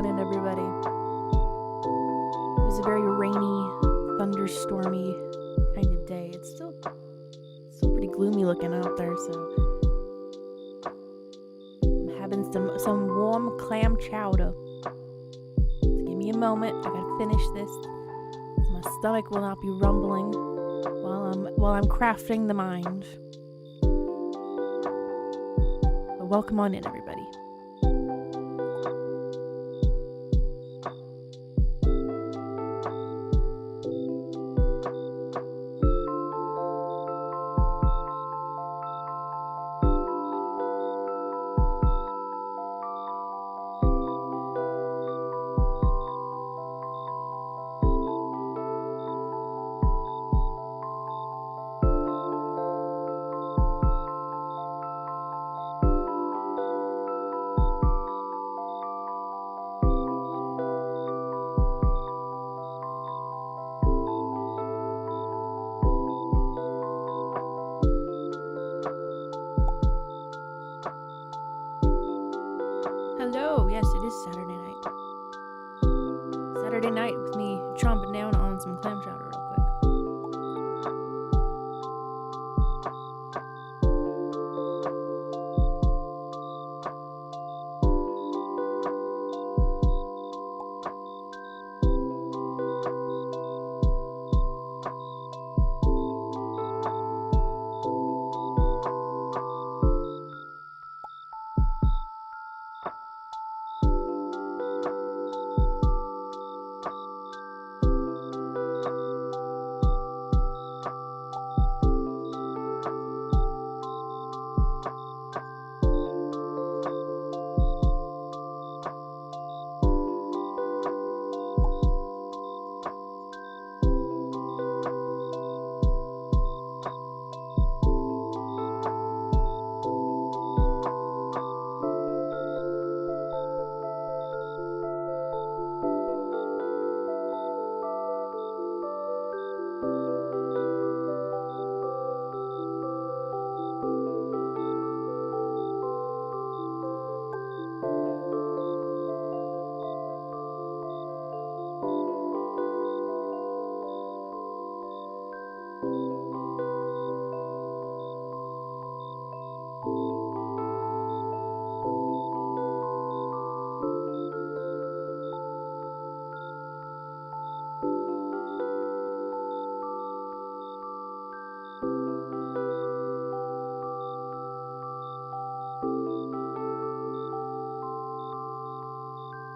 on in, everybody. It was a very rainy, thunderstormy kind of day. It's still pretty gloomy looking out there, so I'm having some warm clam chowder. So give me a moment. I gotta finish this. So my stomach will not be rumbling while I'm crafting the mind. But welcome on in, everybody. Hello, yes, it is Saturday night. Saturday night with me chomping down on some clam chowder real quick.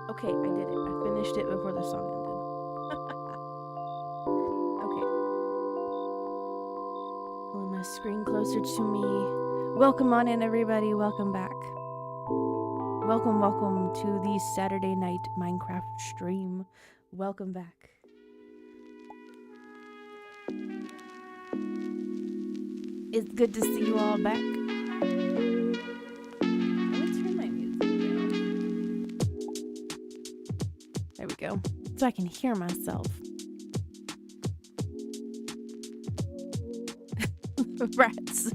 Okay, I did it. I finished it before the song ended. Okay. Pulling my screen closer to me. Welcome on in, everybody. Welcome back. Welcome to the Saturday night Minecraft stream. Welcome back. It's good to see you all back. There we go. So I can hear myself. Rats,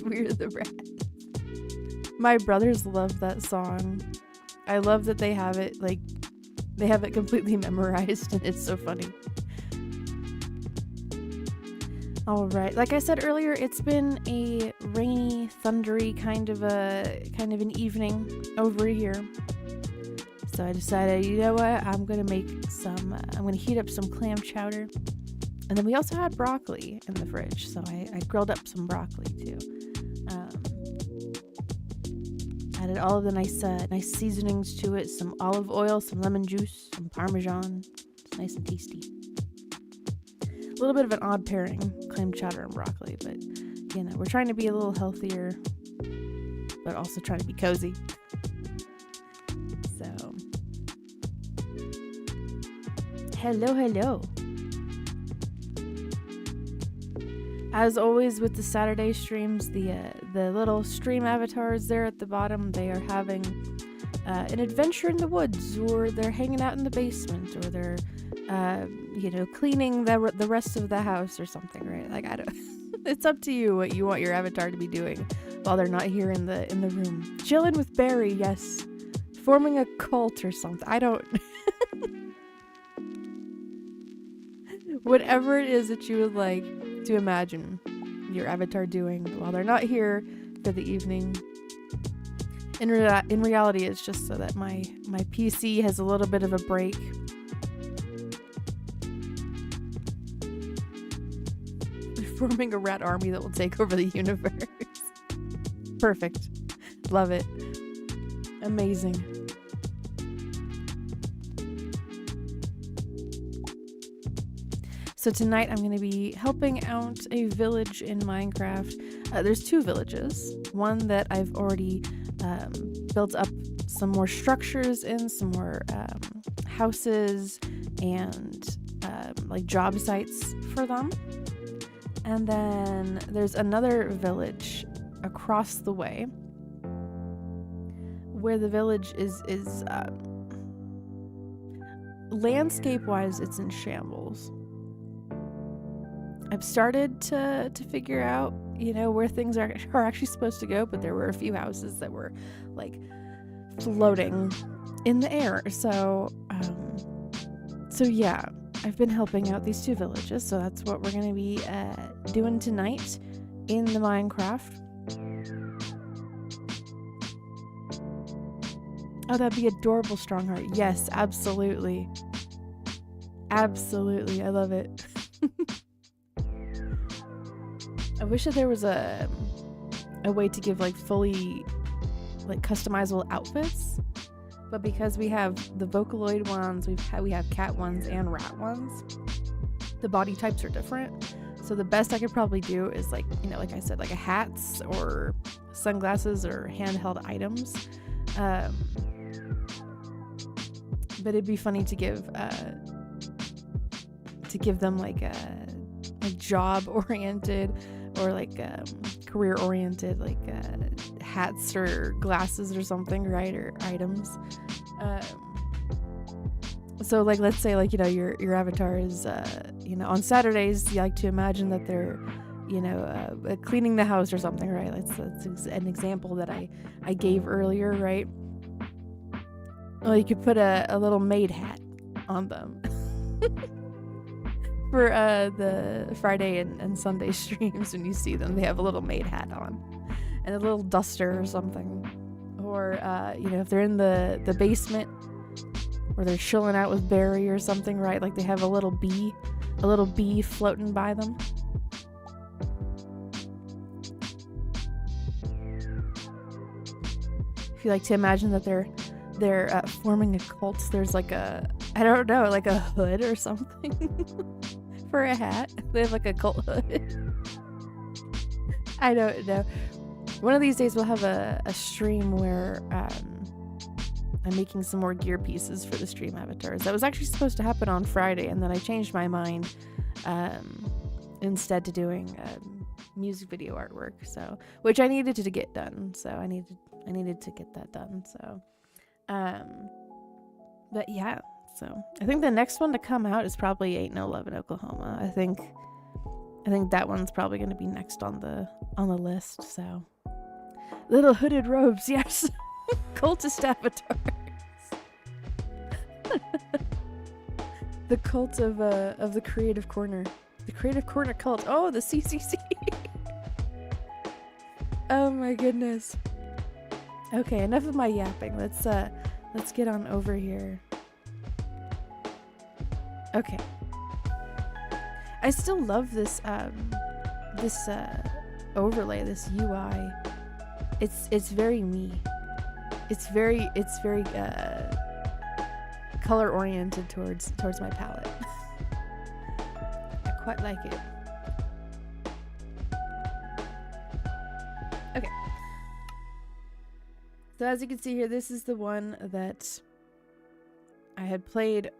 we're the rats. My brothers love that song. I love that they have it, they have it completely memorized, and it's so funny. Alright, like I said earlier, it's been a rainy, thundery kind of an evening over here. So I decided, you know what, I'm gonna heat up some clam chowder. And then we also had broccoli in the fridge, so I grilled up some broccoli too. Added all of the nice seasonings to it, some olive oil, some lemon juice, some Parmesan. It's nice and tasty. A little bit of an odd pairing, clam chowder and broccoli, but you know, we're trying to be a little healthier, but also trying to be cozy. So, hello. As always with the Saturday streams, the little stream avatars there at the bottom, they are having an adventure in the woods, or they're hanging out in the basement, or they're cleaning the rest of the house or something, right? Like, I don't. It's up to you what you want your avatar to be doing while they're not here in the room. Chilling with Barry, yes. Forming a cult or something. I don't... Whatever it is that you would like to imagine your avatar doing while they're not here for the evening. In reality, it's just so that my PC has a little bit of a break. Forming a rat army that will take over the universe. Perfect. Love it. Amazing. So tonight I'm going to be helping out a village in Minecraft. There's 2 villages. One that I've already built up some more structures in, some more houses and like job sites for them. And then there's another village across the way where the village is landscape-wise, it's in shambles. I've started to figure out, you know, where things are actually supposed to go, but there were a few houses that were like floating in the air. So yeah, I've been helping out these 2 villages, so that's what we're going to be doing tonight in the Minecraft. Oh, that'd be adorable, Strongheart. Yes, absolutely. Absolutely, I love it. I wish that there was a way to give like fully like customizable outfits, but because we have the Vocaloid ones, we have cat ones and rat ones, the body types are different. So the best I could probably do is like, you know, like I said, like a hats or sunglasses or handheld items. But it'd be funny to give them like a job oriented or like career oriented, like hats or glasses or something, right? Or items. So like, let's say like, you know, your avatar is, you know, on Saturdays, you like to imagine that they're, you know, cleaning the house or something, right? That's an example that I gave earlier, right? Well, you could put a little maid hat on them. For the Friday and Sunday streams, when you see them, they have a little maid hat on and a little duster or something. Or you know, if they're in the basement or they're chilling out with Barry or something, right? Like they have a little bee floating by them. If you like to imagine that they're forming a cult, there's like a, I don't know, like a hood or something for a hat. They have like a cult hood. I don't know. One of these days we'll have a stream where I'm making some more gear pieces for the stream avatars. That was actually supposed to happen on Friday, and then I changed my mind instead to doing music video artwork. So, which I needed to get done. So I needed to get that done. So, but yeah. So I think the next one to come out is probably Ain't No Love in Oklahoma. I think that one's probably going to be next on the list. So little hooded robes, yes. Cultist avatars. The cult of the Creative Corner. The Creative Corner cult. Oh, the CCC. Oh my goodness. Okay, enough of my yapping. Let's get on over here. Okay. I still love this overlay, this UI. It's very me. It's very color oriented towards my palette. I quite like it. Okay. So as you can see here, this is the one that I had played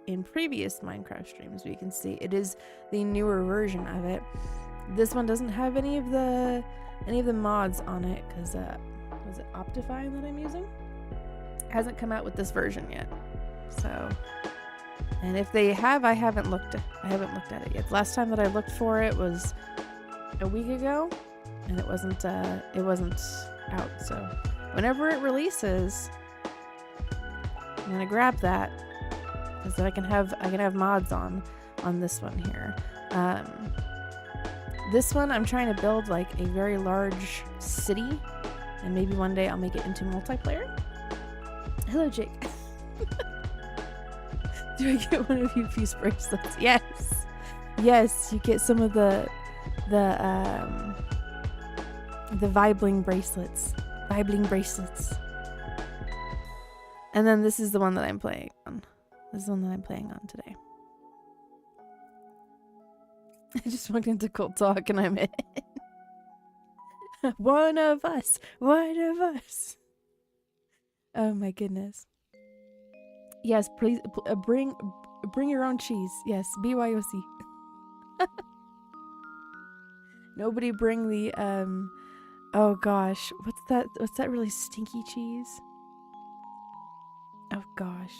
in previous Minecraft streams. We can see it is the newer version of it. This one doesn't have any of the mods on it because was it Optifine that I'm using? Hasn't come out with this version yet. So, and if they have, I haven't looked at it yet. Last time that I looked for it was a week ago, and it wasn't out. So whenever it releases, I'm gonna grab that because then I can have mods on this one here. This one I'm trying to build like a very large city, and maybe one day I'll make it into multiplayer. Hello, Jake. Do I get one of Euphie's bracelets? Yes. Yes, you get some of the vibling bracelets. And then this is the one that I'm playing on. This is the one that I'm playing on today. I just walked into Cold Talk and I'm in. One of us. Oh my goodness. Yes, please bring your own cheese. Yes, BYOC. Nobody bring the oh gosh, what's that really stinky cheese? Oh gosh.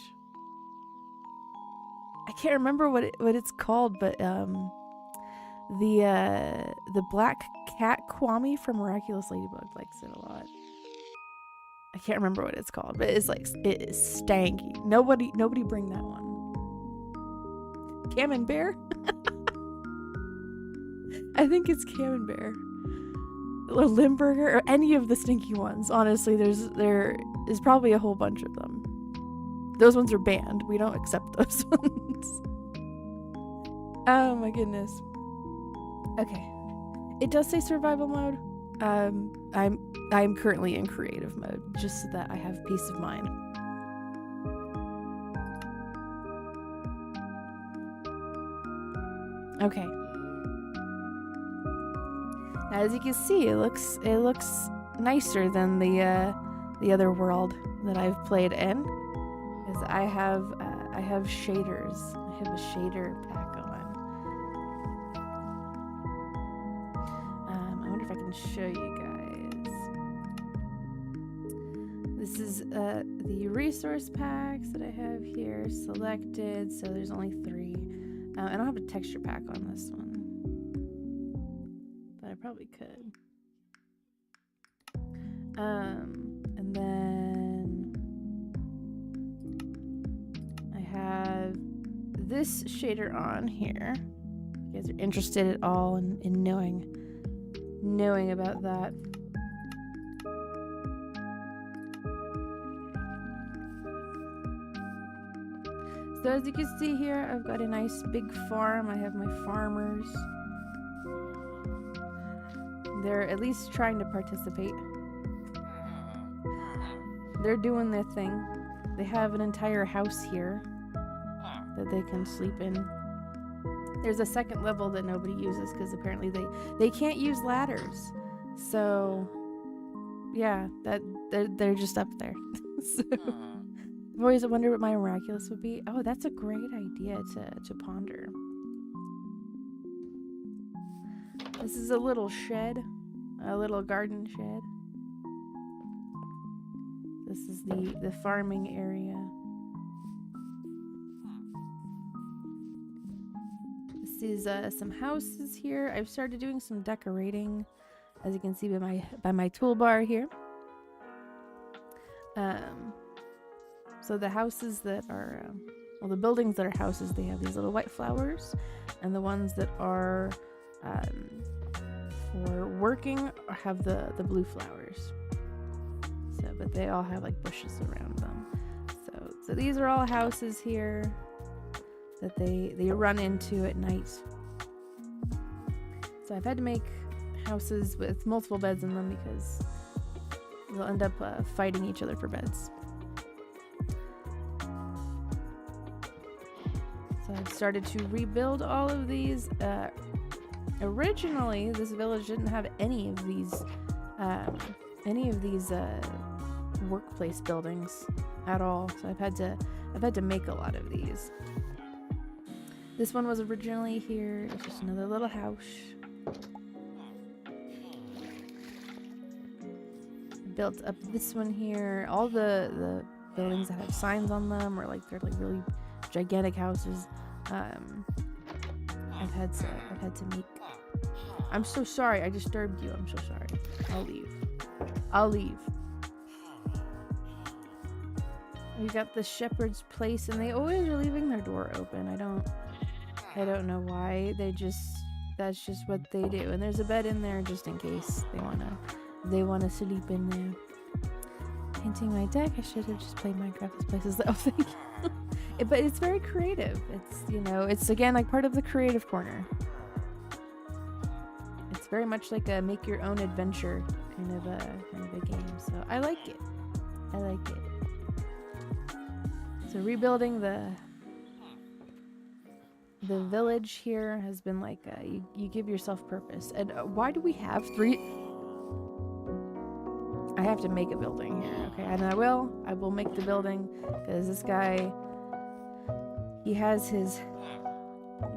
I can't remember what it's called, but the black cat Kwame from Miraculous Ladybug likes it a lot. I can't remember what it's called, but it is stanky. Nobody bring that one. Camembert? I think it's Camembert. Or Limburger, or any of the stinky ones. Honestly, there is probably a whole bunch of them. Those ones are banned. We don't accept those ones. Oh my goodness. Okay. It does say survival mode. I'm currently in creative mode, just so that I have peace of mind. Okay. As you can see, it looks nicer than the other world that I've played in, because I have shaders. I have a shader pack on. I wonder if I can show you guys. This is the resource packs that I have here selected. So there's only 3. I don't have a texture pack on this one. I probably could. And then I have this shader on here. If you guys are interested at all in knowing about that. So as you can see here, I've got a nice big farm. I have my farmers. They're at least trying to participate. They're doing their thing. They have an entire house here that they can sleep in. There's a second level that nobody uses because apparently they can't use ladders. So yeah, they're just up there. So I've always wondered what my miraculous would be. Oh, that's a great idea to ponder. This is a little shed, a little garden shed. This is the farming area. This is some houses here. I've started doing some decorating, as you can see by my toolbar here. So the houses that are, well, the buildings that are houses, they have these little white flowers, and the ones that are for working have the blue flowers. So, but they all have like bushes around them. So these are all houses here that they run into at night. So I've had to make houses with multiple beds in them because they'll end up fighting each other for beds. So I've started to rebuild all of these. Originally, this village didn't have any of these workplace buildings at all. So I've had to make a lot of these. This one was originally here. It's just another little house. Built up this one here. All the buildings that have signs on them, or like they're like really gigantic houses. I've had to make. I'm so sorry. I disturbed you. I'm so sorry. I'll leave. We got the shepherd's place, and they always are leaving their door open. I don't know why. That's just what they do. And there's a bed in there just in case they wanna sleep in there. Painting my deck. I should have just played Minecraft as places that thank you. But it's very creative. It's, you know, it's again like part of the creative corner. It's very much like a make your own adventure kind of a game. So I like it. I like it. So rebuilding the village here has been like you give yourself purpose. And why do we have 3? I have to make a building here, okay? And I will make the building because this guy, he has his,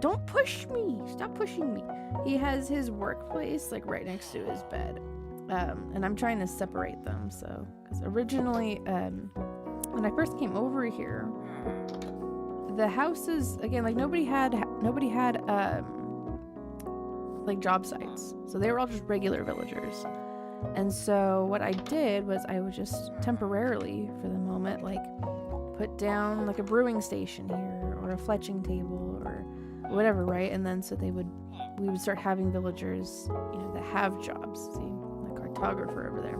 don't push me, stop pushing me. He has his workplace like right next to his bed. And I'm trying to separate them. So, because originally, when I first came over here, the houses, again, like nobody had like job sites. So they were all just regular villagers. And so what I did was I would just temporarily, for the moment, like put down like a brewing station here or a fletching table or whatever, right? And then so we would start having villagers, you know, that have jobs. See, the cartographer over there.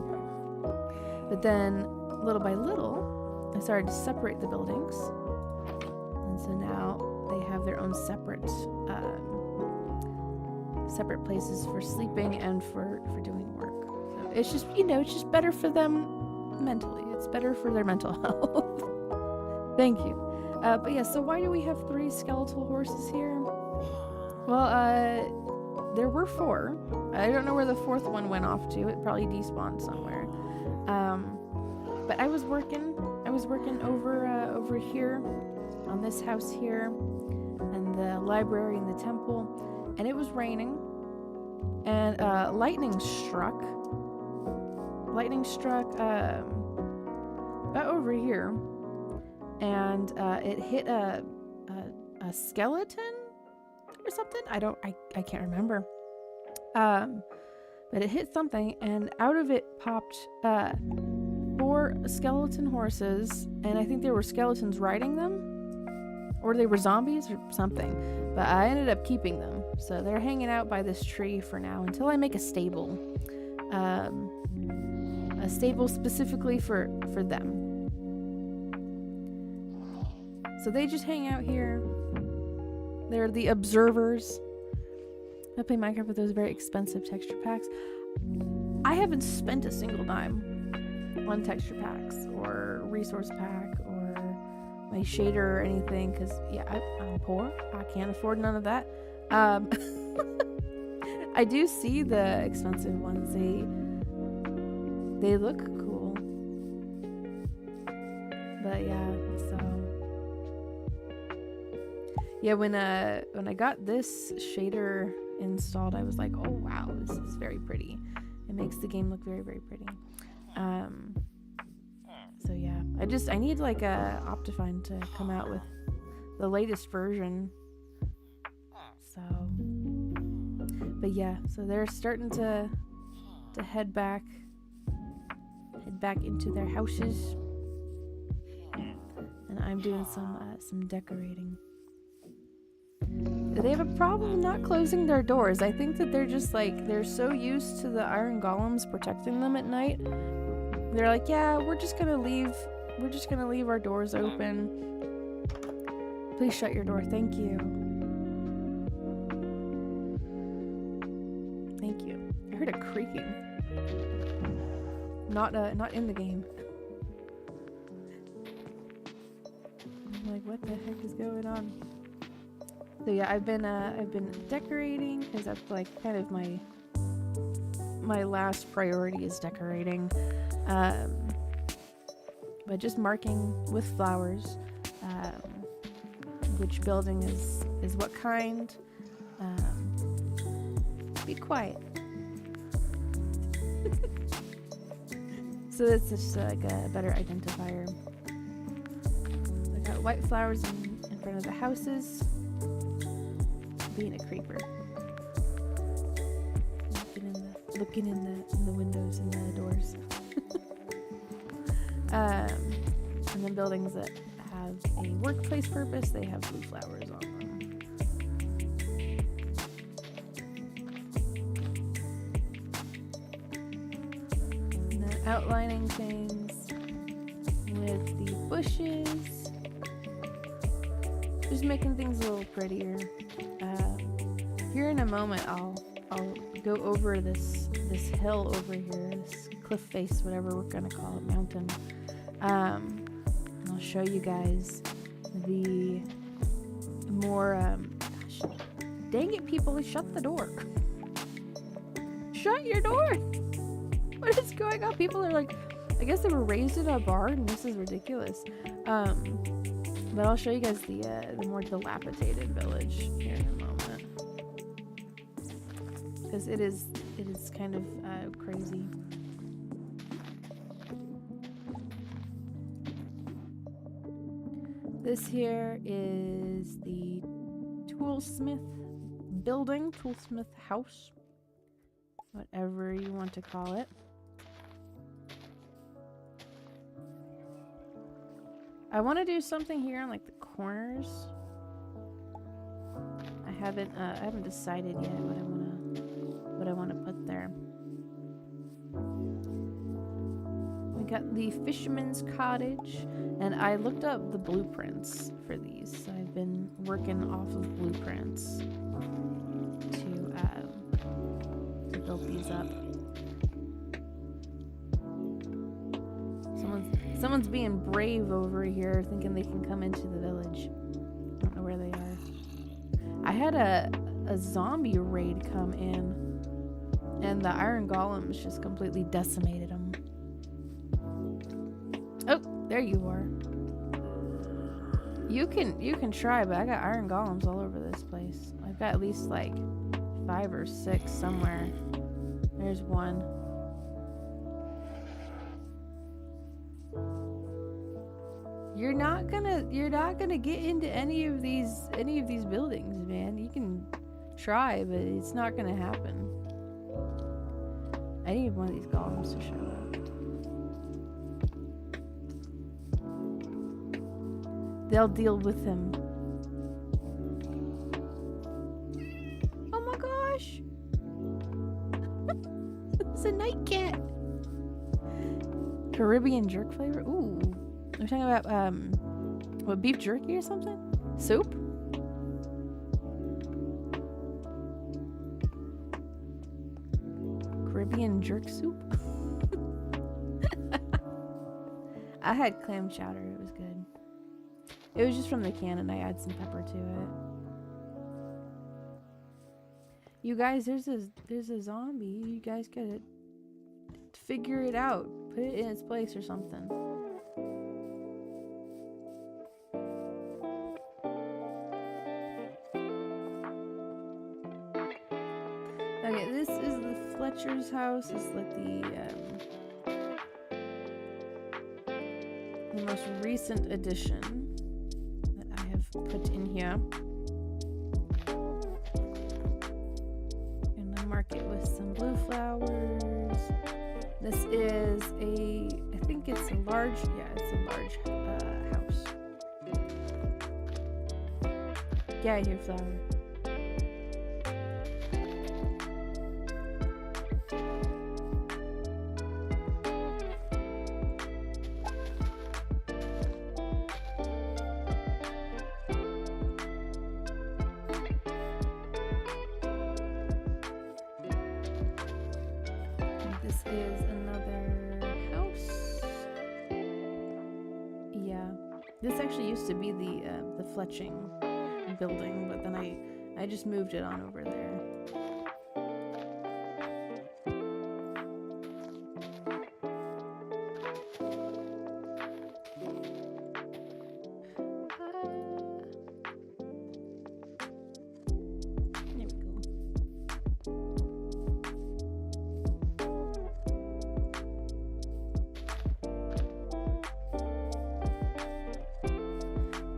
But then little by little, I started to separate the buildings. And so now they have their own separate places for sleeping and for doing work. So it's just, you know, it's just better for them mentally. It's better for their mental health. Thank you. But yeah, so why do we have 3 skeletal horses here? Well, there were 4. I don't know where the 4th one went off to. It probably despawned somewhere. But I was working over here on this house here and the library and the temple, and it was raining, and lightning struck about over here, and it hit a skeleton or something. I can't remember. But it hit something, and out of it popped 4 skeleton horses, and I think there were skeletons riding them, or they were zombies or something. But I ended up keeping them, so they're hanging out by this tree for now until I make a stable. A stable specifically for them. So they just hang out here. They're the observers. I play Minecraft with those very expensive texture packs. I haven't spent a single dime on texture packs or resource pack or my shader or anything, because yeah, I'm poor. I can't afford none of that. I do see the expensive ones. They look cool. But yeah, so yeah, when I got this shader installed, I was like, oh wow, this is very pretty. It makes the game look very, very pretty. So yeah, I need like a Optifine to come out with the latest version. So, but yeah, so they're starting to head back into their houses, and I'm doing some decorating. They have a problem not closing their doors. I think that they're just like, they're so used to the iron golems protecting them at night. They're like, yeah, we're just gonna leave our doors open. Please shut your door. Thank you. Thank you. I heard a creaking. Not in the game. I'm like, what the heck is going on? So yeah, I've been decorating, because that's like kind of my last priority is decorating. But just marking with flowers, which building is what kind. Be quiet. So it's just like a better identifier. I got white flowers in front of the houses. Being a creeper. Looking in the windows and the doors. And And then buildings that have a workplace purpose, they have blue flowers on them. And then outlining things with the bushes. Just making things a little prettier. Here in a moment, I'll go over this hill over here, this cliff face, whatever we're gonna call it, mountain. I'll show you guys the more. Gosh, dang it, people! Shut the door. Shut your door. What is going on? People are like, I guess they were raised in a barn, and this is ridiculous. But I'll show you guys the more dilapidated village here in a moment, because it is kind of crazy. This here is the toolsmith building, toolsmith house, whatever you want to call it. I want to do something here on like the corners. I haven't decided yet what I want to put there. We got the fisherman's cottage, and I looked up the blueprints for these. So I've been working off of blueprints to build these up. Someone's being brave over here, thinking they can come into the village. I don't know where they are. I had a zombie raid come in, and the iron golems just completely decimated them. Oh, there you are. You can try, but I got iron golems all over this place. I've got at least like 5 or 6 somewhere. There's one. You're not gonna get into any of these buildings, man. You can try, but it's not gonna happen. I need one of these golems to show up. They'll deal with him. Oh my gosh! It's a night cat. Caribbean jerk flavor. Ooh. We're talking about, what, beef jerky or something? Soup? Caribbean jerk soup? I had clam chowder. It was good. It was just from the can, and I add some pepper to it. You guys, there's a zombie. You guys gotta figure it out. Put it in its place or something. Okay, this is the Fletcher's house. It's like the most recent addition that I have put in here. And I mark it with some blue flowers. This is I think it's a large, it's a large house. Get out of here, flower. This is another house. Yeah, this actually used to be the Fletching building, but then I just moved it on over there.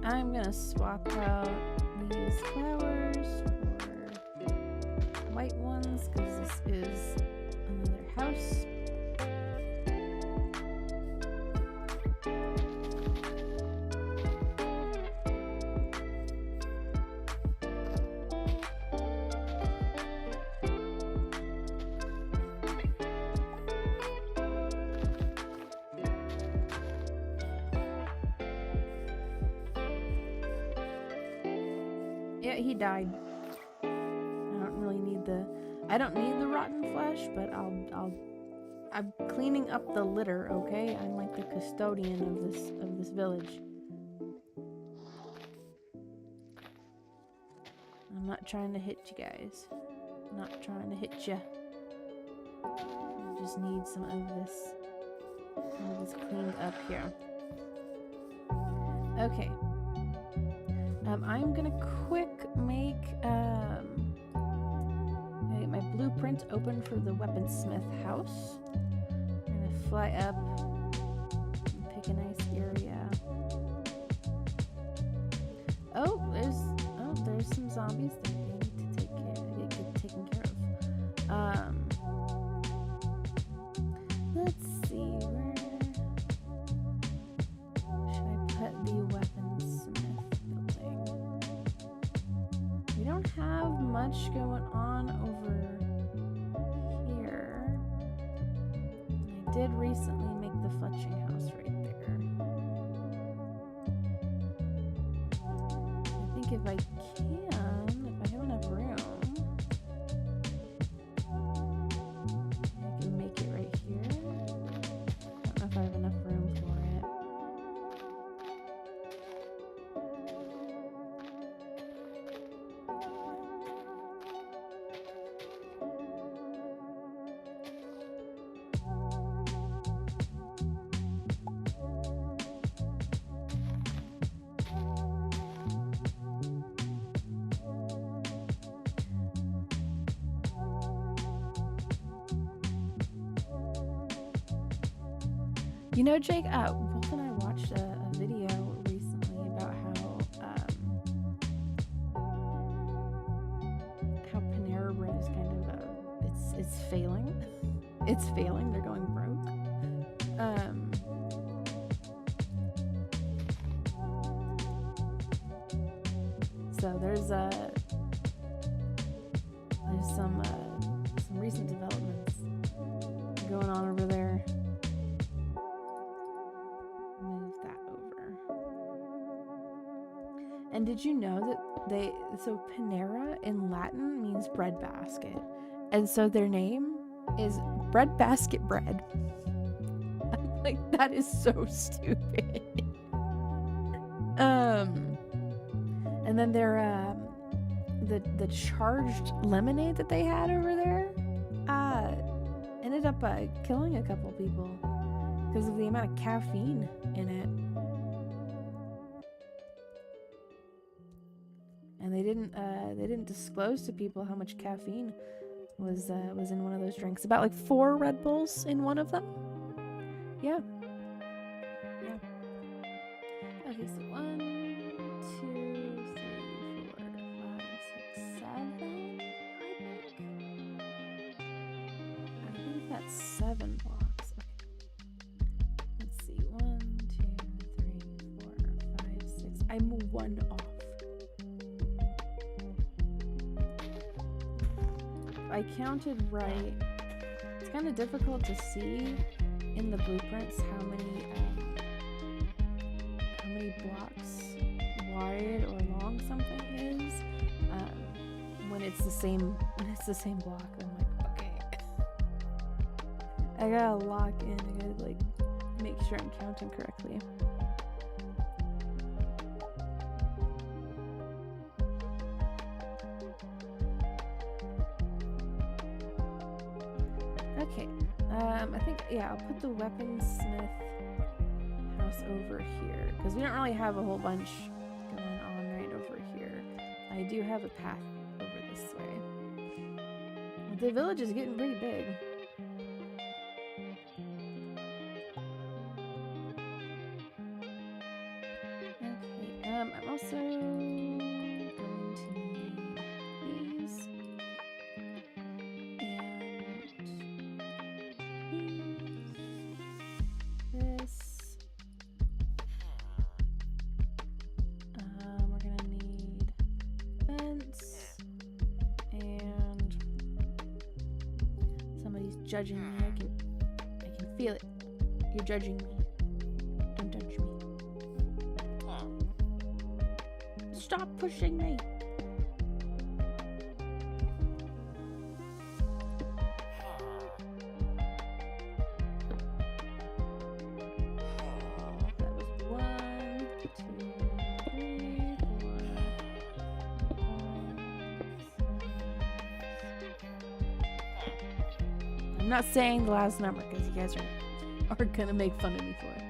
I'm gonna swap out these flowers for white ones because this is another house. he died. I don't really need I don't need the rotten flesh, but I'm cleaning up the litter, okay? I'm like the custodian of this village. I'm not trying to hit you guys. I'm not trying to hit you. I just need some of this cleaned up here. Okay. I'm gonna quick make my blueprint open for the weaponsmith house. I'm gonna fly up and pick a nice area. Oh, there's some zombies that they need to get taken care of. Let's see, where should I put the weaponsmith building? We don't have much going on over here. I did recently make the fletching house right there. I think if I have enough room, I can make it right here. I don't know if I have enough room for it. You know, Jake, Wolf and I watched a video recently about how Panera Bread is kind of it's failing. It's failing. They're going broke. So there's some recent developments going on over there. And did you know that so Panera in Latin means bread basket, and so their name is Bread Basket Bread. I'm like, that is so stupid. And then their the charged lemonade that they had over there ended up killing a couple people because of the amount of caffeine in it. And they didn't disclose to people how much caffeine was in one of those drinks. About like 4 Red Bulls in one of them. Yeah. Okay, so 1, 2, 3, 4, 5, 6, 7. I think that's 7 blocks. Okay. Let's see. 1, 2, 3, 4, 5, 6. I'm 1 off. I counted right. It's kind of difficult to see in the blueprints how many blocks wide or long something is when it's the same block. I'm like, okay, I gotta lock in. I gotta like make sure I'm counting correctly. Okay, I think, yeah, I'll put the weaponsmith house over here, because we don't really have a whole bunch going on right over here. I do have a path over this way. The village is getting pretty big. Okay, I'm also going to need these. We're gonna need fence, and somebody's judging me. I can feel it. You're judging me. Don't judge me. Stop pushing me. I'm not saying the last number because you guys are gonna make fun of me for it.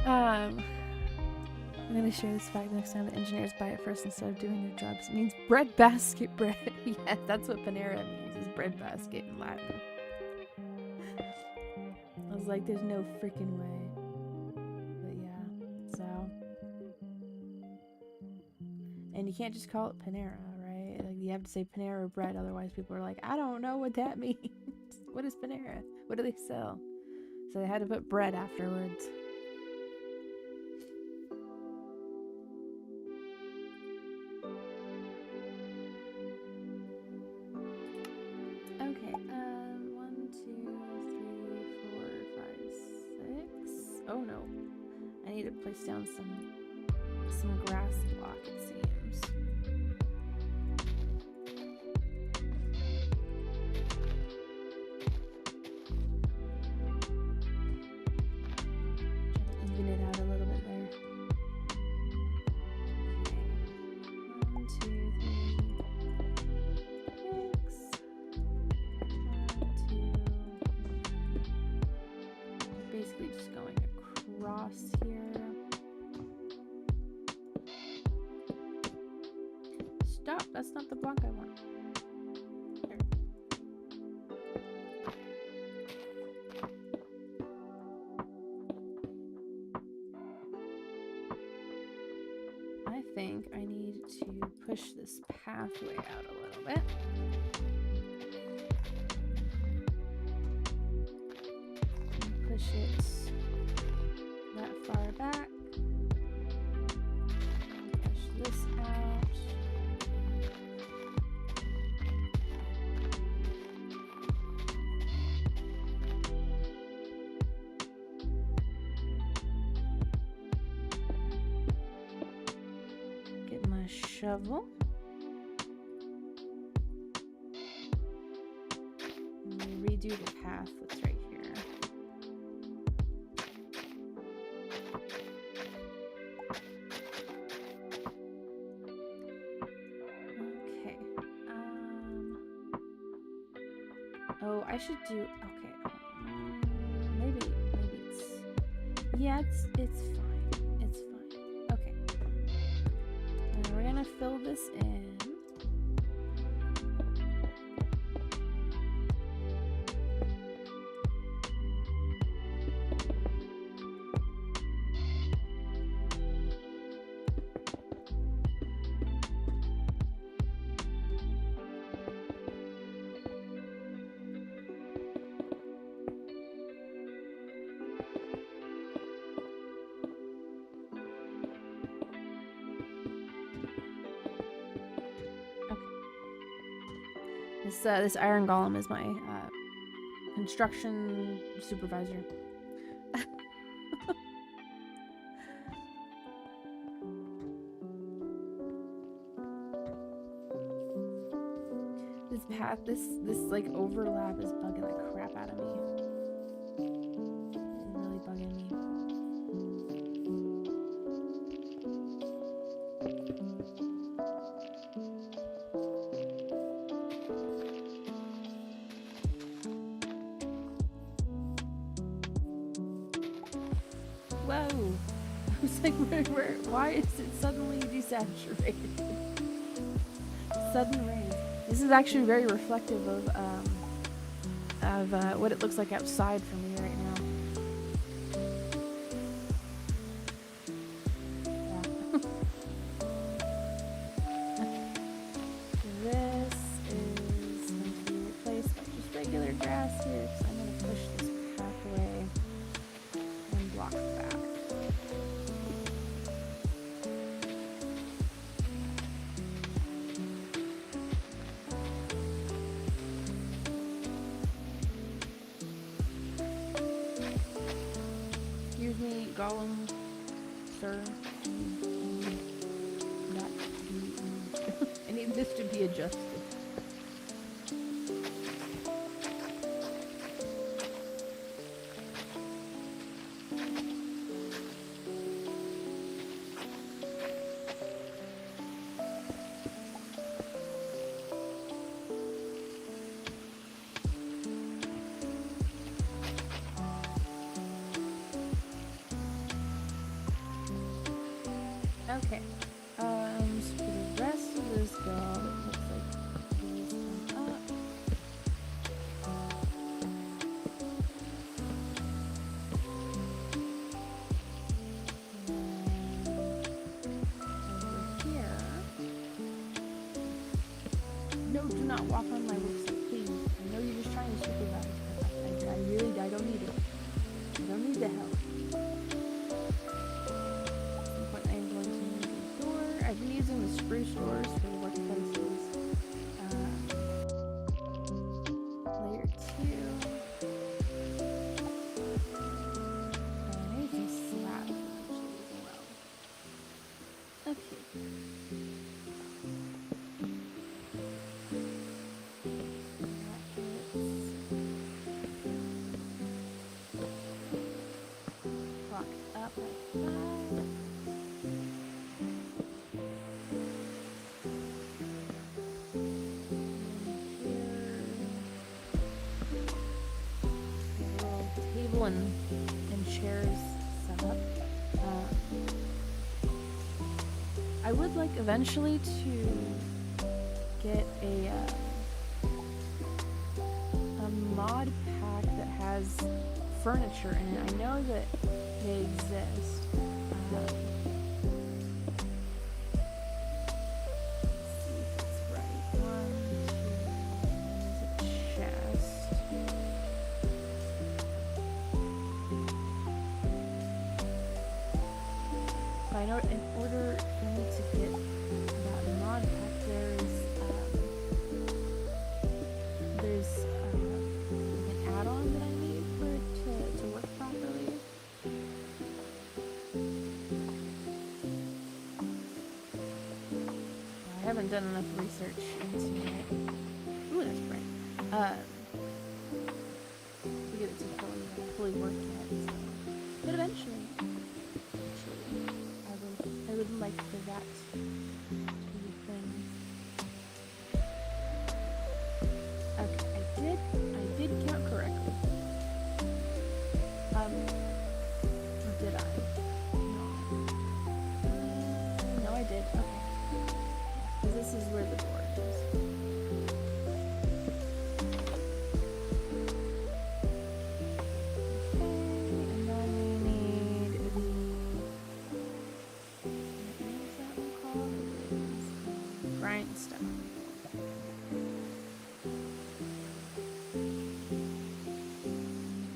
I'm gonna share this fact next time the engineers buy it first instead of doing their jobs. It means bread basket bread. Yes, that's what Panera means, is bread basket in Latin. I was like, there's no freaking way. But yeah, so. And you can't just call it Panera, right? Like, you have to say Panera bread, otherwise people are like, I don't know what that means. What is Panera? What do they sell? So they had to put bread afterwards. Okay, 1, 2, 3, 4, 5, 6. Oh no. I need to place down some grass block, it seems. Even it out a little bit there. Okay. 1, 2, 3, 6. 1, 2. Basically just going across here. Stop! That's not the block I want. There. I think I need to push this pathway out a little bit. And push it that far back. Push this out. Get my shovel. And redo the path that's right here. Okay. Oh, I should do. Okay. Maybe it's. Yeah, it's fine. It's fine. Okay. Now we're gonna fill this in. This iron golem is my construction supervisor. This like overlap is bugging the crap out of me. It's really bugging me. Whoa! I was like, why is it suddenly desaturated? Sudden rain. This is actually very reflective of what it looks like outside for me right now. Yeah. This is going to be replaced by just regular grass here, so I'm going to push this pathway and block the back. Excuse me, Gollum, sir. I need this to be adjusted. No, do not walk on my worksite, please. I know you're just trying to supervise, but I don't need it. I don't need the help. At some point, I am going to need a door. I've been using the spruce doors for the workplaces. Layer 2. I need some slabs eventually as well. Okay. Up like that. Table and chairs set up. I would like eventually to get a mod pack that has furniture in it. I know that they exist. Let's see if it's right. 1, 2, there's a chest. I know in order for me to get that mod pack, there's an add-on that I need for it to work properly. I haven't done enough research into it. Ooh, that's bright. To get it to fully work yet. So. But eventually, I would like for that to be a thing. Okay, I did count correctly. Or did I? No, I did. Okay. Because this is where the door is.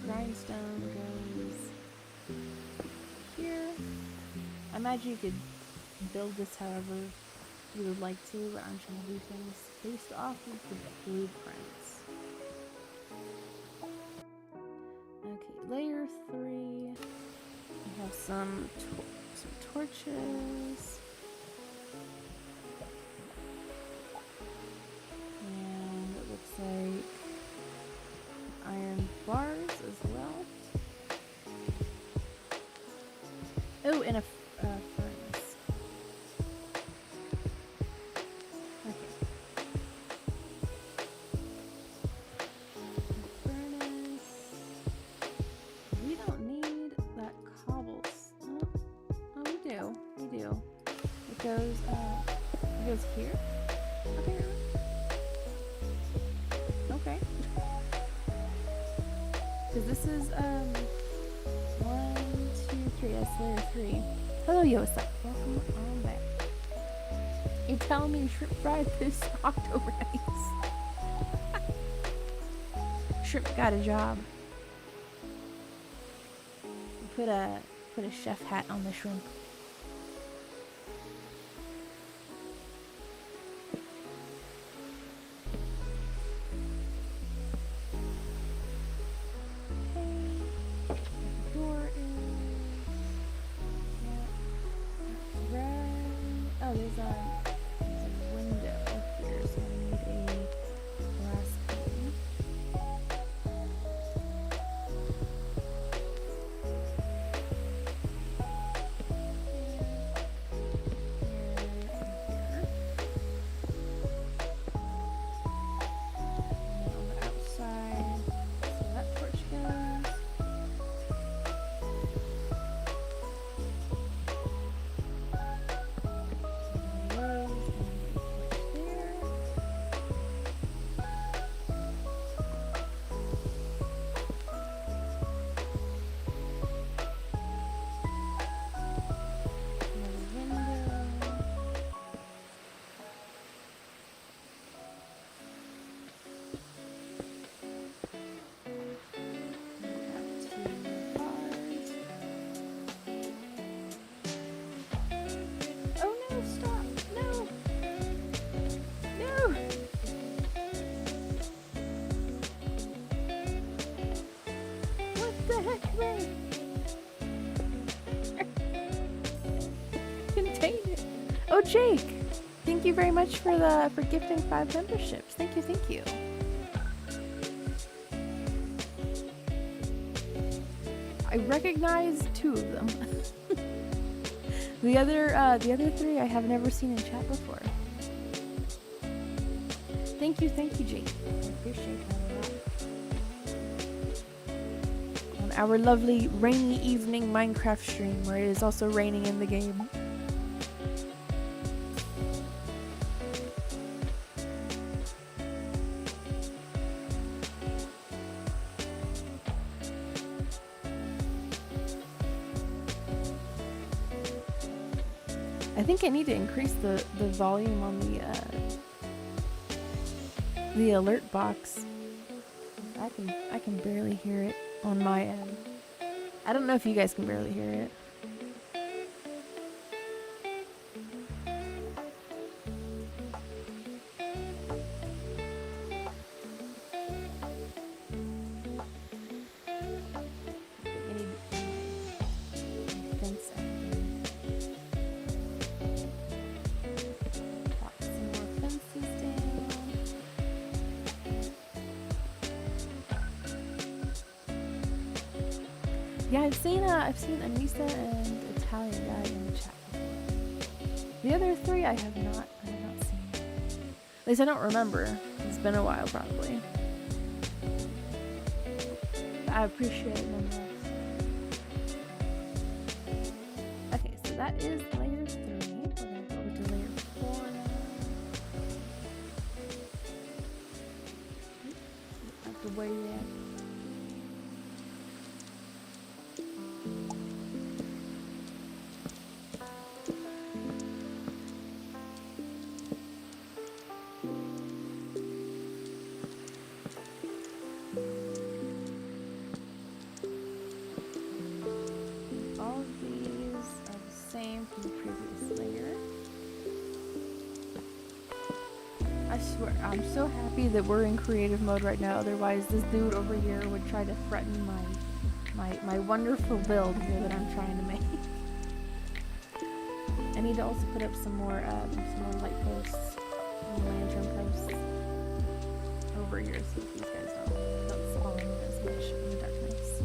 Grindstone goes here. I imagine you could build this however you would like to, but I'm trying to do things based off of the blueprints. Okay, layer 3. We have some torches. And it looks like iron bars as well. Oh, and a furnace. Okay. Furnace. We don't need that cobblestone. Oh, we do. We do. It goes here. Okay. Okay. Because this is 1, 2, 3. That's layer 3. Hello, yo, what's up? Welcome on back. You're telling me shrimp fried this October nights. Shrimp got a job. Put a chef hat on the shrimp. There's a window here, so I need a glass pane. Jake! Thank you very much for gifting 5 memberships. Thank you, thank you. I recognize 2 of them. The other 3 I have never seen in chat before. Thank you, Jake. I appreciate that a lot. On our lovely rainy evening Minecraft stream, where it is also raining in the game. I think I need to increase the volume on the alert box. I can barely hear it on my end. I don't know if you guys can barely hear it. Yeah, I've seen Anissa and Italian guy in the chat before. The other 3 I have not seen. At least I don't remember. It's been a while probably. I appreciate it nonetheless. Okay, so that is layer 3. We're gonna go over to layer 4 now. Have to wait in. I'm so happy that we're in creative mode right now, otherwise this dude over here would try to threaten my wonderful build here that I'm trying to make. I need to also put up some more light posts and lantern posts over here so these guys don't spawn as much in the darkness.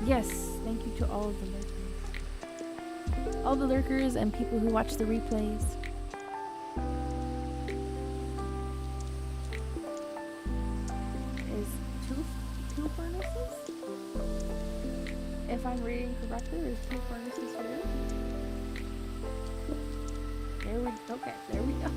Yes, thank you to all of the lurkers. All the lurkers and people who watch the replays. If I'm reading correctly, there's 2 furnaces here. Okay, there we go.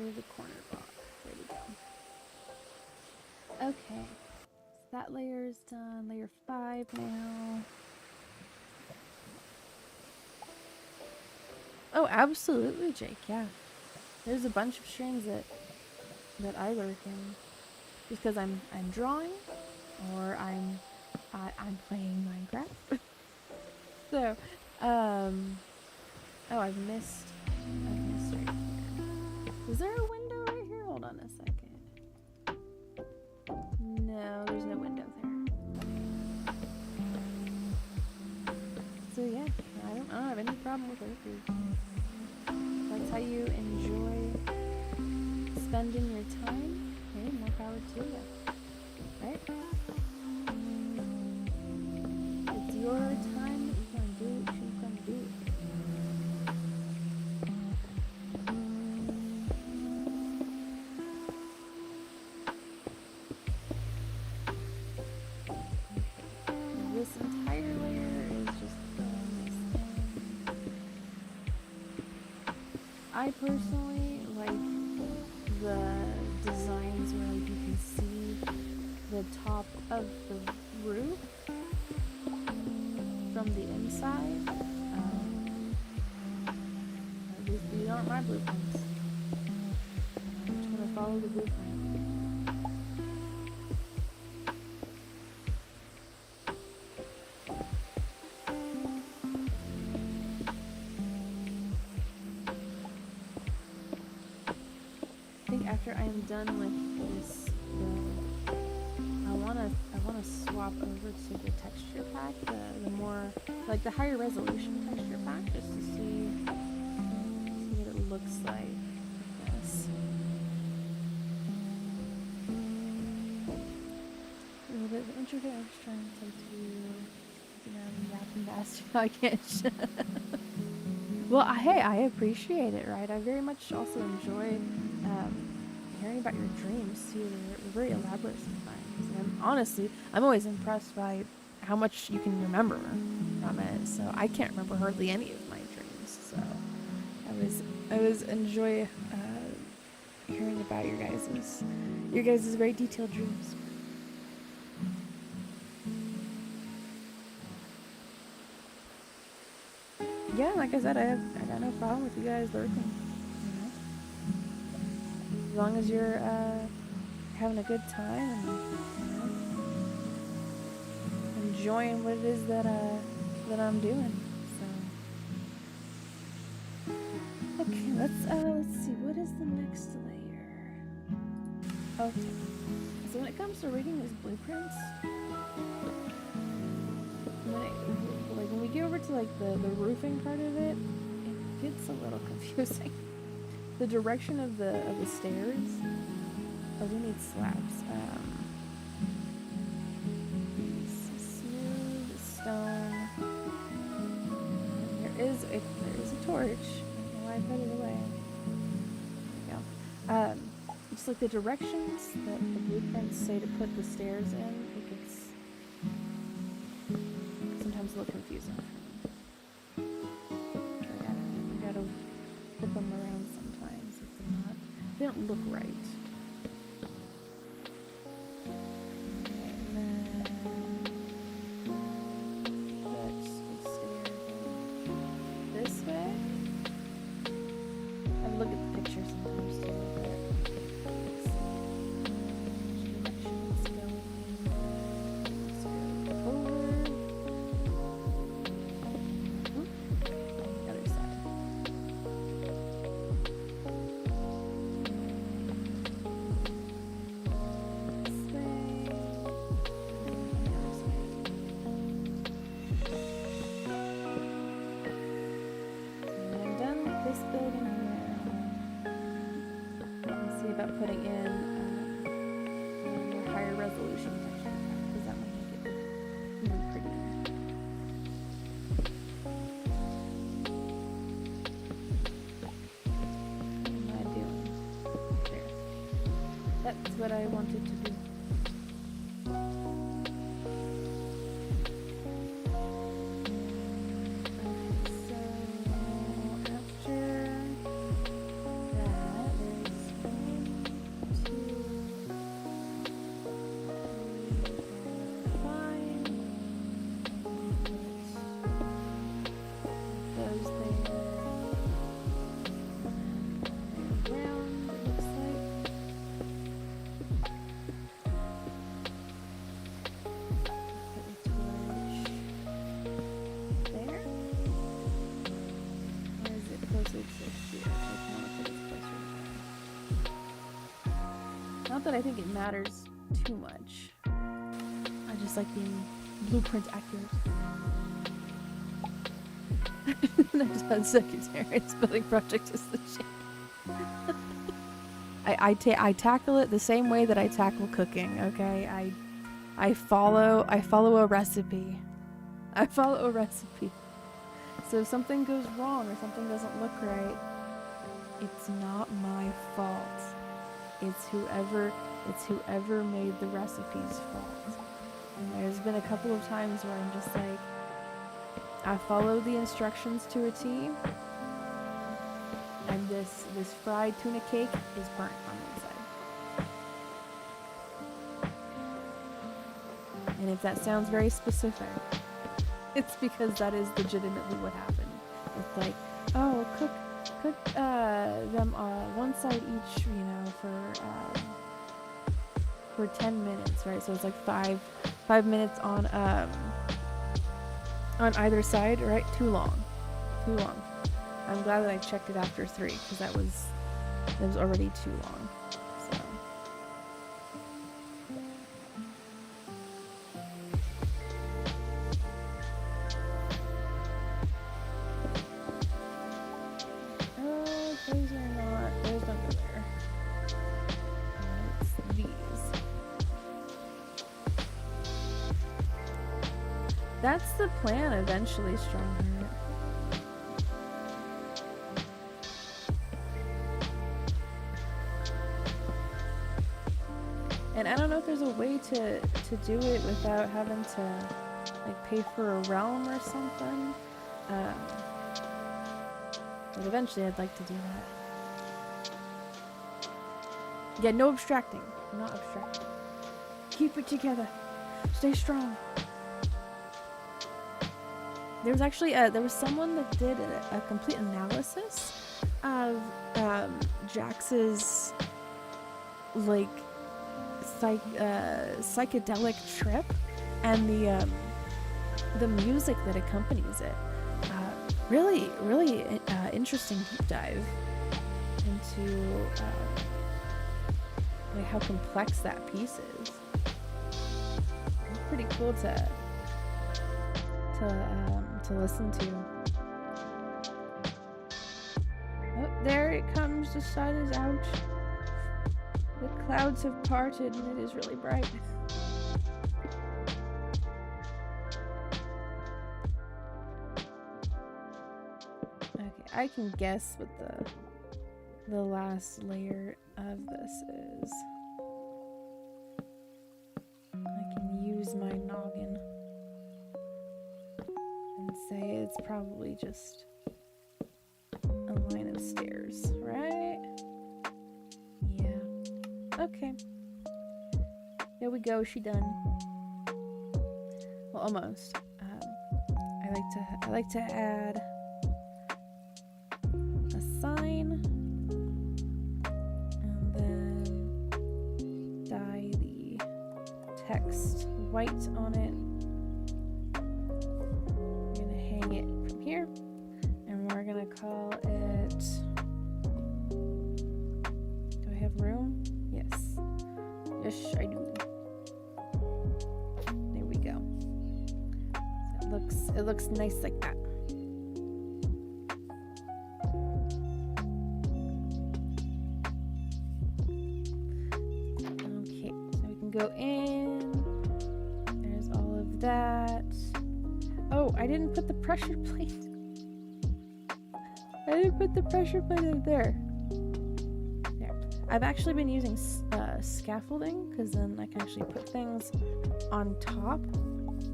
The corner block. There we go. Okay. So that layer is done. Layer 5 now. Oh, absolutely, Jake. Yeah. There's a bunch of streams that I lurk in because I'm drawing or I'm playing Minecraft. So, oh, I've missed right here. Is there a window right here? Hold on a second. No, there's no window there. So yeah, I don't have any problem with lurkers. That's how you enjoy spending your time. Hey, more power to you. Right? It's your time. You can do what you can do. This entire layer is just this. I personally like the designs where like you can see the top of the roof from the inside. These aren't my blueprints. I'm just gonna follow the blueprint. I think after I am done with this build, I wanna swap over to the texture pack, the more like the higher resolution texture pack, just to see what it looks like. Yes. A little bit intricate. I'm just trying to rapping fast. I can't. Well, hey, I appreciate it, right? I very much also enjoy hearing about your dreams too. They're very elaborate sometimes. And I'm always impressed by how much you can remember from it. So I can't remember hardly any of my dreams. So I always enjoy hearing about your guys' very detailed dreams. Yeah, like I said, I got no problem with you guys lurking. You know? As long as you're having a good time and enjoying what it is that I'm doing. So okay, let's see, what is the next layer? Okay. So when it comes to reading these blueprints, when we get over to like the roofing part of it, it gets a little confusing. The direction of the stairs. Oh, we need slabs. Smooth stone. There is a torch. I don't know why I put it away. There we go. Just like the directions that the blueprints say to put the stairs in, it gets sometimes a little confusing. I gotta flip them around sometimes if they don't look right. And then put the stairs this way. I look at the picture sometimes too. Putting in a more higher resolution texture because that might make it even prettier. What am I doing? There. That's what I wanted to do. Not that I think it matters too much. I just like being blueprint accurate. Next on Secretariat's building project is the shape. I tackle it the same way that I tackle cooking, okay? I follow a recipe. I follow a recipe. So if something goes wrong or something doesn't look right, it's not my fault. It's whoever made the recipe's fault. And there's been a couple of times where I'm just like, I follow the instructions to a T, And this fried tuna cake is burnt on the inside. And if that sounds very specific, it's because that is legitimately what happened. It's like, oh, cook them one side each, you know, for 10 minutes, right? So it's like five minutes on either side, right? Too long. I'm glad that I checked it after 3 because that was already too long. So. Those are not. Those don't go there. It's these. That's the plan eventually, Strongheart. And I don't know if there's a way to do it without having to like pay for a realm or something. But eventually I'd like to do that. Yeah, no abstracting. I'm not abstracting. Keep it together. Stay strong. There was actually there was someone that did a complete analysis of Jax's like psychedelic trip and the music that accompanies it. Really interesting deep dive into like how complex that piece is. It's pretty cool to listen to. Oh, there it comes. The sun is out. The clouds have parted and it is really bright. Okay, I can guess what the last layer of this is. I can use my noggin and say it's probably just a line of stairs, right? Yeah. Okay. There we go. She done. Well, almost. I like to add a sign and then dye the text white on it. I'm gonna hang it from here, and we're gonna call it. Do I have room? Yes. Yes, I do. There we go. So it looks nice like that. Okay, so we can go in. There's all of that. Oh, I didn't put the pressure plate. I didn't put the pressure plate in there. I've actually been using scaffolding because then I can actually put things on top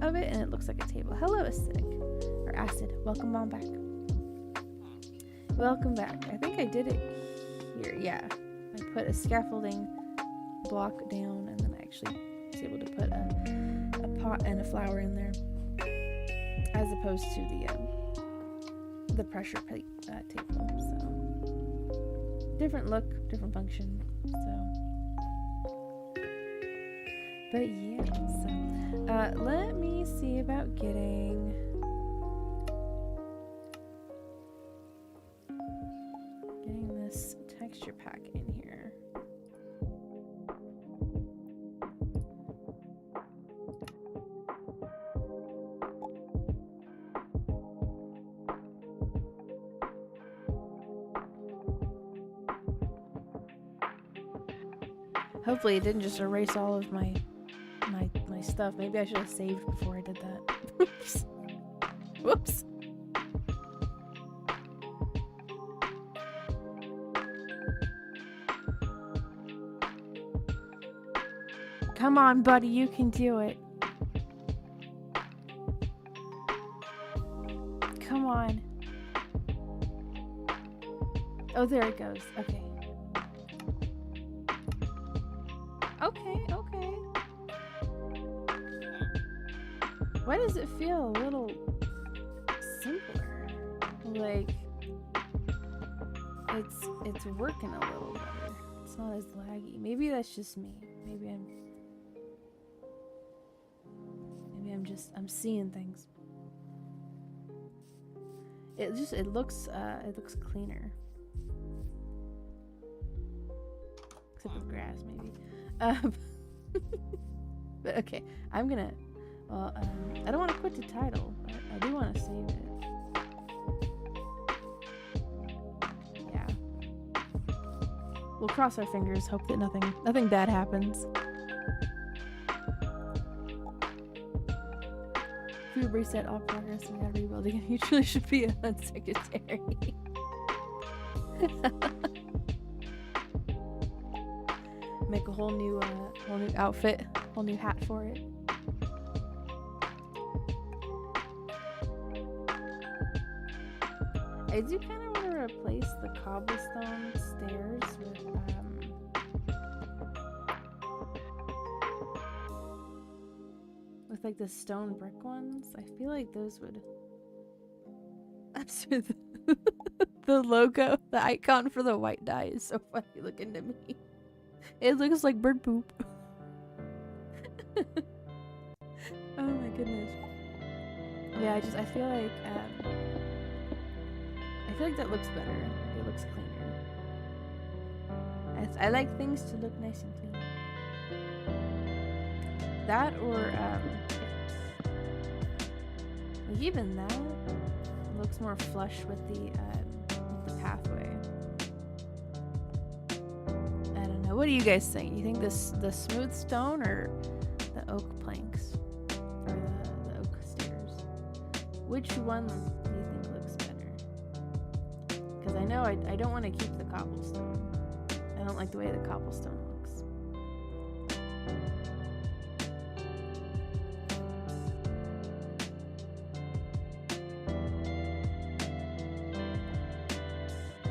of it and it looks like a table. Hello, acidic. Or acid. Welcome on back. Welcome back. I think I did it here. Yeah. I put a scaffolding block down and then I actually was able to put a pot and a flower in there as opposed to the pressure plate table. So. Different look, different function, so. But yeah, so let me see about getting this texture pack in here. Hopefully it didn't just erase all of my stuff. Maybe I should have saved before I did that. Oops. Whoops. Come on, buddy, you can do it. Come on. Oh, there it goes. Okay. Okay. Why does it feel a little simpler? Like it's working a little better. It's not as laggy. Maybe that's just me. Maybe I'm seeing things. It looks cleaner. Except with grass, maybe. But okay, I'm gonna. Well, I don't want to quit the title. I do want to save it. Yeah. We'll cross our fingers. Hope that nothing bad happens. If you reset all progress and we gotta rebuild again, you truly should be a HUD secretary. Make a whole new outfit, whole new hat for it. I do kind of want to replace the cobblestone stairs with like the stone brick ones. I feel like those would. The logo, the icon for the white dye is so funny looking to me. It looks like bird poop. Oh my goodness. Yeah, I feel like that looks better. It looks cleaner. I like things to look nice and clean. That or like even that looks more flush with the pathway. I don't know. What do you guys think? You think the smooth stone or the oak planks or the oak stairs? Which one do you think looks better? Because I know I don't want to keep the cobblestone. I don't like the way the cobblestone looks.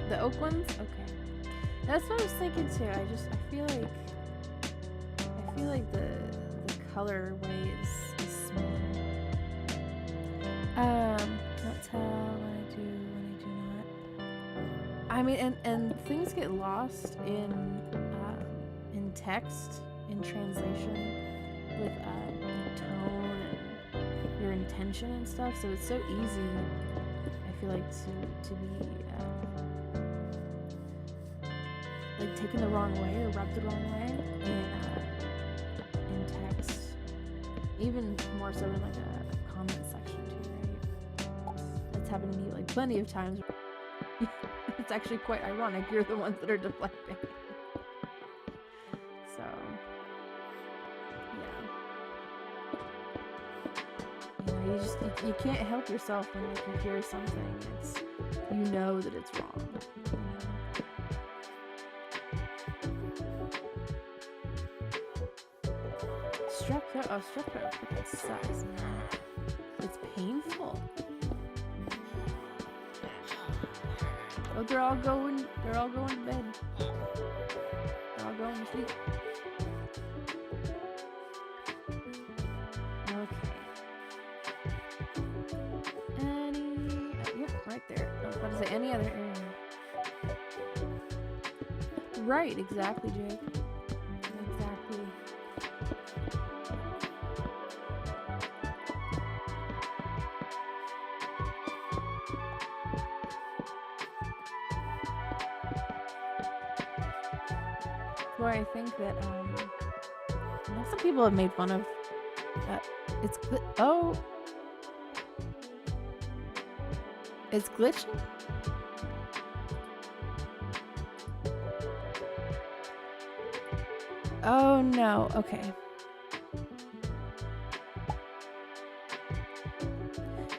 The oak ones? Okay. That's what I was thinking too. I feel like the colorway is smoother. Can't tell when I do not. I mean, and things get lost in text, in translation, with tone and your intention and stuff. So it's so easy, I feel like, to be like taken the wrong way or rubbed the wrong way in text. Even more so in like a comment section too, right? That's happened to me like plenty of times. It's actually quite ironic. You're the ones that are deflecting. So, yeah. You can't help yourself when you hear something. You know that it's wrong. You know? Strep throat sucks, man. It's painful. Oh, they're all going to bed. They're all going to sleep. Okay. Yep, right there. I was about to say any other area. Right, exactly, Jake. Exactly. Where I think that some people have made fun of it's glitching. Oh no, okay.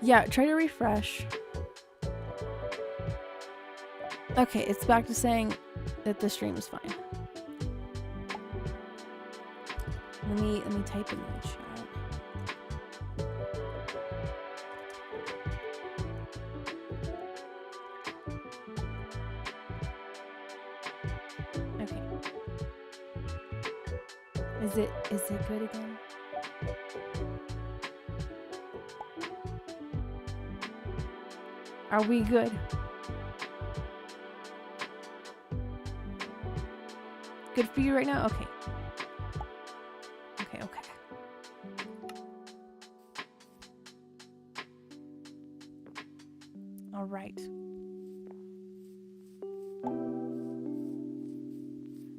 Yeah, try to refresh. Okay, it's back to saying that the stream is fine. Let me type in the chat. Okay. Is it good again? Are we good? Good for you right now? Okay. Okay. All right.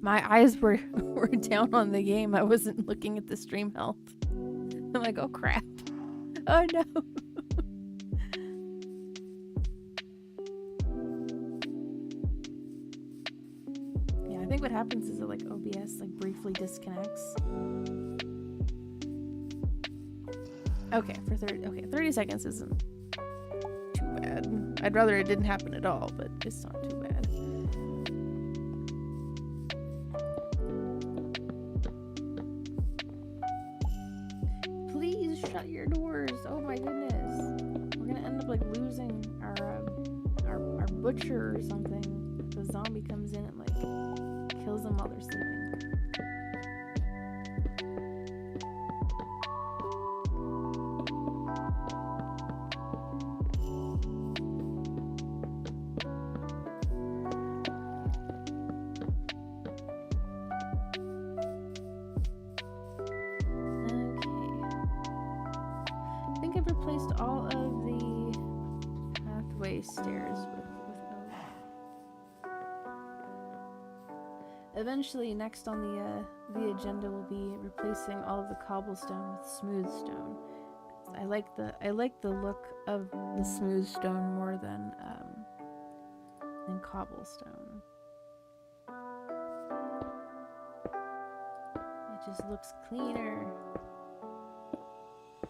My eyes were down on the game. I wasn't looking at the stream health. I'm like, oh crap. Oh no. Yeah, I think what happens is that like OBS like briefly disconnects. Okay, 30 seconds isn't too bad. I'd rather it didn't happen at all, but it's not too bad. Please shut your doors. Oh my goodness. We're gonna end up like losing our butcher or something. The zombie comes in and like kills them while they're sleeping. Stairs with eventually next on the agenda will be replacing all of the cobblestone with smooth stone. I like the look of the smooth stone more than cobblestone. It just looks cleaner.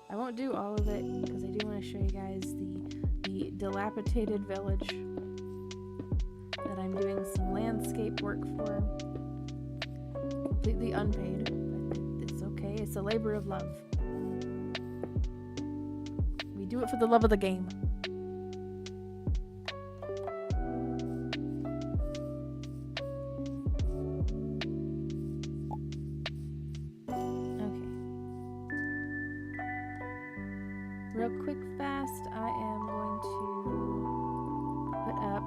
I won't do all of it because I do want to show you guys the dilapidated village that I'm doing some landscape work for. Completely unpaid, but it's okay. It's a labor of love. We do it for the love of the game. Okay. Real quick, fast, I am going to put up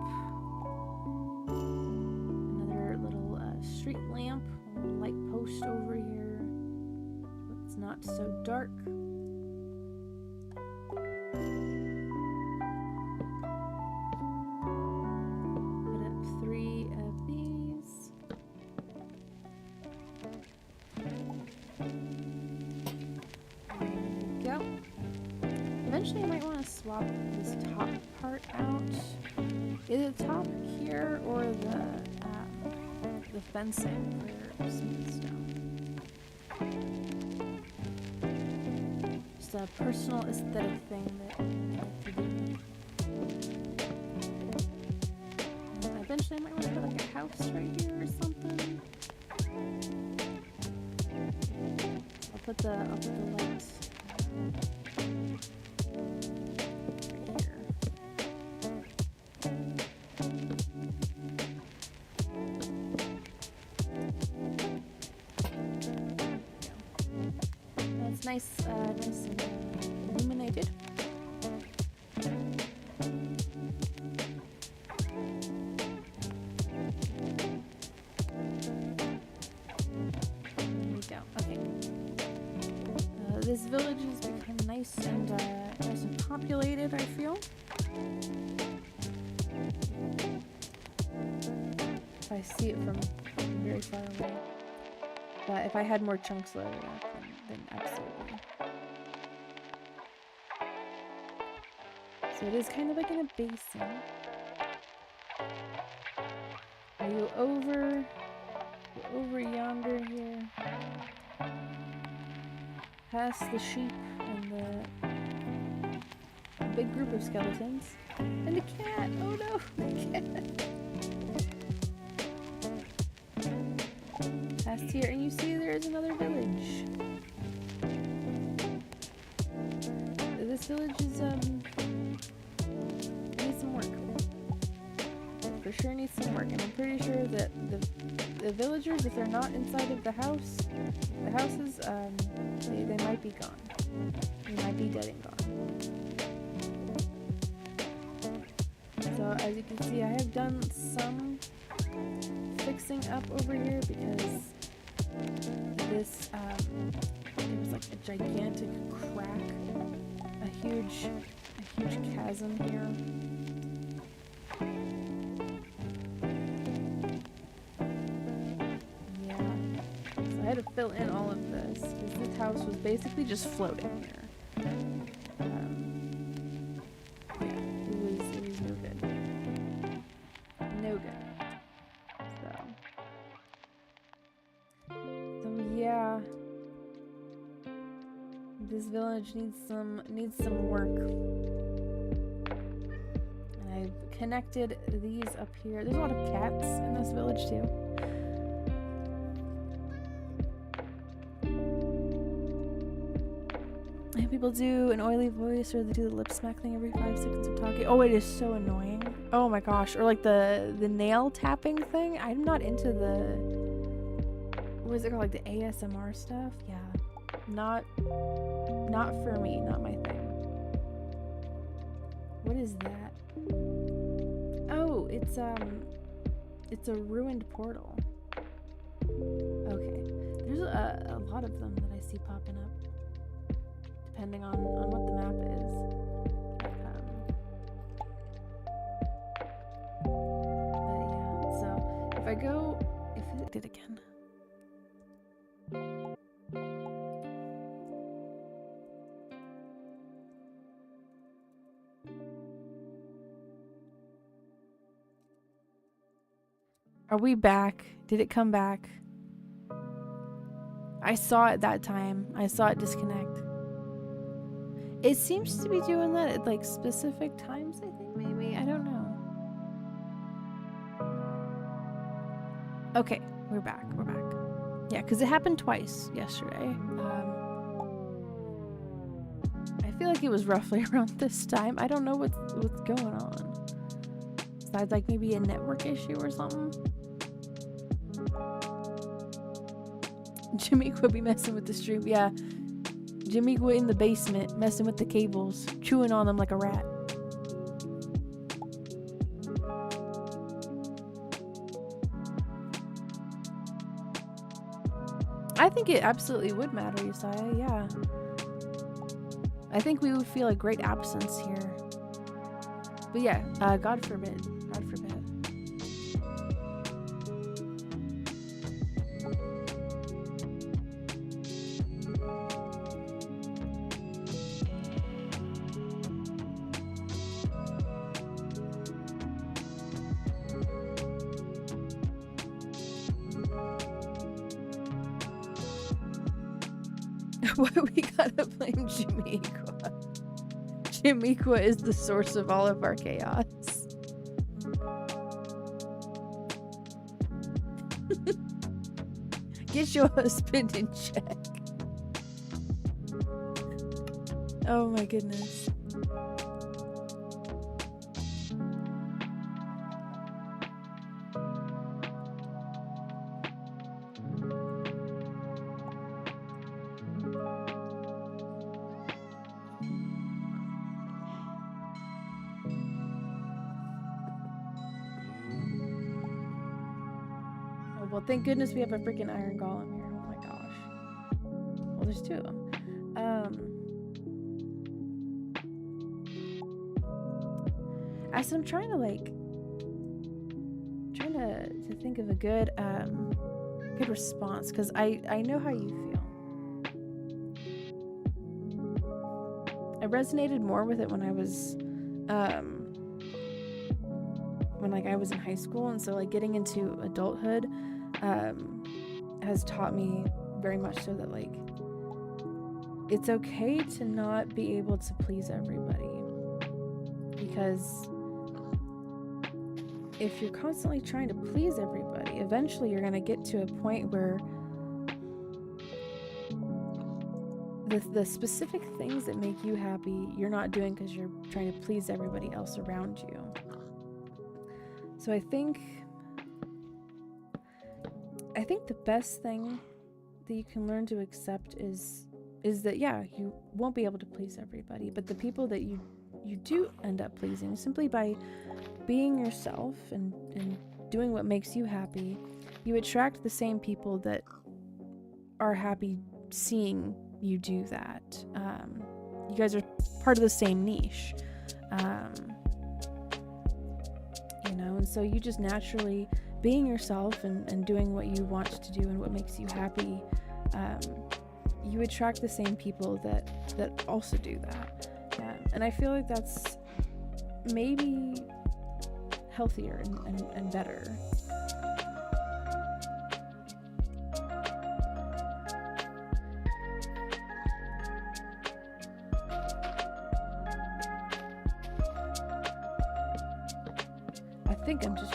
another little street lamp, a light post over here so it's not so dark. Put up 3 of these. There we go. Eventually I might want to swap this top part out. Either the top here or the fencing for smooth stone. Just a personal aesthetic thing that I like to do. And eventually I might want to put like a house right here or something. I'll put the lights nice and illuminated. There we go. Okay. This village has become nice and populated, I feel. If I see it from very far away. But if I had more chunks loaded up, then absolutely. So it is kind of like in a basin. Are you over yonder here? Past the sheep and the big group of skeletons. And the cat! Oh no! The cat! Past here, and you see there is another village. This village is, needs some work. It for sure needs some work, and I'm pretty sure that the the villagers, if they're not inside of the houses, they might be gone. They might be dead and gone. So as you can see, I have done some fixing up over here because this it was like a gigantic crack, a huge chasm here. Yeah, so I had to fill in all of this because this house was basically just floating here. Yeah, it was no good. No good. So yeah, this village needs some work. And I've connected these up here. There's a lot of cats in this village too. And people do an oily voice, or they do the lip smack thing every 5 seconds of talking. Oh, it is so annoying. Oh my gosh. Or like the nail tapping thing. I'm not into the, what is it called, like the ASMR stuff? Yeah, not for me, not my thing. What is that? Oh, it's a ruined portal. Okay, there's a lot of them that I see popping up, depending on what the map is. But yeah, so if I go, if it did again. Are we back? Did it come back? I saw it that time. I saw it disconnect. It seems to be doing that at like specific times, I think, maybe? I don't know. Okay, we're back. We're back. Yeah, because it happened twice yesterday. I feel like it was roughly around this time. I don't know what's going on. Besides, like, maybe a network issue or something. Jamiqua be messing with the stream. Yeah. Jamiqua in the basement messing with the cables, chewing on them like a rat. I think it absolutely would matter, Yesaya, yeah. I think we would feel a great absence here. But yeah, God forbid. God forbid. Why we gotta blame Jamiqua? Jamiqua is the source of all of our chaos. Get your husband in check. Oh my goodness. Well, thank goodness we have a freaking iron golem here. Oh my gosh. Well, there's two of them. As I'm trying to think of a good response, because I know how you feel. I resonated more with it when I was I was in high school, and so like getting into adulthood has taught me very much so that like it's okay to not be able to please everybody, because if you're constantly trying to please everybody, eventually you're going to get to a point where the specific things that make you happy you're not doing because you're trying to please everybody else around you. So I think I think the best thing that you can learn to accept is that, yeah, you won't be able to please everybody, but the people that you do end up pleasing, simply by being yourself and doing what makes you happy, you attract the same people that are happy seeing you do that. You guys are part of the same niche, you know, and so you just naturally being yourself and doing what you want to do and what makes you happy, you attract the same people that also do that. And I feel like that's maybe healthier and better. I think I'm just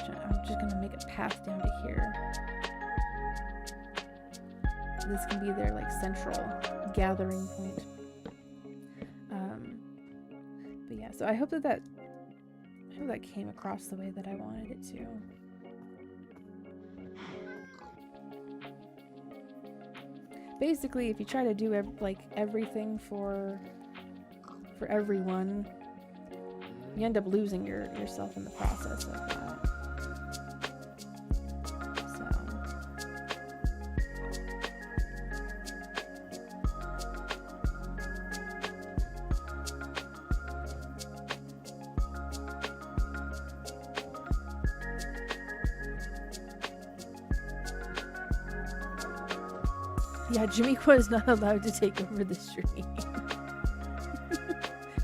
gonna make a path down to here. This can be their like central gathering point. But yeah, so I hope that came across the way that I wanted it to. Basically, if you try to do everything for everyone, you end up losing yourself in the process of that. Yeah, Jimmy was not allowed to take over the stream.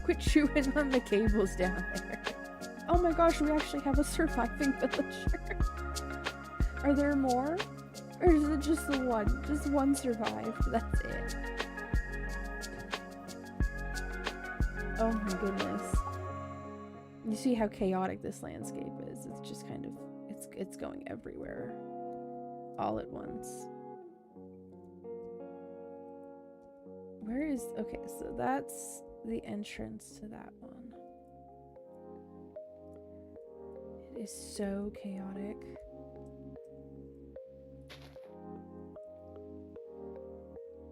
Quit chewing on the cables down there. Oh my gosh, we actually have a surviving villager. Are there more? Or is it just the one? Just one survived, that's it. Oh my goodness. You see how chaotic this landscape is. It's just kind of, it's going everywhere. All at once. Where is, okay, so that's the entrance to that one. It is so chaotic.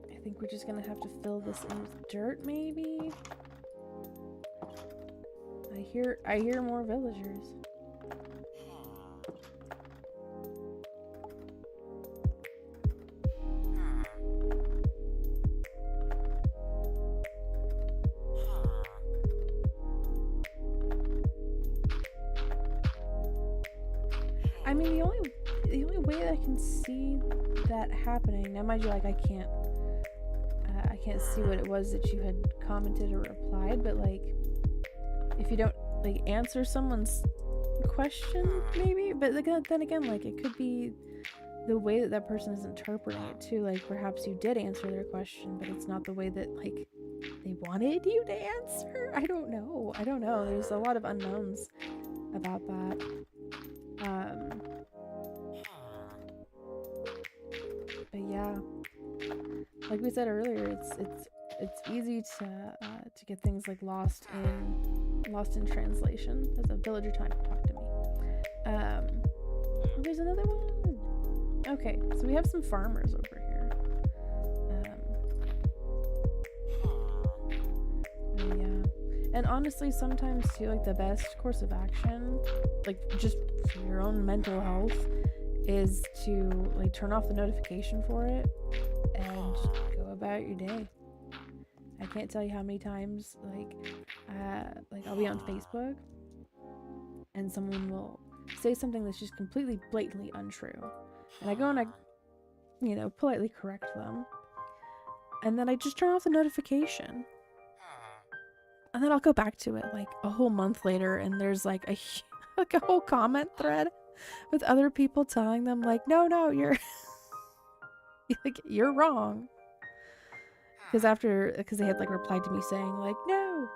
I think we're just gonna have to fill this in with dirt, maybe? I hear more villagers. I mean, the only way that I can see that happening, now mind you, like I can't see what it was that you had commented or replied, but like if you don't like answer someone's question, maybe, but then again, like it could be the way that person is interpreting it too. Like perhaps you did answer their question, but it's not the way that like they wanted you to answer. I don't know. There's a lot of unknowns about that. But yeah, like we said earlier, it's easy to get things like lost in translation. There's a villager trying to talk to me. There's another one. Okay, so we have some farmers over here. But yeah, and honestly, sometimes too, like the best course of action, like just for your own mental health, is to like turn off the notification for it and go about your day. I can't tell you how many times like I'll be on Facebook and someone will say something that's just completely blatantly untrue, and I go and I politely correct them, and then I just turn off the notification, and then I'll go back to it like a whole month later, and there's like a whole comment thread with other people telling them like, no, you're like you're wrong, because they had like replied to me saying like, no,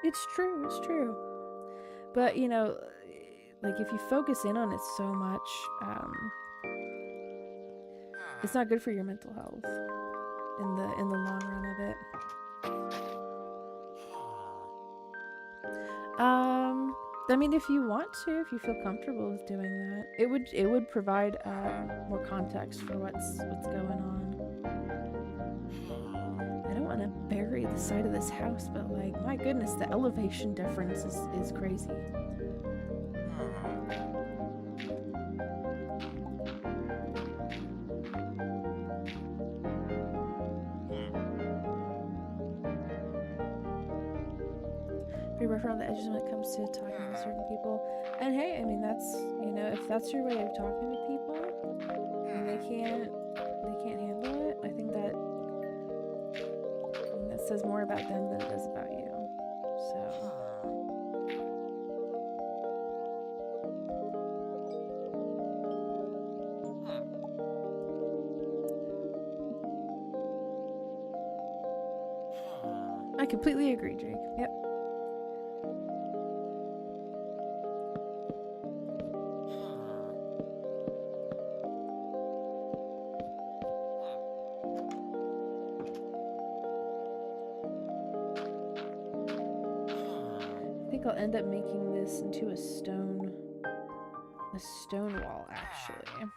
it's true. But like if you focus in on it so much, it's not good for your mental health in the long run of it. I mean, if you want to, if you feel comfortable with doing that, it would provide more context for what's going on. I don't want to bury the side of this house, but like, my goodness, the elevation difference is crazy. Pretty rough around the edges when it comes to talking to certain people. And hey, I mean, that's, you know, if that's your way of talking to people and they can't handle it, I think that says more about them than it does about you. So I completely agree, Jake. Yep. I'll end up making this into a stone wall, actually.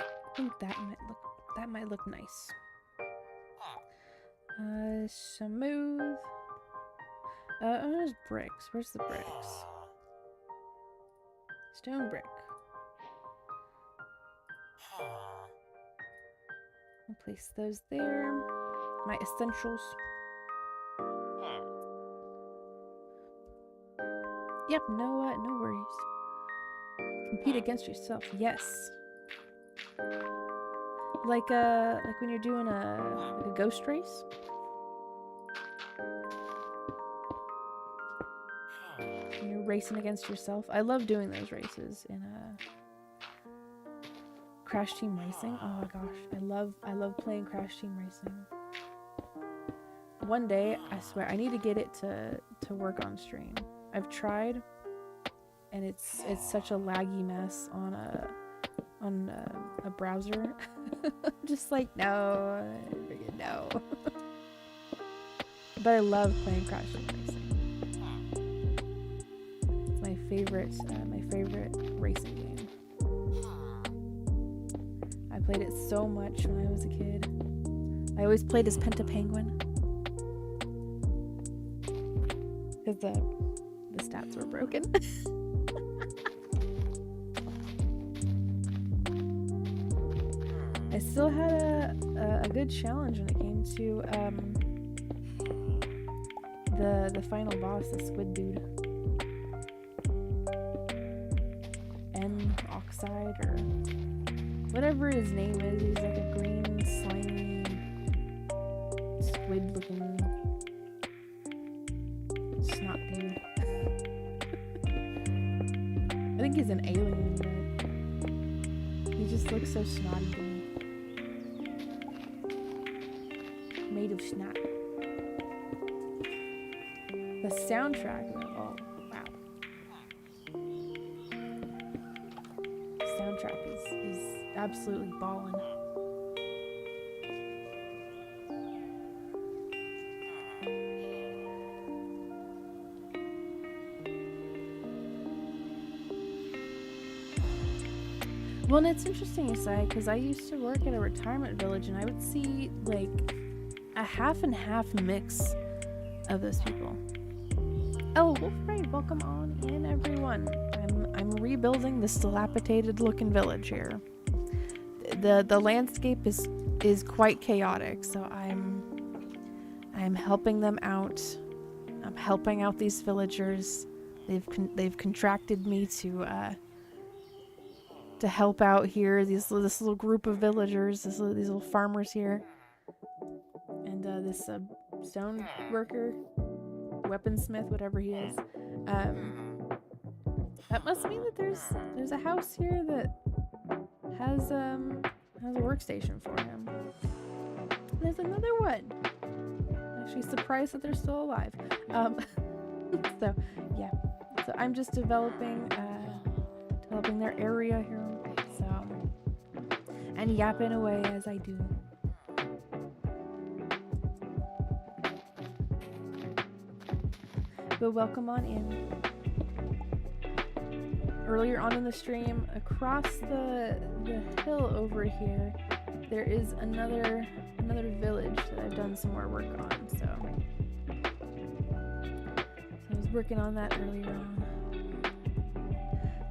I think that might look nice. Smooth. Oh, there's bricks. Where's the bricks? Stone brick. I'll place those there. My essentials. Yep, no worries. Compete against yourself, yes. Like when you're doing a ghost race. You're racing against yourself. I love doing those races in Crash Team Racing. Oh my gosh, I love playing Crash Team Racing. One day, I swear, I need to get it to work on stream. I've tried, and it's such a laggy mess on a browser. Just like no. But I love playing Crash Team Racing. It's my favorite racing game. I played it so much when I was a kid. I always played as Penta Penguin because the stats were broken. I still had a good challenge when it came to the final boss, the squid dude. N-Oxide or whatever his name is. He's like a green, slimy, squid looking snot dude. I think he's an alien, but he just looks so snotty to me. Made of snot. The soundtrack, oh wow. The soundtrack is absolutely ballin'. Well, and it's interesting you say, because I used to work at a retirement village and I would see like a half and half mix of those people. Oh, Wolfray, welcome on in, everyone. I'm rebuilding this dilapidated looking village here. The landscape is quite chaotic, so I'm helping them out. I'm helping out these villagers. They've contracted me to help out here. This little group of villagers, these little farmers here, and this stone worker, weaponsmith, whatever he is. That must mean that there's a house here that has a workstation for him. There's another one. I'm actually surprised that they're still alive. So yeah. So I'm just developing their area here. So and yapping away as I do. But welcome on in. Earlier on in the stream, across the hill over here, there is another village that I've done some more work on. So I was working on that earlier on.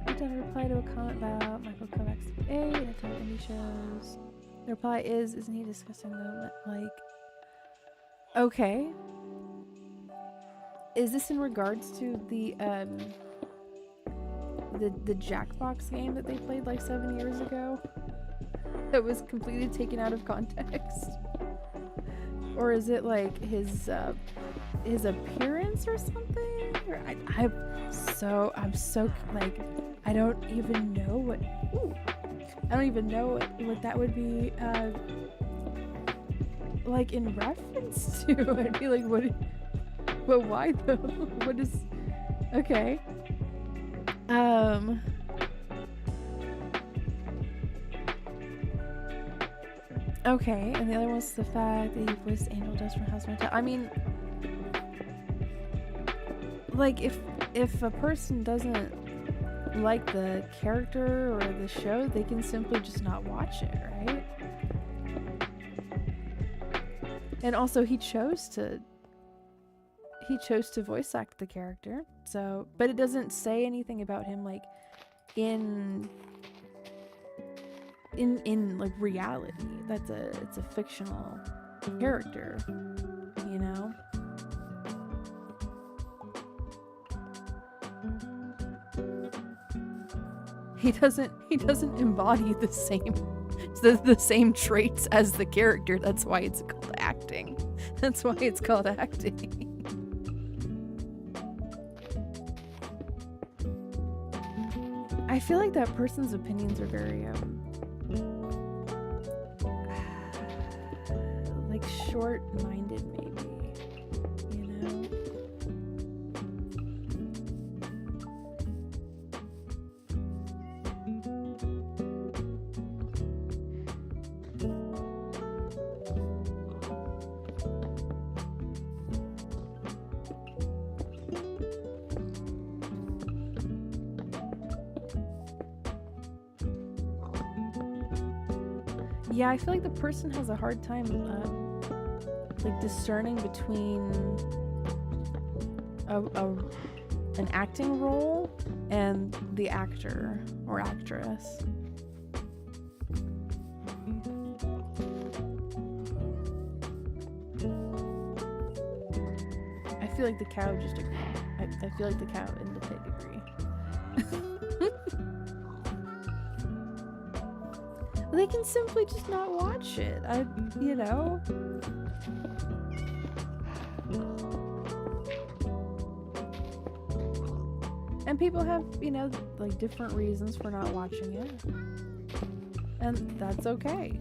I've done a reply to a comment about Michael Kovacs A and attack indie shows. The reply is, isn't he discussing them? Like, okay. Is this in regards to the Jackbox game that they played like 7 years ago? That was completely taken out of context? Or is it like his appearance or something? Or I'm so like, I don't even know what that would be like in reference to. I'd be like, what? But why though? What is? Okay. Okay, and the other one's the fact that he voiced Angel Dust from House Motel. I mean, like, if a person doesn't like the character or the show, they can simply just not watch it, right? And also, he chose to voice act the character, so, but it doesn't say anything about him like in like reality. It's a fictional character, you know? He doesn't embody the same traits as the character. That's why it's called acting. That's why it's called acting. I feel like that person's opinions are very like short-minded, maybe, you know? Yeah, I feel like the person has a hard time like discerning between an acting role and the actor or actress. I feel like the cow just agreed. I feel like the cow and the pig agree. They can simply just not watch it. You know. And people have, you know, like different reasons for not watching it. And that's okay.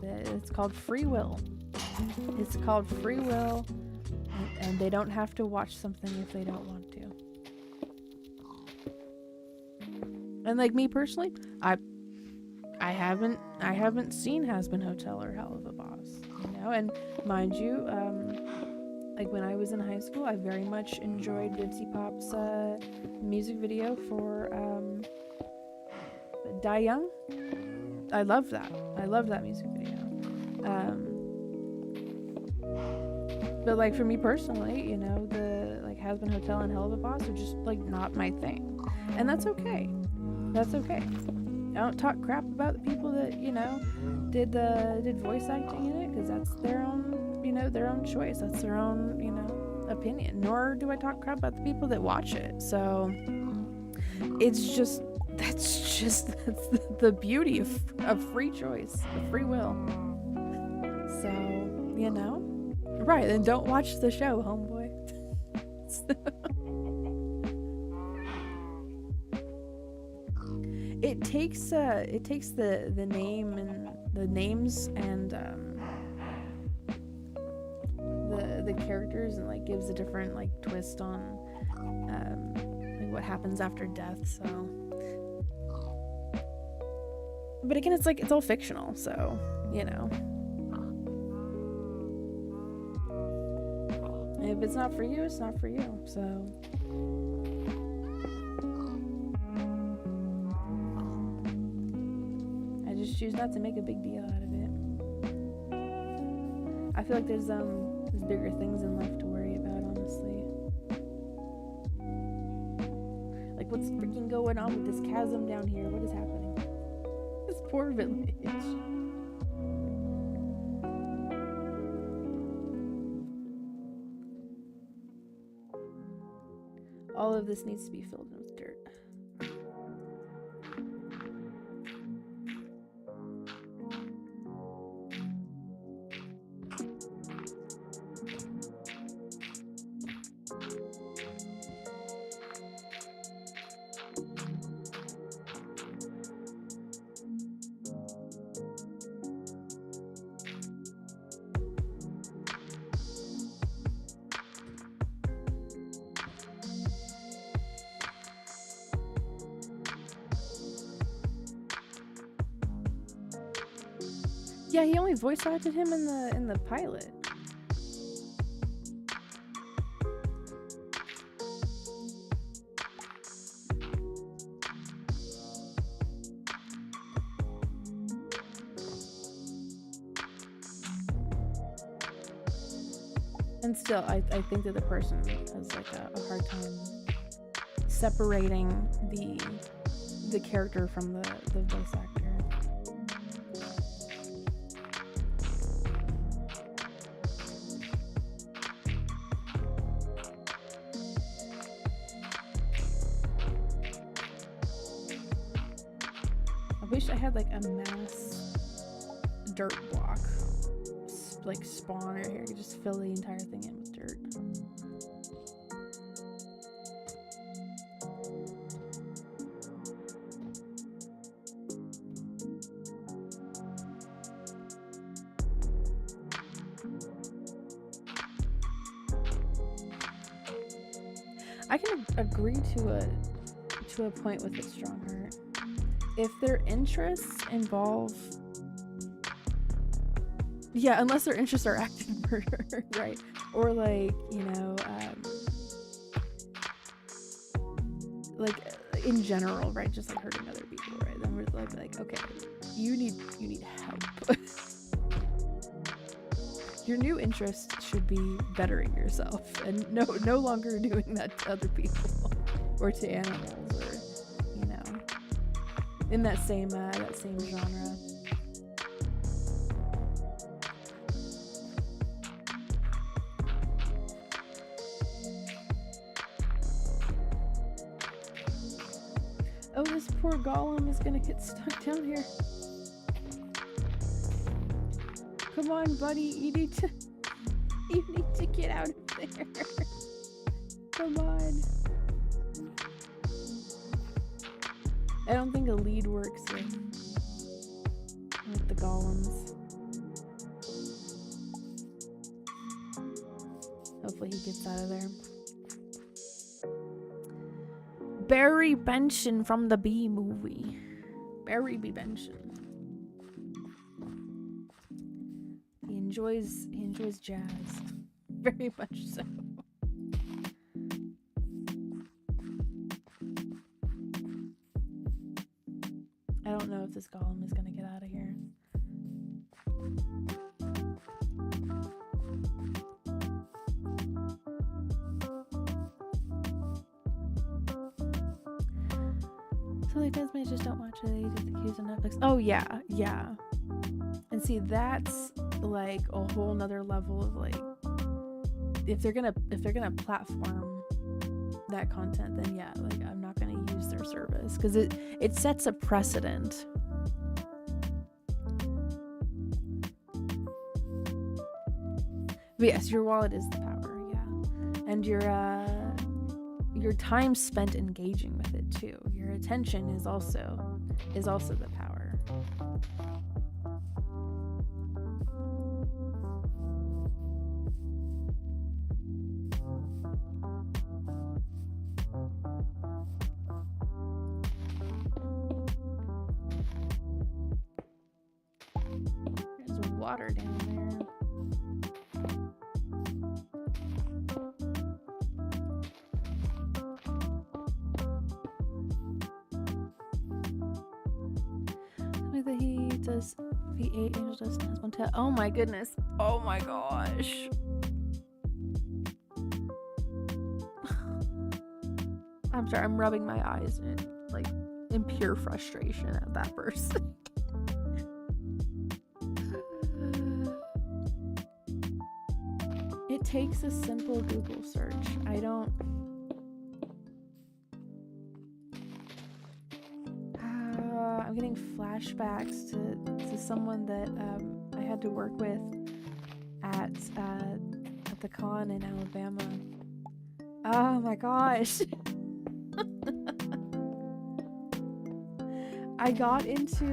It's called free will. It's called free will. And they don't have to watch something if they don't want to. And like me personally, I haven't seen Has Been Hotel or Hell of a Boss, you know, and mind you, like when I was in high school, I very much enjoyed Dipsy Pop's music video for Die Young. I love that music video. But like for me personally, you know, the like Has Been Hotel and Hell of a Boss are just like not my thing, and that's okay. That's okay. I don't talk crap about the people that, you know, did voice acting in it, because that's their own, you know, their own choice. That's their own, you know, opinion. Nor do I talk crap about the people that watch it. So that's the beauty of free choice, of free will. So, you know, right? And don't watch the show, homeboy. It takes the name and the names and the characters and like gives a different like twist on like what happens after death. So, but again, it's like it's all fictional, so you know. If it's not for you, it's not for you. So I just choose not to make a big deal out of it. I feel like there's bigger things in life to worry about, honestly. Like, what's freaking going on with this chasm down here? What is happening? This poor village. All of this needs to be filled in with dirt. Yeah, he only voice acted him in the pilot. And still, I think that the person has like a hard time separating the character from the voice actor. I wish I had like a mass dirt block like spawner here. I could just fill the entire thing in with dirt. I can agree to a point with it, Strongheart. If their interests involve, yeah, unless their interests are active murder, right? Or like, you know, like in general, right? Just like hurting other people, right? Then we're like, okay, you need help. Your new interest should be bettering yourself and no longer doing that to other people or to animals, or, you know, in that same genre. Oh, this poor golem is gonna get stuck down here. Come on, buddy, you need to get out of there. Come on. I don't think a lead works with the golems. Hopefully he gets out of there. Barry Benson from the Bee Movie. Barry B. Benson. He enjoys jazz. Very much so. I don't know if this golem is gonna get out of here. So like fans may just don't watch it, they just accuse on Netflix. Oh yeah. And see, that's like a whole nother level of like, if they're gonna platform that content, then yeah, like I'm not gonna use their service because it sets a precedent. But yes, your wallet is the power, yeah, and your time spent engaging with it too. Your attention is also the power. There's water down there. It does V8 Angel Dust has one tap. Oh my goodness. Oh my gosh. I'm sorry, I'm rubbing my eyes in pure frustration at that person. It takes a simple Google search. I'm getting flashbacks to someone that I had to work with at the con in Alabama. Oh my gosh. I got into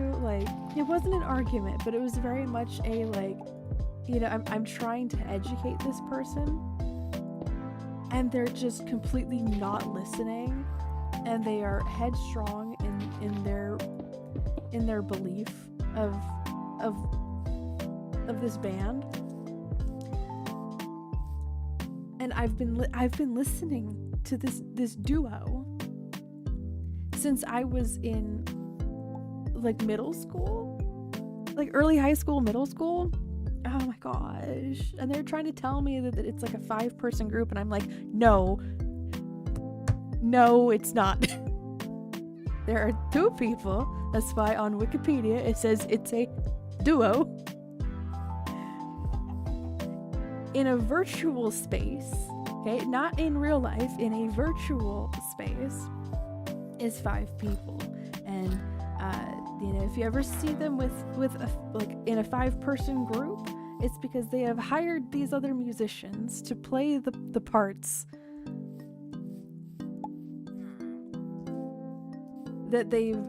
it wasn't an argument, but it was very much a I'm trying to educate this person and they're just completely not listening, and they are headstrong in their belief of this band. And I've been listening to this duo since I was in middle school, early high school, middle school. Oh my gosh. And they're trying to tell me that it's a 5-person group, and I'm like, no, it's not. There are 2 people. That's why on Wikipedia it says it's a duo. In a virtual space, okay, not in real life, in a virtual space is 5 people. And if you ever see them with in a 5-person group, it's because they have hired these other musicians to play the parts that they've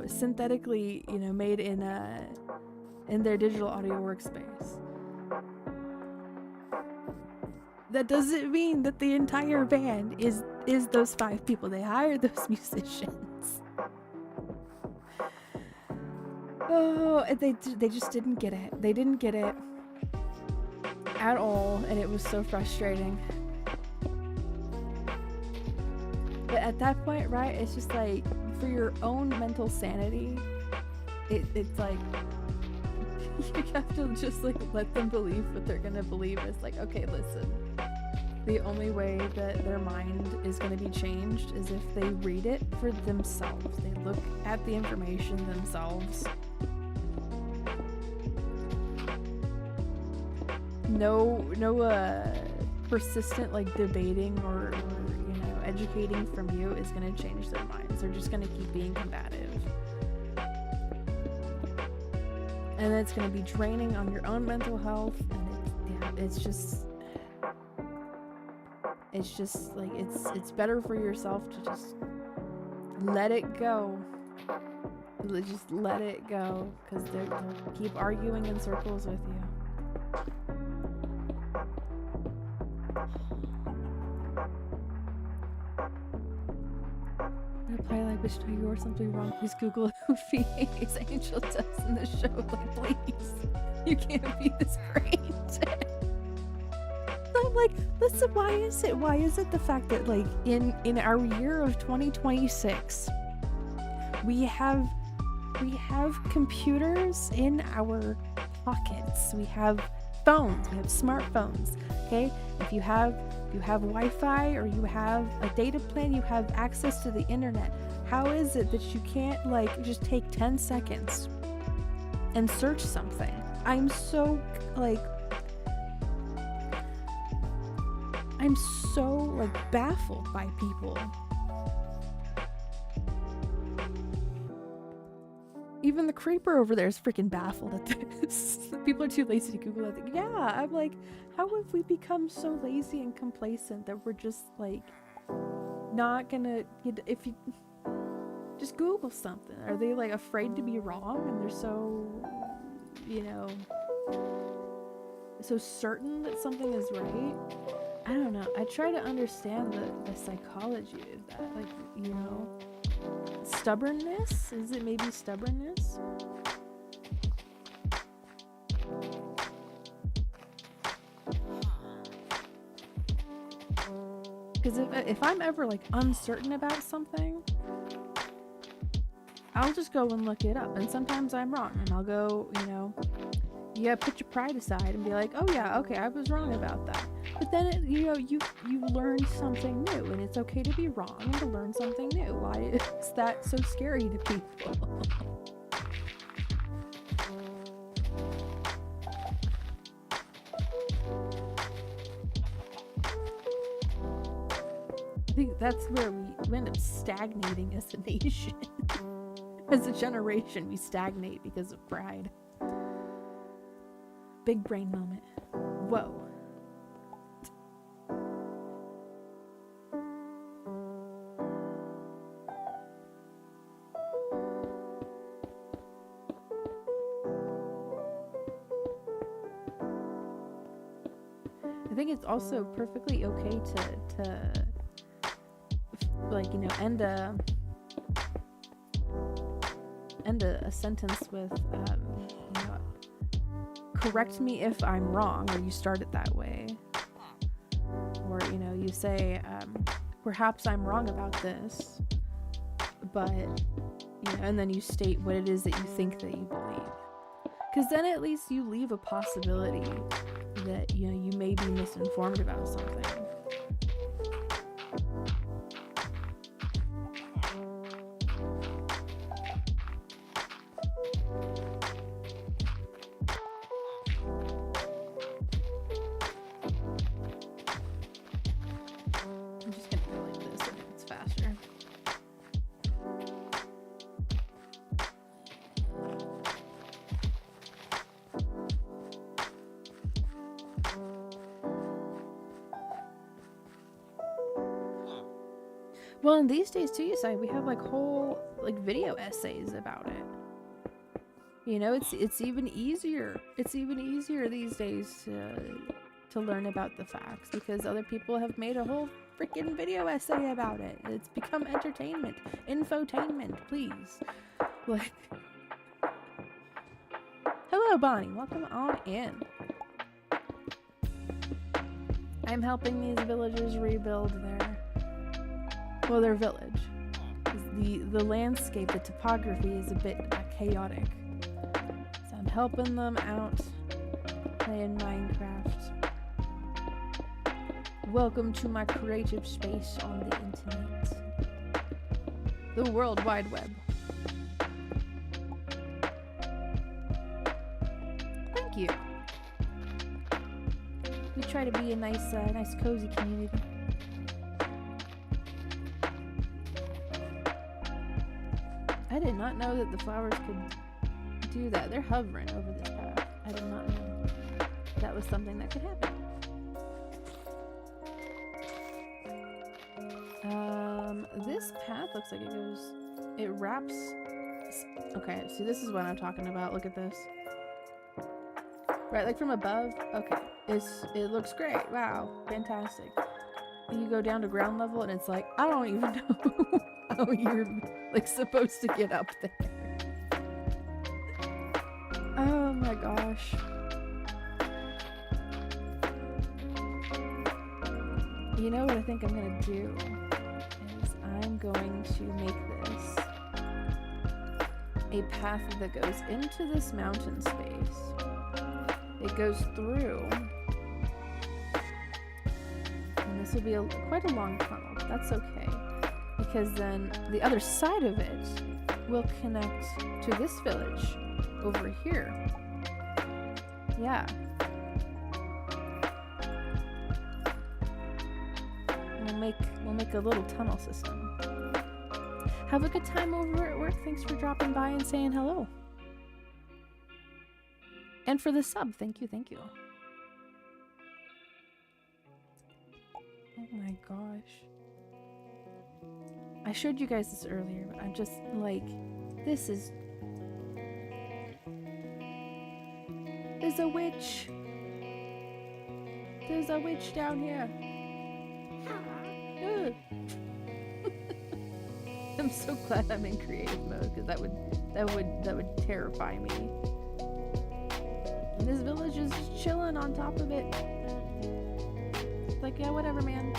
synthetically made in their digital audio workspace. That doesn't mean that the entire band is those 5 people. They hired those musicians. Oh, they just didn't get it. They didn't get it at all, and it was so frustrating. But at that point, right, it's just for your own mental sanity, it's you have to just let them believe what they're gonna believe. It's okay, listen, the only way that their mind is gonna be changed is if they read it for themselves. They look at the information themselves. No persistent debating or educating from you is going to change their minds. They're just going to keep being combative, and it's going to be draining on your own mental health. And it's just it's better for yourself to just let it go. Just let it go, because they'll keep arguing in circles with you. Reply wish you or something wrong. Please Google Euphie Angel Dust in the show. Please. You can't be this great. I'm listen, why is it the fact that in our year of 2026 we have computers in our pockets, we have phones, we have smartphones, okay? If you have Wi-Fi or you have a data plan, you have access to the internet. How is it that you can't just take 10 seconds and search something? I'm so baffled by people. Even the creeper over there is freaking baffled at this. People are too lazy to Google it. Yeah, I'm how have we become so lazy and complacent that we're just not gonna, if you just Google something? Are they afraid to be wrong, and they're so so certain that something is right? I don't know. I try to understand the psychology of that. Stubbornness? Is it maybe stubbornness? Because if I'm ever uncertain about something, I'll just go and look it up, and sometimes I'm wrong, and I'll go, you gotta put your pride aside and be like, oh yeah, okay, I was wrong about that. But then, you learned something new, and it's okay to be wrong and to learn something new. Why is that so scary to people? I think that's where we end up stagnating as a nation. As a generation, we stagnate because of pride. Big brain moment. Whoa. I think it's also perfectly okay to like, end a sentence with, correct me if I'm wrong, or you start it that way. Or, you say, perhaps I'm wrong about this, but, and then you state what it is that you think that you believe. Because then at least you leave a possibility that, you may be misinformed about something. Well, in these days too, we have whole video essays about it. It's even easier. It's even easier these days to learn about the facts because other people have made a whole freaking video essay about it. It's become entertainment, infotainment. Please, hello, Bonnie. Welcome on in. I'm helping these villagers rebuild their village. The landscape, the topography is a bit chaotic. So I'm helping them out playing Minecraft. Welcome to my creative space on the internet. The World Wide Web. Thank you. We try to be a nice cozy community. I did not know that the flowers could do that. They're hovering over this path. I did not know that was something that could happen. This path looks like it wraps. Okay, see, this is what I'm talking about. Look at this. Right, from above. Okay, it looks great. Wow, fantastic. And you go down to ground level and it's like, I don't even know how you're supposed to get up there. Oh my gosh. You know what I think I'm gonna do is I'm going to make this a path that goes into this mountain space. It goes through, and this will be quite a long tunnel, but that's okay, because then the other side of it will connect to this village over here. Yeah. We'll make a little tunnel system. Have a good time over at work. Thanks for dropping by and saying hello. And for the sub, thank you. Oh my gosh. I showed you guys this earlier, but I'm just this is... There's a witch! There's a witch down here! I'm so glad I'm in creative mode, because that would terrify me. And this village is just chilling on top of it. It's like, yeah, whatever, man.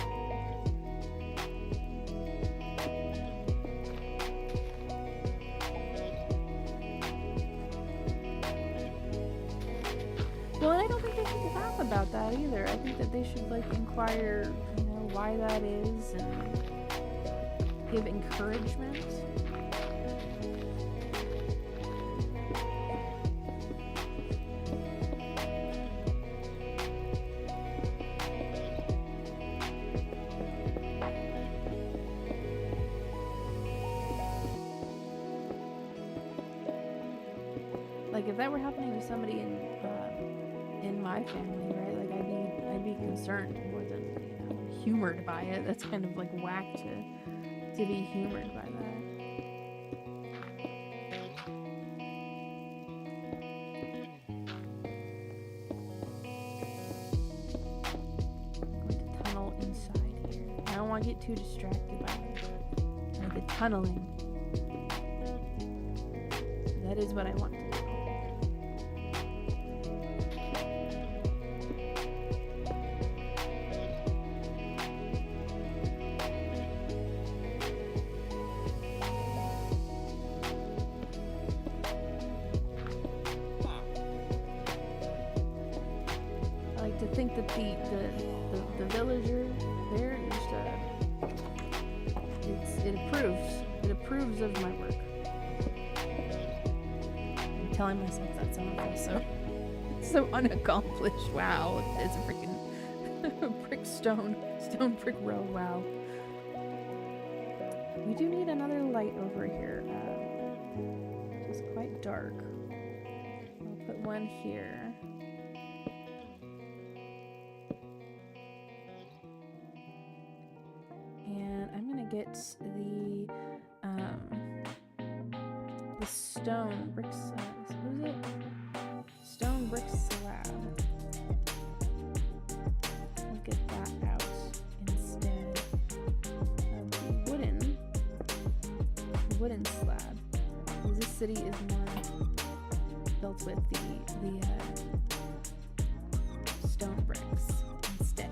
about that either. I think that they should like inquire, you know, why that is and give encouragement. Like if that were happening to somebody in my family, right? Like I'd be concerned more than, you know, humored by it. That's kind of like whack to be humored by that. I'm going to tunnel inside here. I don't want to get too distracted by the tunneling. That is what I want to do. To think that the villager there just it approves of my work. I'm telling myself that so I feel so unaccomplished. Wow, it's a freaking brick stone brick road. Wow. We do need another light over here. It's quite dark. I'll put one here. Get the stone brick slab. What is it? Stone brick slab. We'll get that out instead of the wooden slab. Because this city is more built with the stone bricks instead.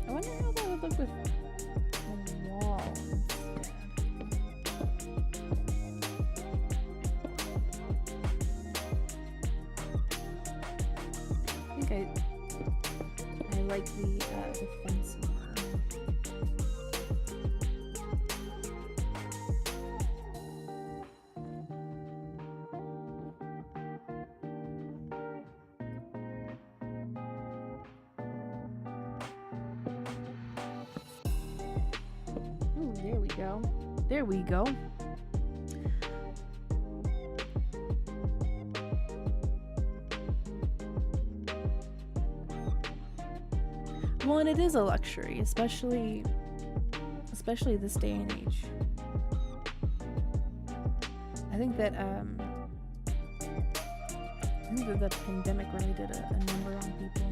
I wonder how that would look with a wall instead. I think I like the fence more. There we go. Well, and it is a luxury, especially this day and age. I think that the pandemic really did a number on people.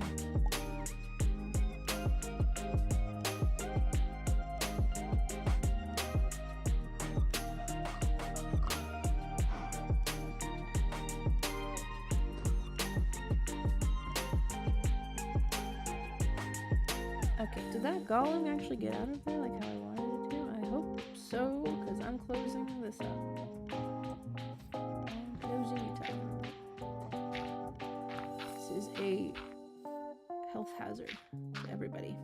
Okay, did that golem actually get out of there like how I wanted it to? I hope so, because I'm closing this up. I'm closing it up. This is a health hazard to everybody.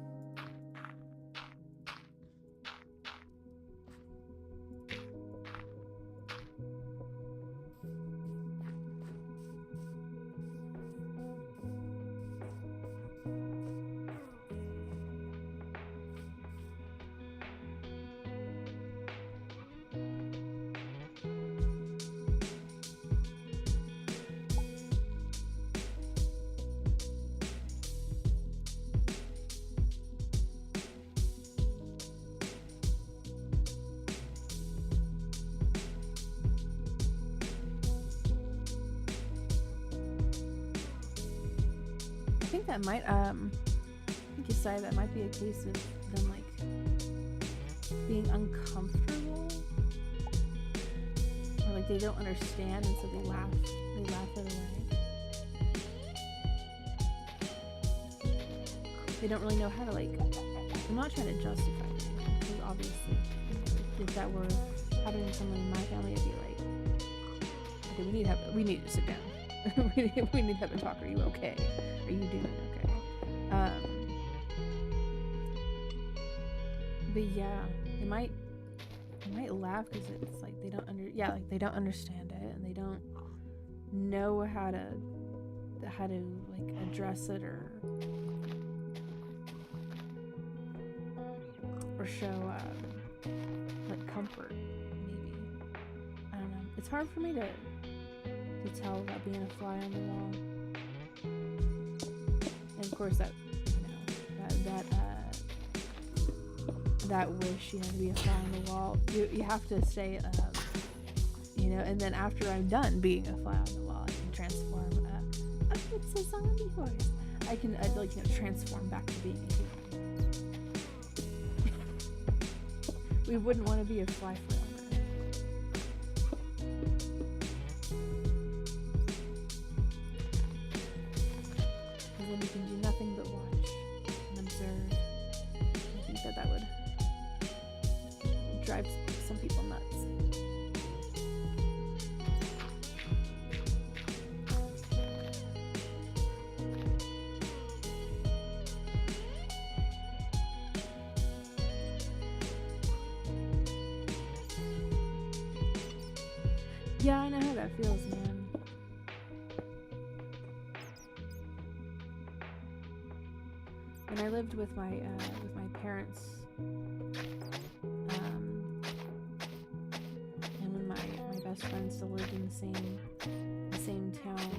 I think that might, I think you said that might be a case of them, like, being uncomfortable. Or, like, they don't understand, and so they laugh it away. They don't really know how to, like, I'm not trying to justify it, because obviously, if that were happening to someone in my family, I'd be like, okay, we need to sit down. we need to have a talk. Are you okay? Are you doing okay? But yeah, they might laugh because it's like they don't they don't understand it, and they don't know how to like address it or show like comfort. Maybe, I don't know. It's hard for me to tell about being a fly on the wall, and of course that that wish, to be a fly on the wall, you have to say, and then after I'm done being a fly on the wall, I can transform. It's a zombie horse. I'd transform back to being a human. We wouldn't want to be a fly forever. Because then we can do nothing but watch and observe. I think that would drive some people nuts. Yeah, I know how that feels, man. When I lived with my parents, and when my best friend still lived in the same town,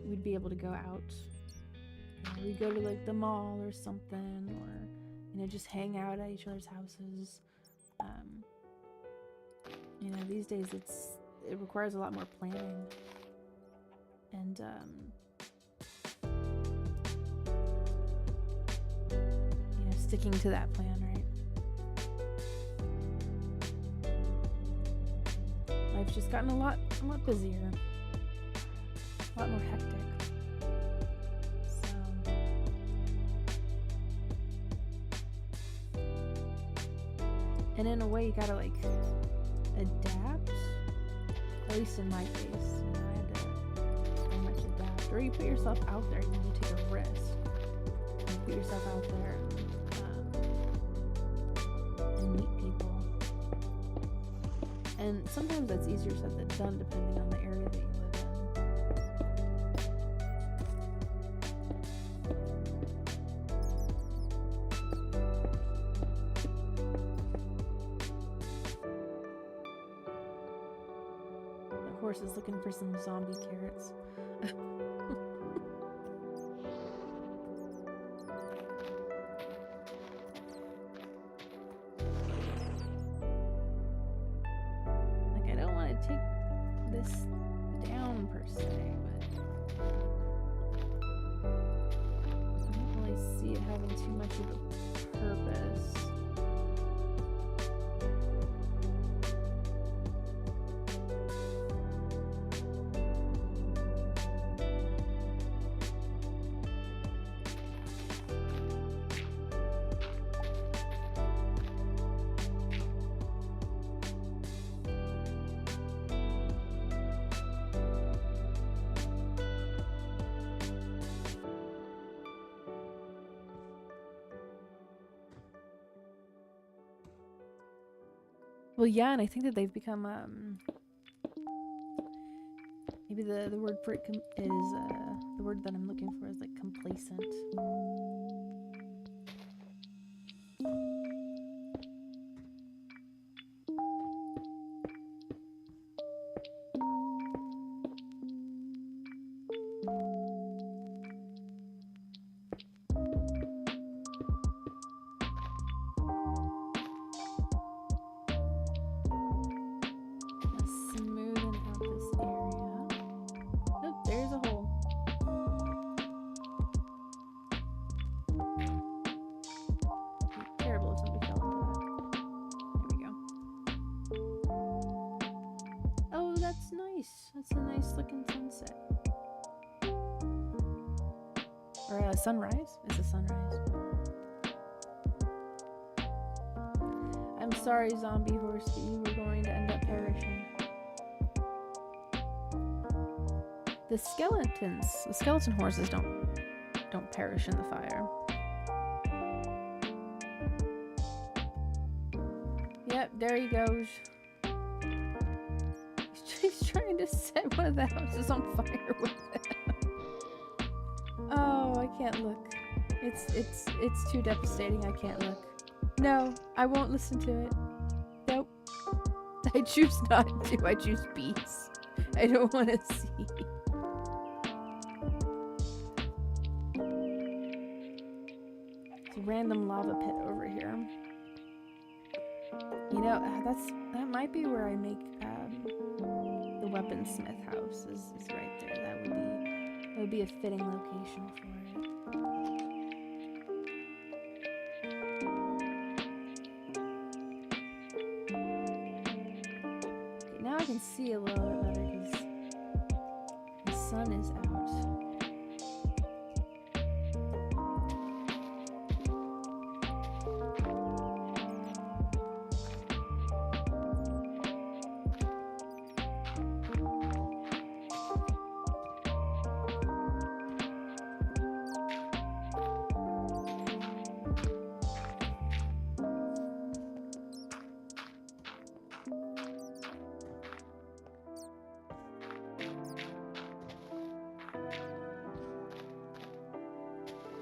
we'd be able to go out. We'd go to like the mall or something, or just hang out at each other's houses. These days it requires a lot more planning, and sticking to that plan, right? Life's just gotten a lot busier, a lot more hectic. So, and in a way, you gotta like adapt. At least in my case, I had to very much adapt. Or you put yourself out there, and you take a risk. You put yourself out there and meet people. And sometimes that's easier said than done, depending on the area that you live Is looking for some zombie carrots. Like, I don't want to take this down per se, but I don't really see it having too much of a purpose. Well, yeah, and I think that they've become, maybe the word for it is, the word that I'm looking for is, like, complacent. Sunrise? It's a sunrise. I'm sorry, zombie horse, but you were going to end up perishing. The skeleton horses don't perish in the fire. Yep, there he goes. He's trying to set one of the houses on fire with it. Oh, I can't look. It's too devastating. I can't look. No, I won't listen to it. Nope. I choose not to. I choose peace. I don't want to see. It's a random lava pit over here. You know, that might be where I make the weaponsmith house. Is right there. That would be a fitting location for it. Now I can see a little bit better because the sun is out.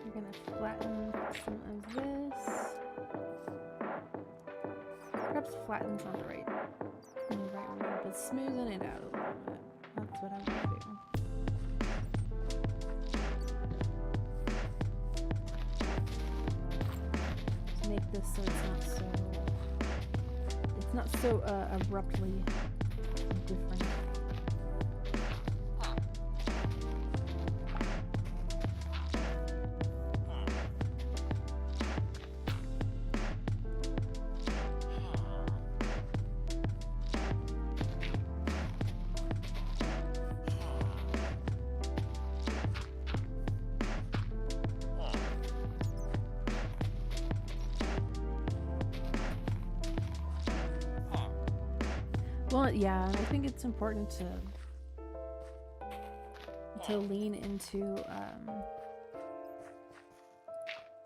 We're gonna flatten some of this. Perhaps flatten's not the right word, but smoothing it out a little bit. That's what I'm gonna do. To make this so it's not so abruptly different. Well, yeah, I think it's important to lean into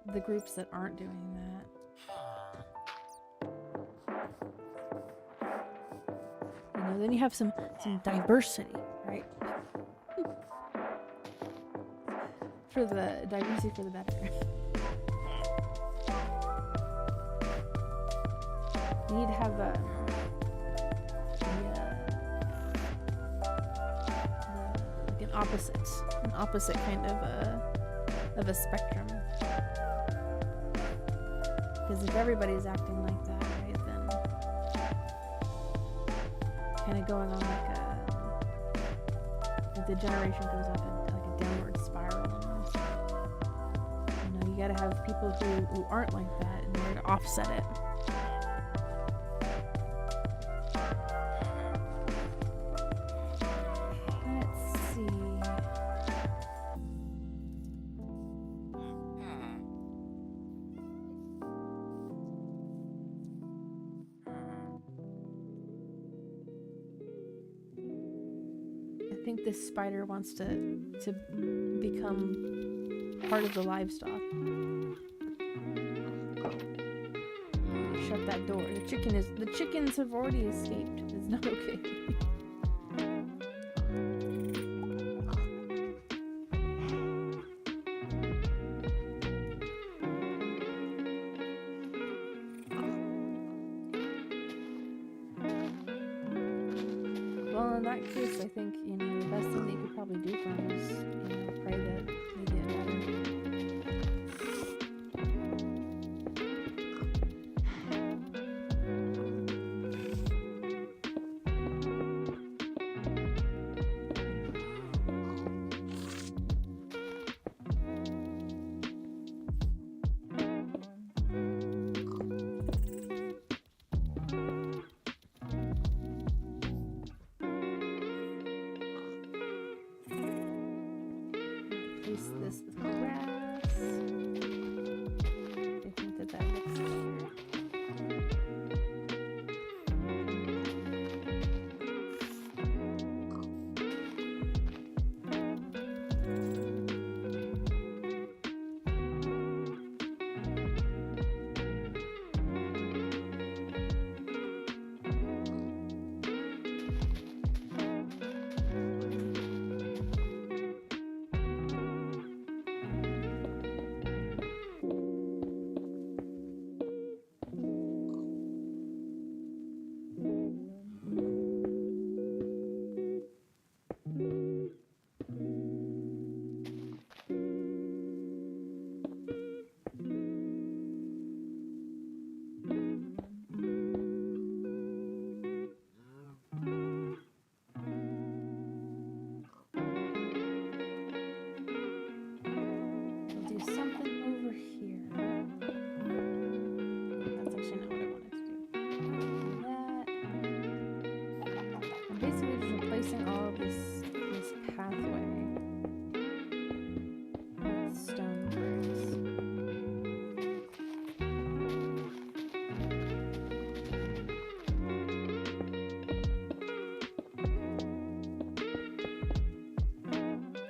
the groups that aren't doing that. You know, then you have some diversity, right? For the diversity for the better. You need to have an opposite kind of a spectrum. Because if everybody's acting like that, right, then kind of going on like the generation goes up in like a downward spiral almost. You know, you gotta have people who aren't like that in order to offset it. I think this spider wants to become part of the livestock. Shut that door. The chickens have already escaped. It's not okay. Well, in that case, I think, you know, the best thing that you could probably do for him is, you know, pray that they get better. This with grass. I think that looks better. replacing all of this pathway with stone bricks.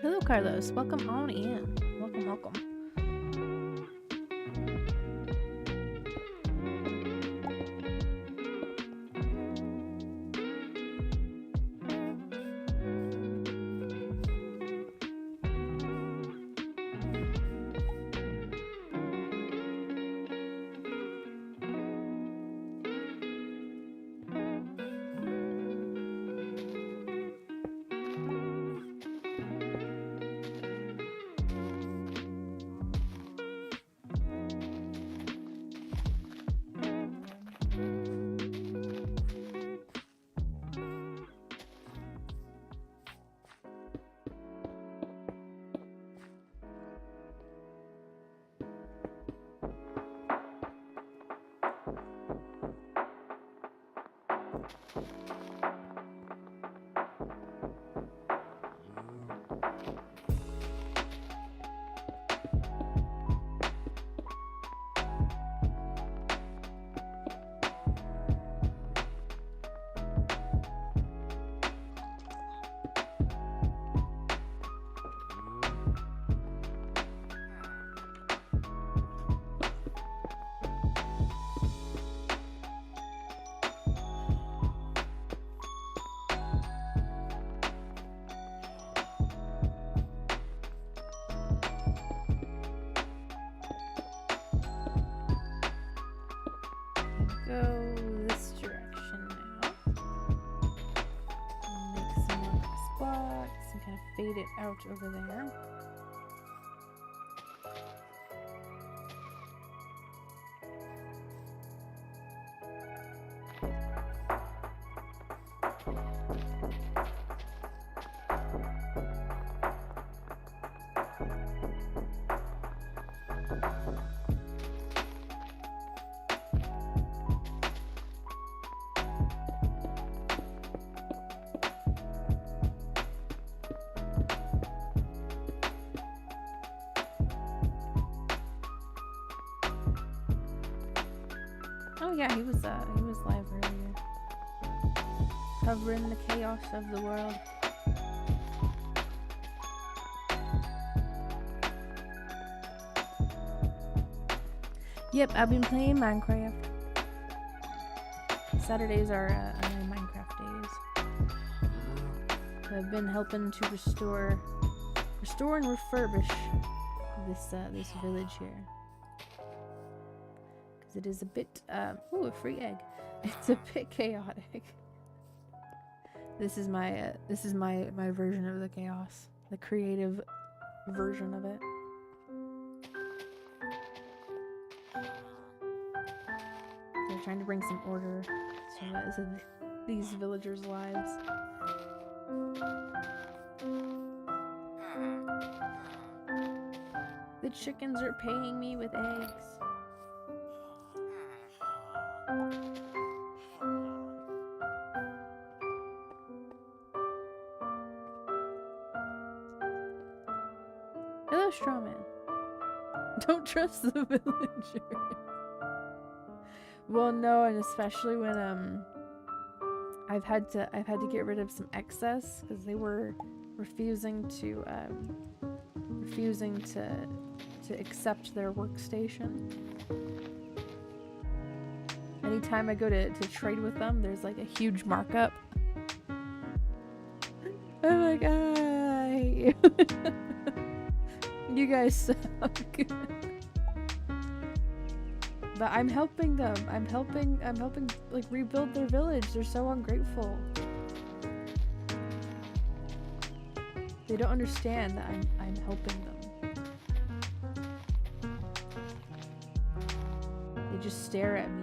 Hello, Carlos. Welcome on in. Welcome, welcome. Go this direction now. Make some more spots and kind of fade it out over there. Oh yeah, he was live earlier, covering the chaos of the world. Yep, I've been playing Minecraft. Saturdays are Minecraft days. I've been helping to restore and refurbish this village here. It is a bit ooh, a free egg. It's a bit chaotic. This is my version of the chaos, the creative version of it. They're trying to bring some order to these villagers' lives. The chickens are paying me with eggs. Hello, Strawman. Don't trust the villagers. Well, no, and especially when I've had to get rid of some excess because they were refusing to accept their workstation. Anytime I go to trade with them, there's like a huge markup. I'm like, I hate you. You guys suck. But I'm helping them. I'm helping like rebuild their village. They're so ungrateful. They don't understand that I'm helping them. They just stare at me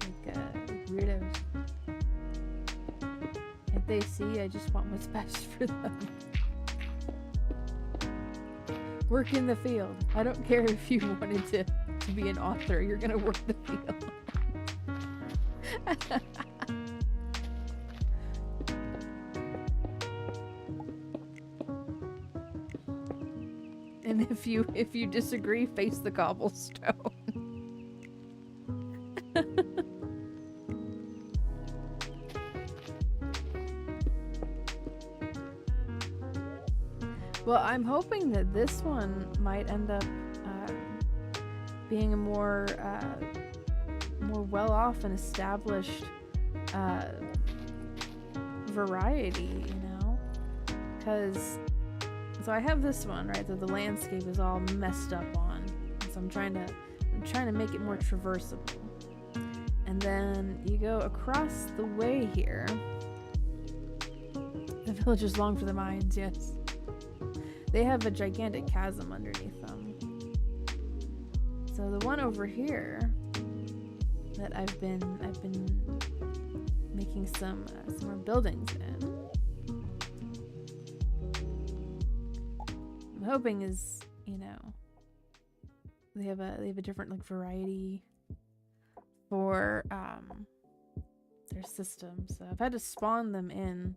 like weirdos. If they see, I just want what's best for them. Work in the field. I don't care if you wanted to be an author. You're gonna work the field. And if you disagree, face the cobblestone. Well, I'm hoping that this one might end up being a more well-off and established variety, you know? Because so I have this one, right, that the landscape is all messed up on. So I'm trying to make it more traversable. And then you go across the way here. The villagers long for the mines, yes. They have a gigantic chasm underneath them. So the one over here that I've been making some more buildings in. I'm hoping is, you know, they have a different like variety for their system. So I've had to spawn them in.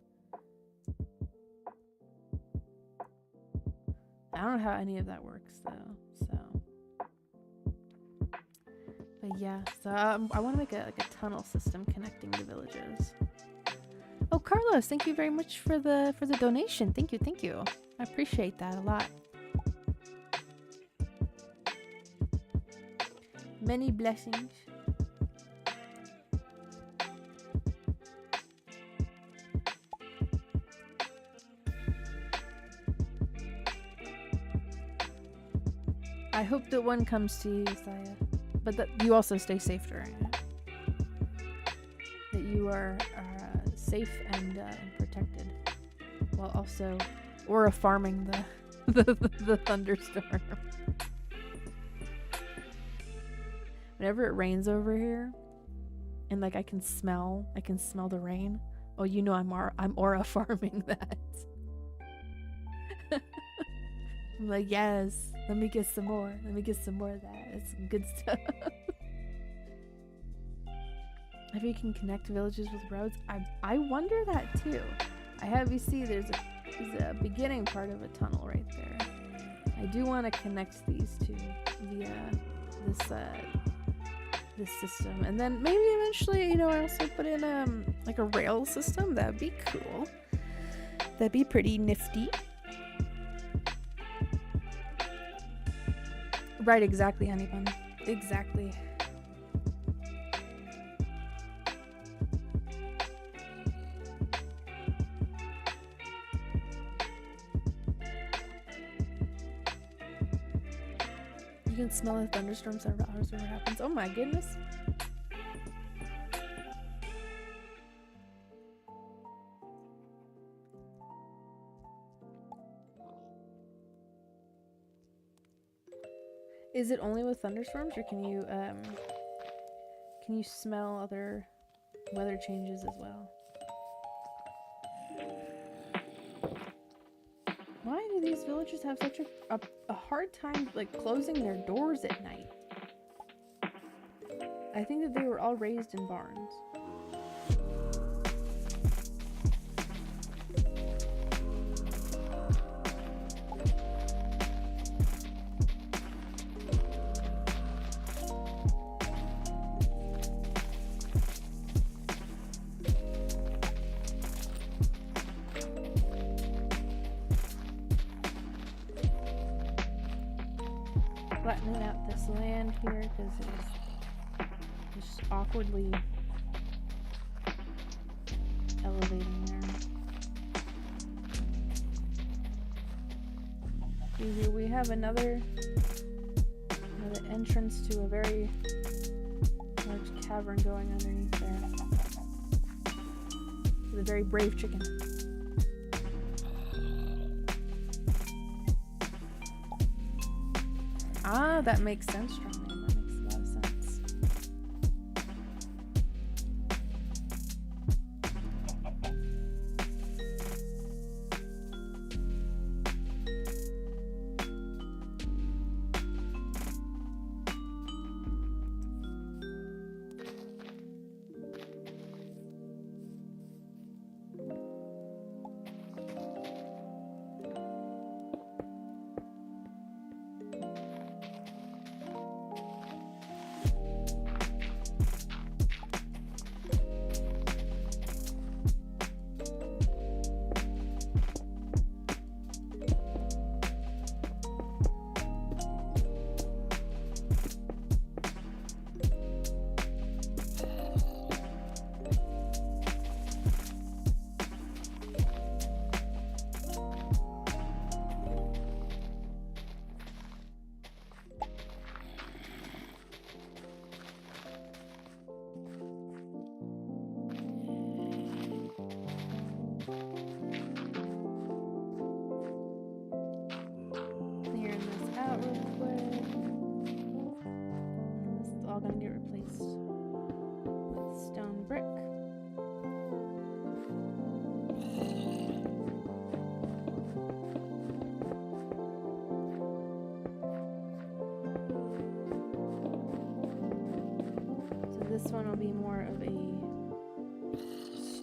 I don't know how any of that works though. So, but yeah. So I want to make a tunnel system connecting the villages. Oh, Carlos, thank you very much for the donation. Thank you. I appreciate that a lot. Many blessings. I hope that one comes to you, Saya. But that you also stay safe during it. That you are safe and protected. While also aura farming the thunderstorm. Whenever it rains over here, and like I can smell the rain. Oh, you know I'm aura farming that. I'm like, yes, let me get some more. Let me get some more of that. It's some good stuff. If you can connect villages with roads, I wonder that too. I have you see there's a beginning part of a tunnel right there. I do want to connect these two via this system, and then maybe eventually, you know, I also put in like a rail system. That'd be cool. That'd be pretty nifty. Right, exactly, honey bun. Exactly. You can smell the thunderstorm several hours before it happens. Oh my goodness. Is it only with thunderstorms, or can you smell other weather changes as well? Why do these villagers have such a hard time like closing their doors at night? I think that they were all raised in barns. Flattening out this land here because it's just awkwardly elevating there. Here we have another entrance to a very large cavern going underneath there. With a very brave chicken. Ah, that makes sense, Strongman. That makes a lot of sense.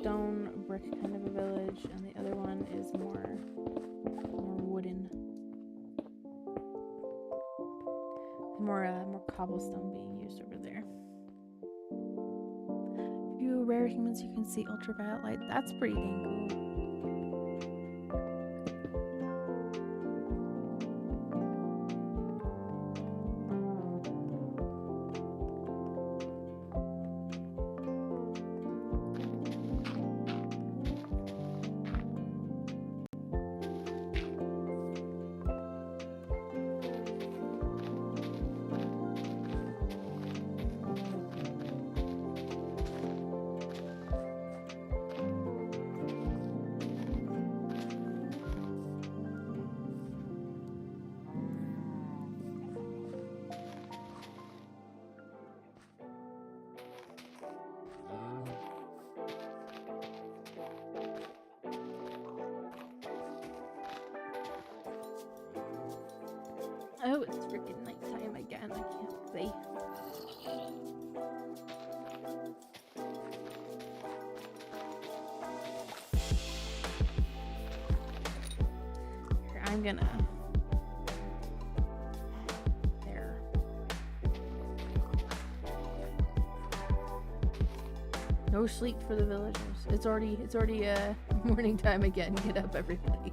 stone brick kind of a village, and the other one is more wooden, more cobblestone being used over there. A few rare humans you can see ultraviolet light. That's pretty dang cool. Oh, it's freaking nighttime again. I can't see. Here, I'm gonna... There. No sleep for the villagers. It's already morning time again. Get up, everybody.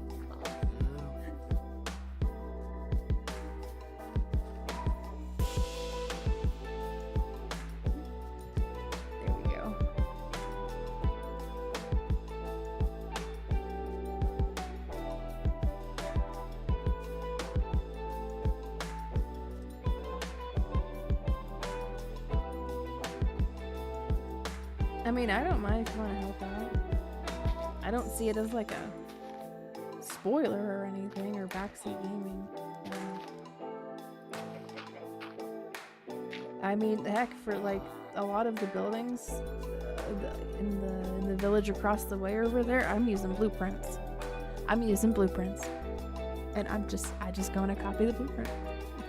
I mean, I don't mind if you want to help out. I don't see it as like a spoiler or anything, or backseat gaming. I mean, heck, for like a lot of the buildings in the village across the way over there, I'm using blueprints. And I just go and I copy the blueprint.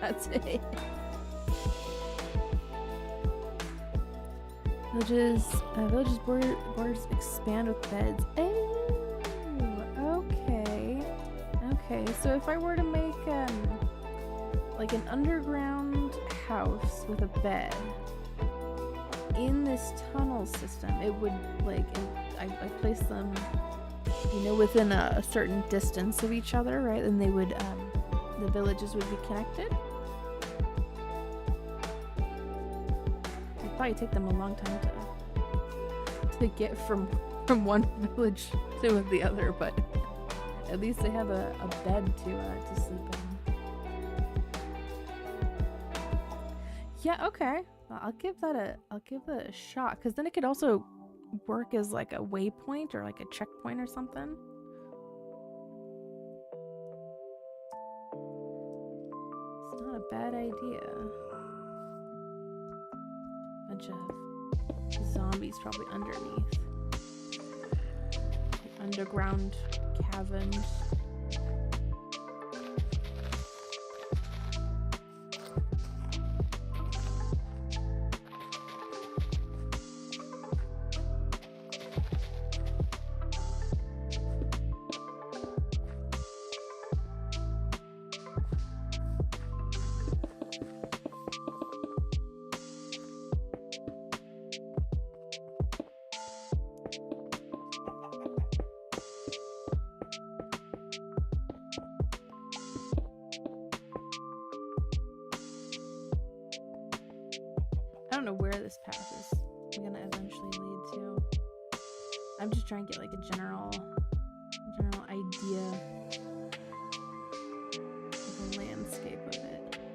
That's it. Villages borders expand with beds. Oh, okay. So if I were to make like an underground house with a bed in this tunnel system, it would like I place them, within a certain distance of each other, right? And they would the villages would be connected. Probably take them a long time to get from one village to the other, but at least they have a bed to sleep in. Yeah, okay. I'll give that a shot, because then it could also work as like a waypoint or like a checkpoint or something. It's not a bad idea. Bunch of zombies probably underneath. Underground caverns. I don't know where this path is gonna eventually lead to. I'm just trying to get like a general idea of the landscape of it.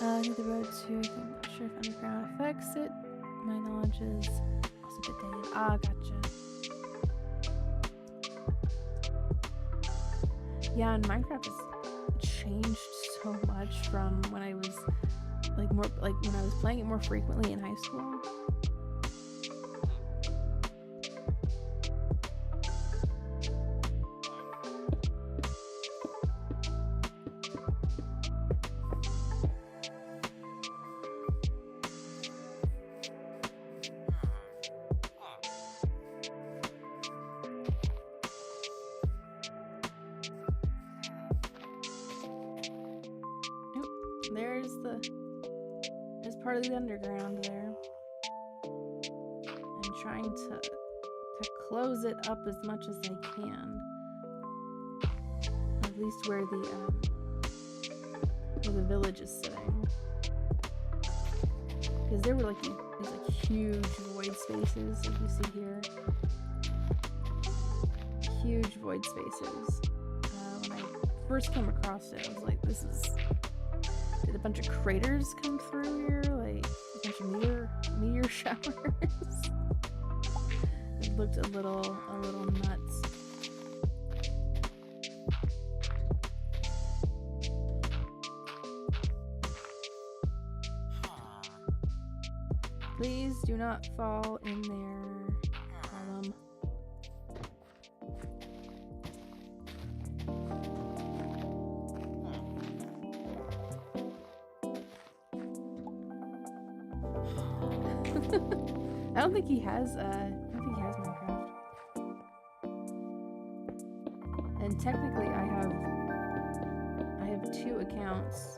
Near the road to, I'm not sure if underground affects it. My knowledge is also a bit dated. Ah, gotcha. Yeah, and Minecraft has changed so much from when I was when I was playing it more frequently in high school. part of the underground there. I'm trying to close it up as much as I can. At least where the village is sitting. Because there were like these like huge void spaces, like you see here. Huge void spaces. When I first came across it, I was like, did a bunch of craters come through here? Like a bunch of meteor showers? It looked a little nuts. Please do not fall in there, column. I don't think he has Minecraft. And technically I have 2 accounts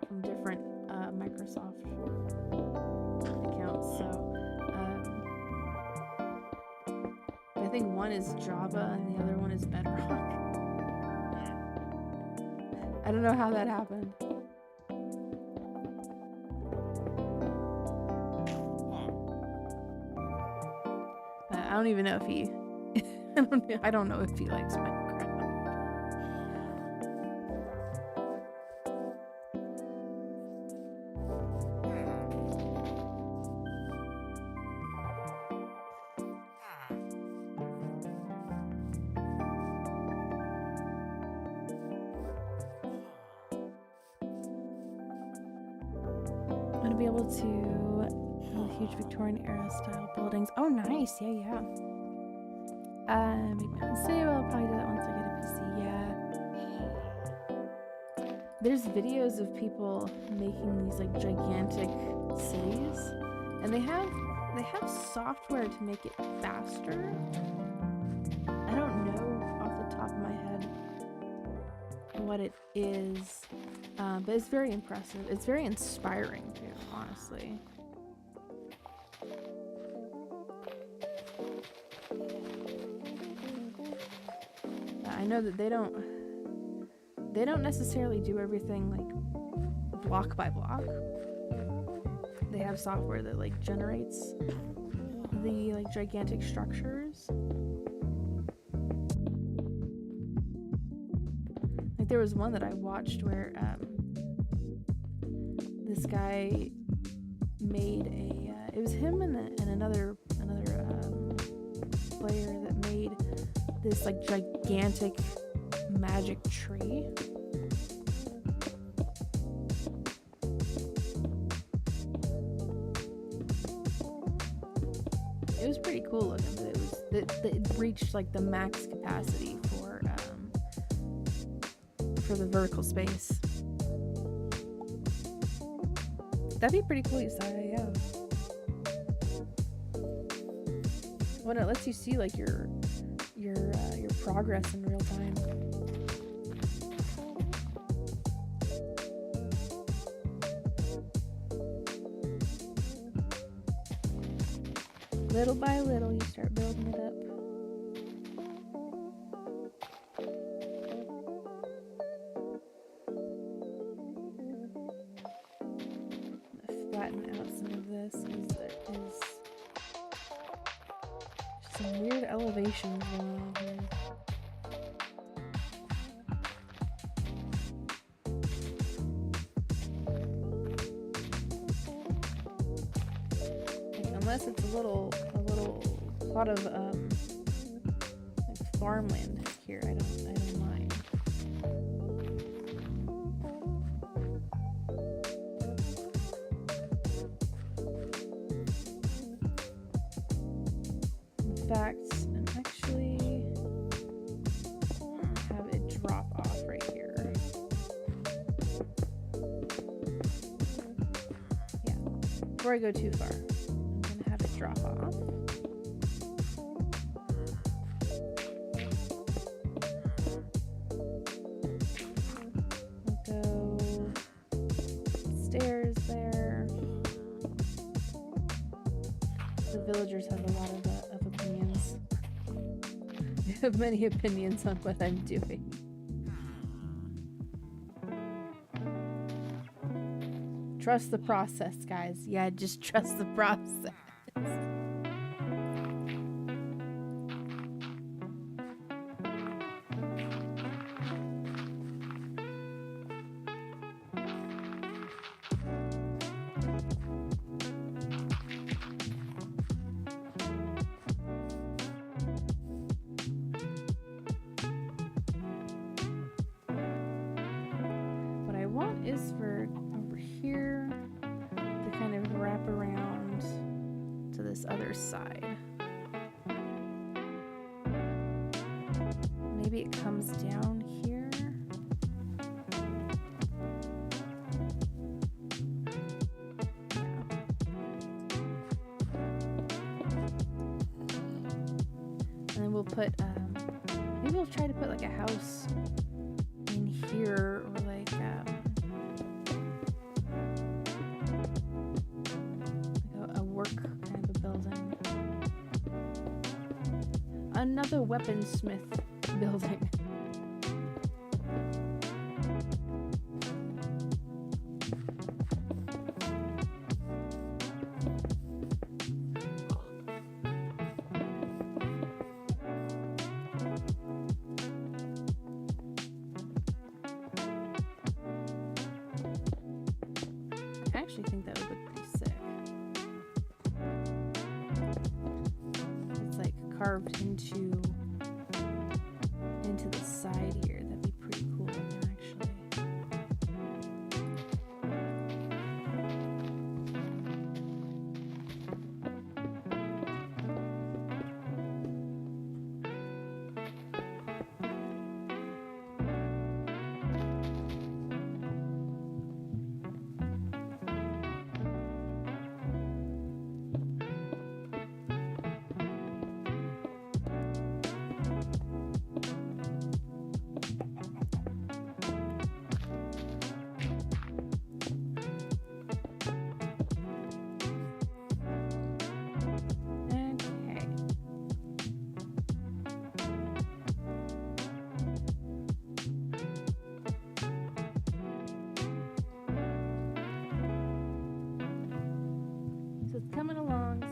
from different Microsoft accounts, so I think one is Java and the other one is Bedrock. I don't know how that happened. I don't even know if he I don't know if he likes Minecraft. I'm gonna be able to build huge Victorian era style buildings. Oh, nice. Yeah. Make my own city. I'll probably do that once I get a PC. Yeah. There's videos of people making these like gigantic cities, and they have software to make it faster. I don't know off the top of my head what it is, but it's very impressive. It's very inspiring too, honestly. I know that they don't necessarily do everything like block by block. They have software that like generates the like gigantic structures. Like there was one that I watched where this guy made it was him and another player that made this like gigantic magic tree. It was pretty cool looking, but it reached like the max capacity for the vertical space. That'd be pretty cool, Isaiah, yeah. When it lets you see like your progress in real time. Little by little, you start building it up. I'm gonna flatten out some of this because there is some weird elevations going on here. Unless it's a little plot of like farmland here, I don't mind. In fact, I'm actually have it drop off right here. Yeah, before I go too far. Drop off. We'll go stairs there. The villagers have a lot of opinions. They have many opinions on what I'm doing. Trust the process, guys. Yeah, just trust the process. What I want is for over here to kind of wrap around to this other side. Maybe it comes down here. Yeah. And then we'll put, maybe we'll try to put like a house in here, or like, a work kind of a building. Another weaponsmith building. I actually think that would look pretty sick. It's like carved into the side here. That'd be pretty cool, actually. Coming along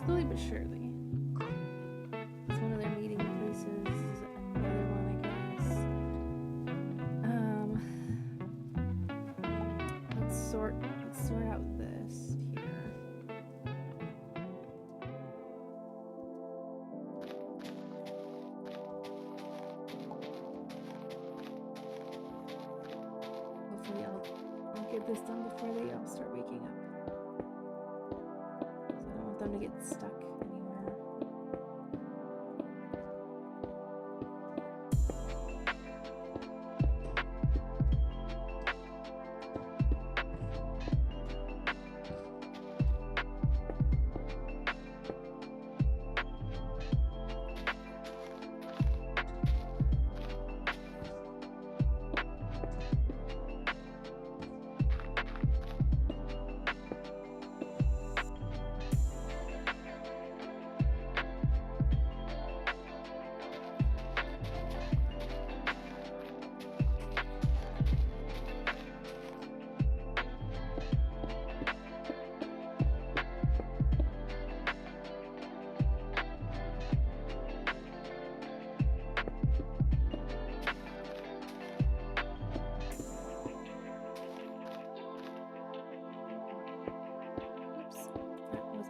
slowly but surely. It's one of their meeting places. Another one, I guess. Let's sort out this here. Hopefully I'll get this done before they all start waking up. Them to get stuck anywhere.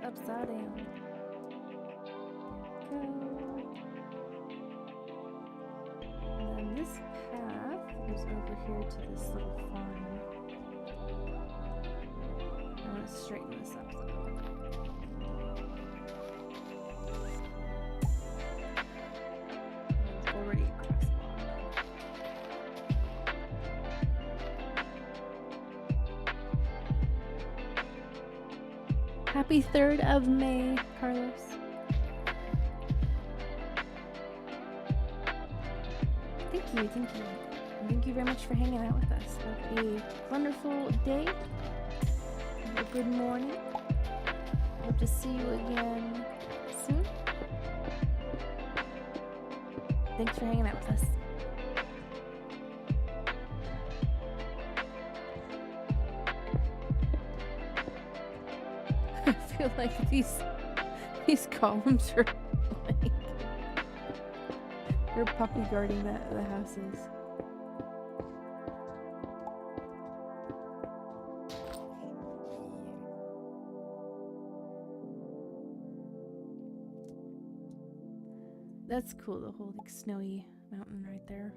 Upside down. Go. And then this path goes over here to this little farm. I want to straighten this up. It's already a crossbar. Happy 3rd of May, Carlos. Thank you. And thank you very much for hanging out with us. Have a wonderful day. Have a good morning. Hope to see you again soon. Thanks for hanging out with us. I feel like these columns are like they're puppy guarding the houses. That's cool, the whole like snowy mountain right there.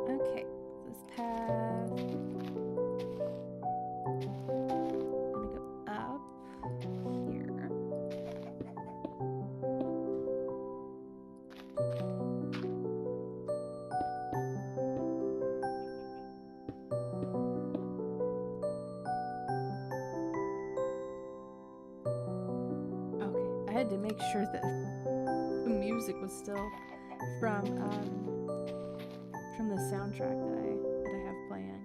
Okay, this path. I'm gonna go up here. Okay, I had to make sure that the music was still from the soundtrack that I have playing.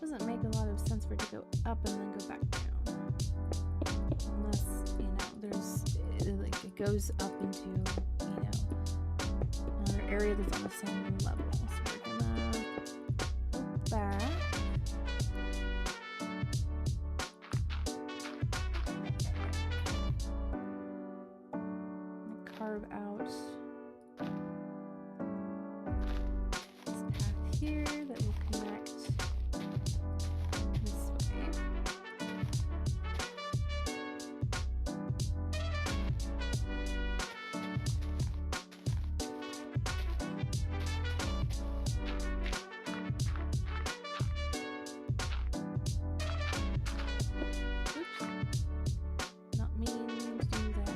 Doesn't make a lot of sense for it to go up and then go back down, unless it goes up into another area that's on the same level. So we're gonna go back. And carve out this path here that will connect this way. Oops. Not meaning to do that.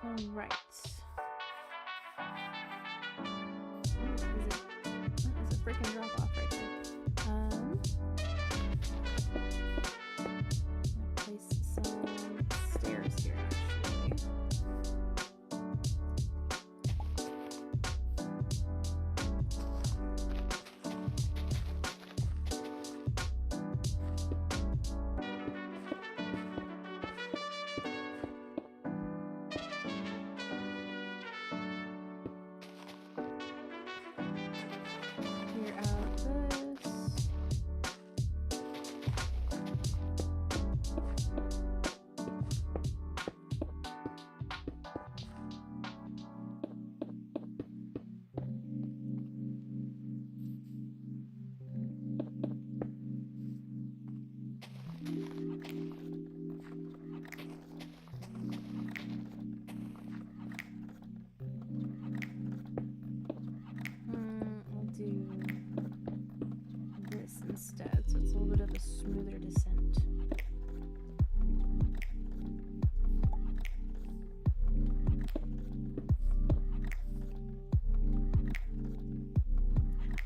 All right. That is a freaking drop off right there. I'm gonna place some stairs here actually. Clear out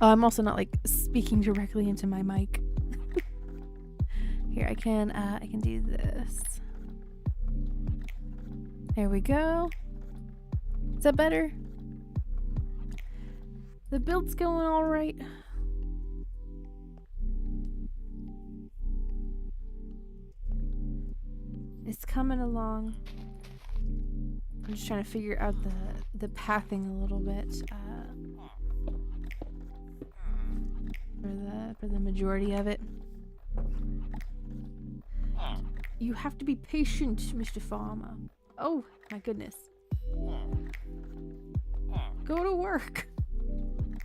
I'm also not like speaking directly into my mic. Here, I can do this. There we go. Is that better? The build's going all right. It's coming along. I'm just trying to figure out the pathing a little bit for the majority of it. You have to be patient, Mr. Farmer. Oh my goodness. Go to work.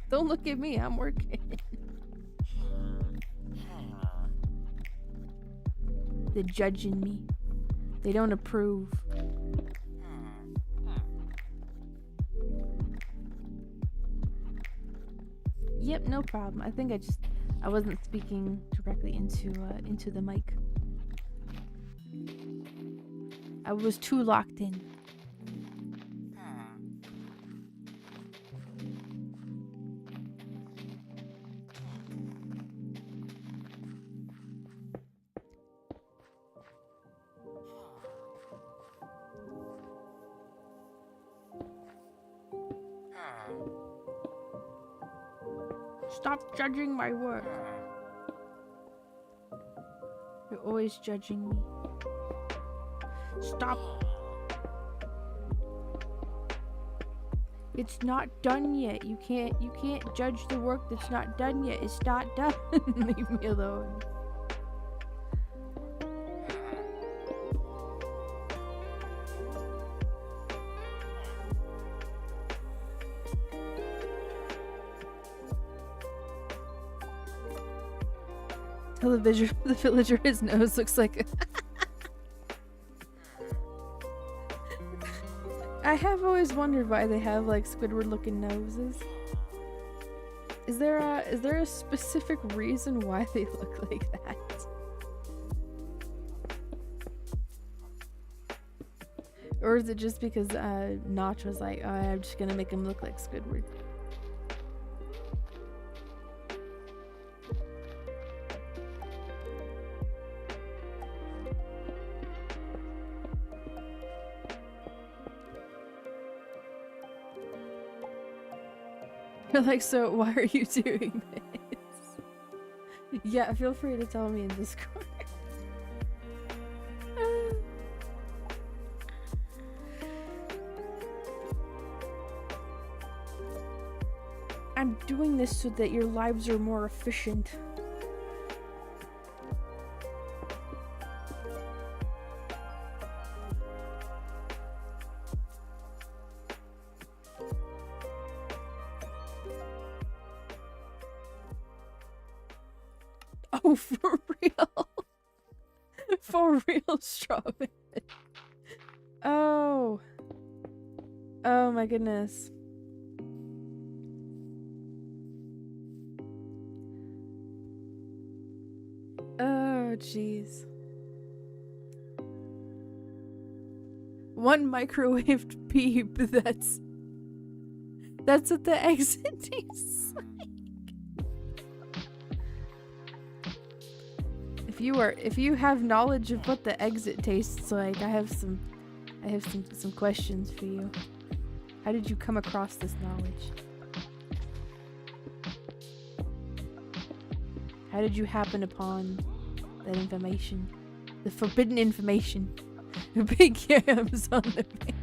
Don't look at me, I'm working. They're judging me. They don't approve. Yep, no problem. I think I wasn't speaking directly into the mic. I was too locked in. Stop judging my work. You're always judging me. Stop. It's not done yet. You can't judge the work that's not done yet. It's not done. Leave me alone. Tell the villager his nose looks like I have always wondered why they have like Squidward looking noses. Is there a specific reason why they look like that? Or is it just because Notch was like, oh, I'm just gonna make him look like Squidward? You're like, so why are you doing this? Yeah, feel free to tell me in Discord. I'm doing this so that your lives are more efficient. Oh, for real? For real, Strawman. Oh. Oh my goodness. Oh, jeez. One microwaved beep, that's what the exit tastes like. If you have knowledge of what the exit tastes like, I have some questions for you. How did you come across this knowledge? How did you happen upon that information? The forbidden information. The big yams on the page.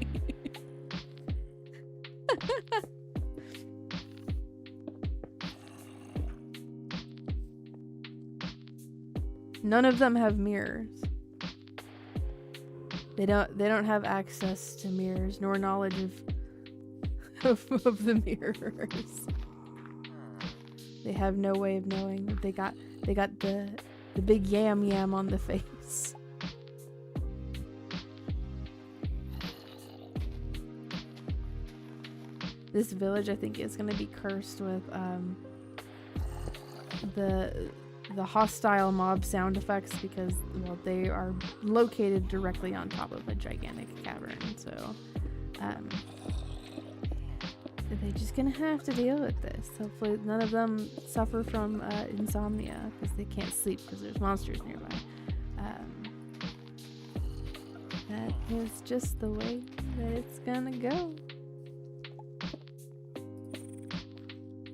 None of them have mirrors. They don't have access to mirrors nor knowledge of the mirrors. They have no way of knowing. They got the big yam on the face. This village, I think, is gonna be cursed with the hostile mob sound effects because, well, they are located directly on top of a gigantic cavern, so they're just gonna have to deal with this. Hopefully none of them suffer from insomnia because they can't sleep because there's monsters nearby. That is just the way that it's gonna go.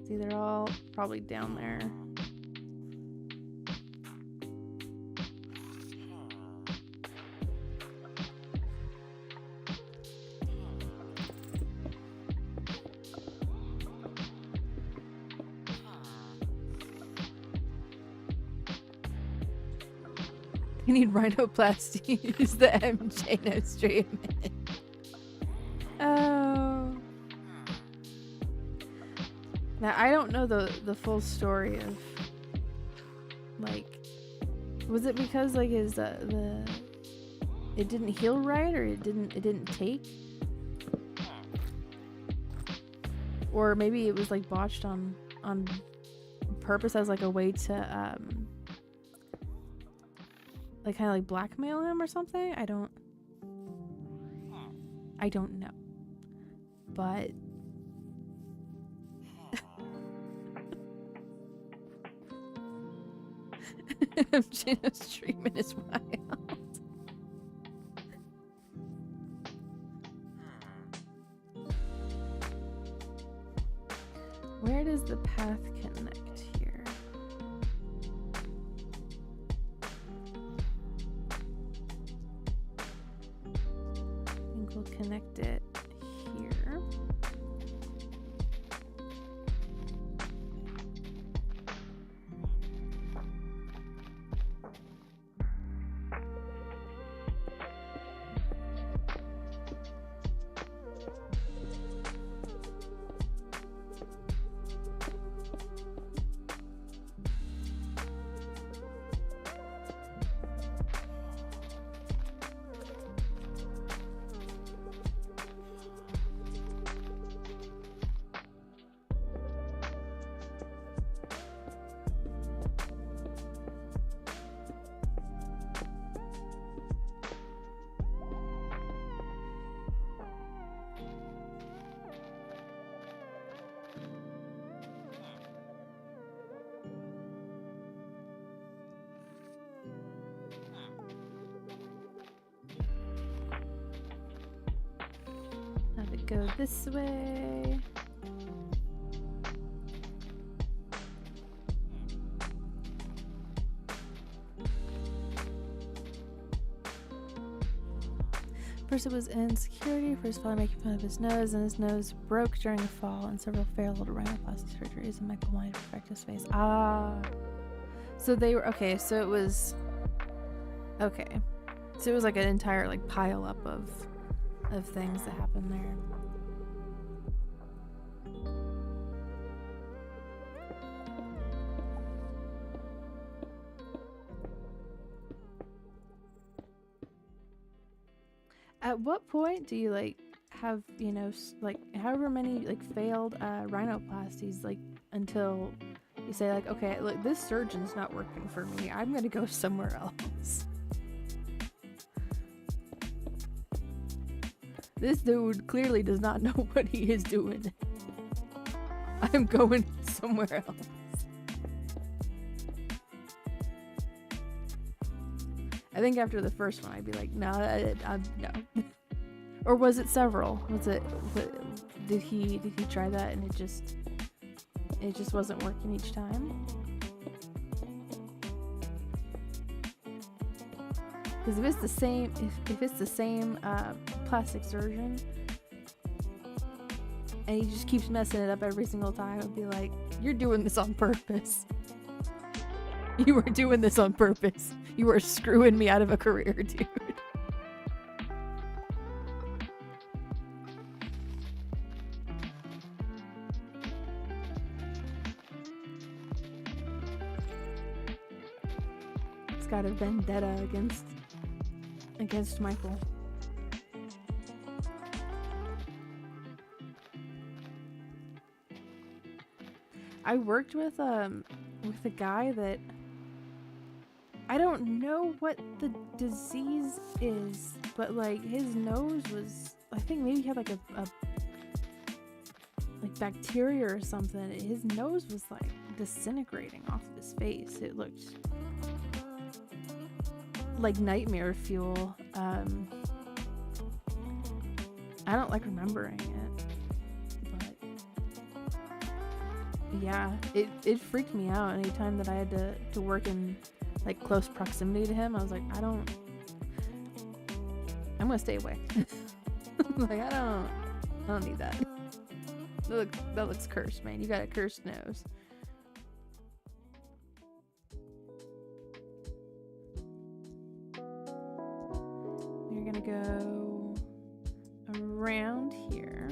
See, they're all probably down there. You need rhinoplasty. Use the MJ no straight minute. Oh. Now I don't know the full story of, like, was it because like his it didn't heal right, or it didn't take, or maybe it was like botched on purpose as like a way to like kind of like blackmail him or something. I don't know, but Gina's treatment is wild. Where does the path connect here? I think we'll connect it here. Have it go this way. First it was insecurity, first probably making fun of his nose, and his nose broke during a fall, and several failed rhinoplasty surgeries, and Michael wanted to perfect his face. Ah. So they were, okay, so it was, okay. So it was like an entire like pile up of things that happened there. At what point do you like have, you know, like however many like failed rhinoplasties, like until you say like, okay, look, this surgeon's not working for me, I'm gonna go somewhere else. This dude clearly does not know what he is doing. I'm going somewhere else. I think after the first one, I'd be like, no, no. Or was it several? Was it? Did he try that and it just wasn't working each time? Because if it's the same plastic surgeon, and he just keeps messing it up every single time, I'd be like, you're doing this on purpose. You are doing this on purpose. You are screwing me out of a career, dude. He's got a vendetta against Michael. I worked with a guy that I don't know what the disease is, but like his nose was, I think maybe he had like a like bacteria or something. His nose was like disintegrating off of his face. It looked like nightmare fuel. I don't like remembering it, but yeah, it freaked me out. Anytime that I had to work in like close proximity to him, I was like, I'm gonna stay away. Like, I don't need that. That looks cursed, man. You got a cursed nose. You're gonna go around here.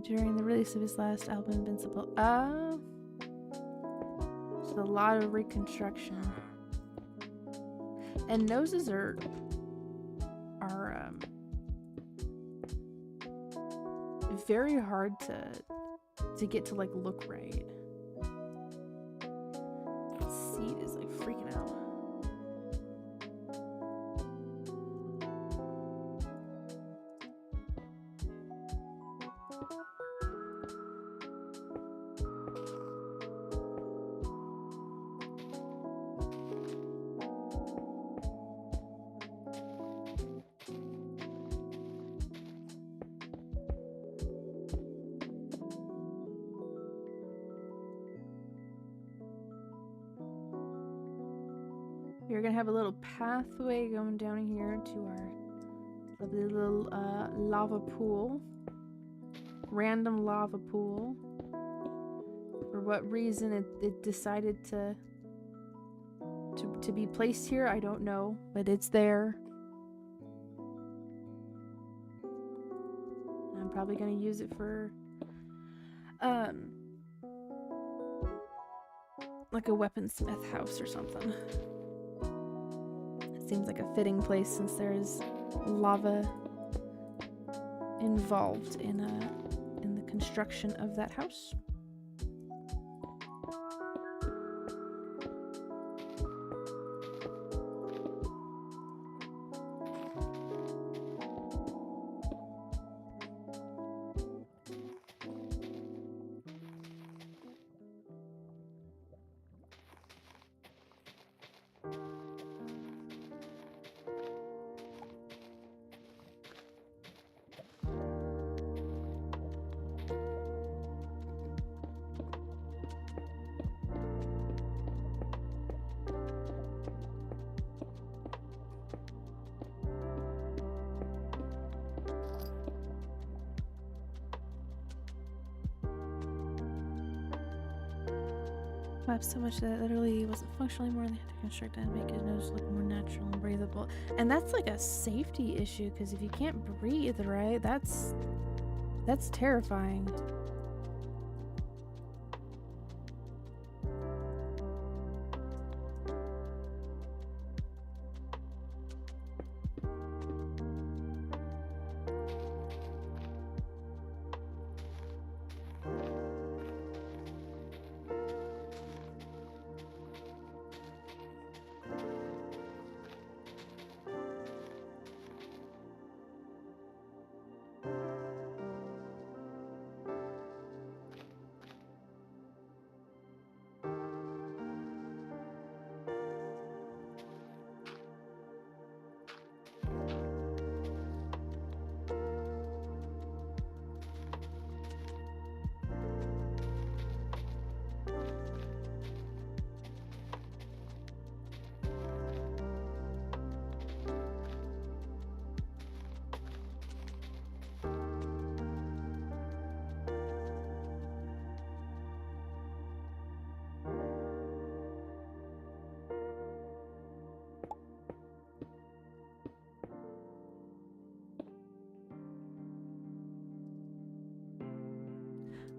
During the release of his last album, Invincible. There's a lot of reconstruction. And noses are very hard to get to like look right. The seat is like freaking out. You're gonna have a little pathway going down here to our lovely little lava pool. Random lava pool. For what reason it decided to be placed here, I don't know, but it's there. I'm probably gonna use it for like a weaponsmith house or something. Seems like a fitting place since there's lava involved in the construction of that house. So much that literally wasn't functionally more than had to construct and make his nose look more natural and breathable. And that's like a safety issue, because if you can't breathe right, that's terrifying.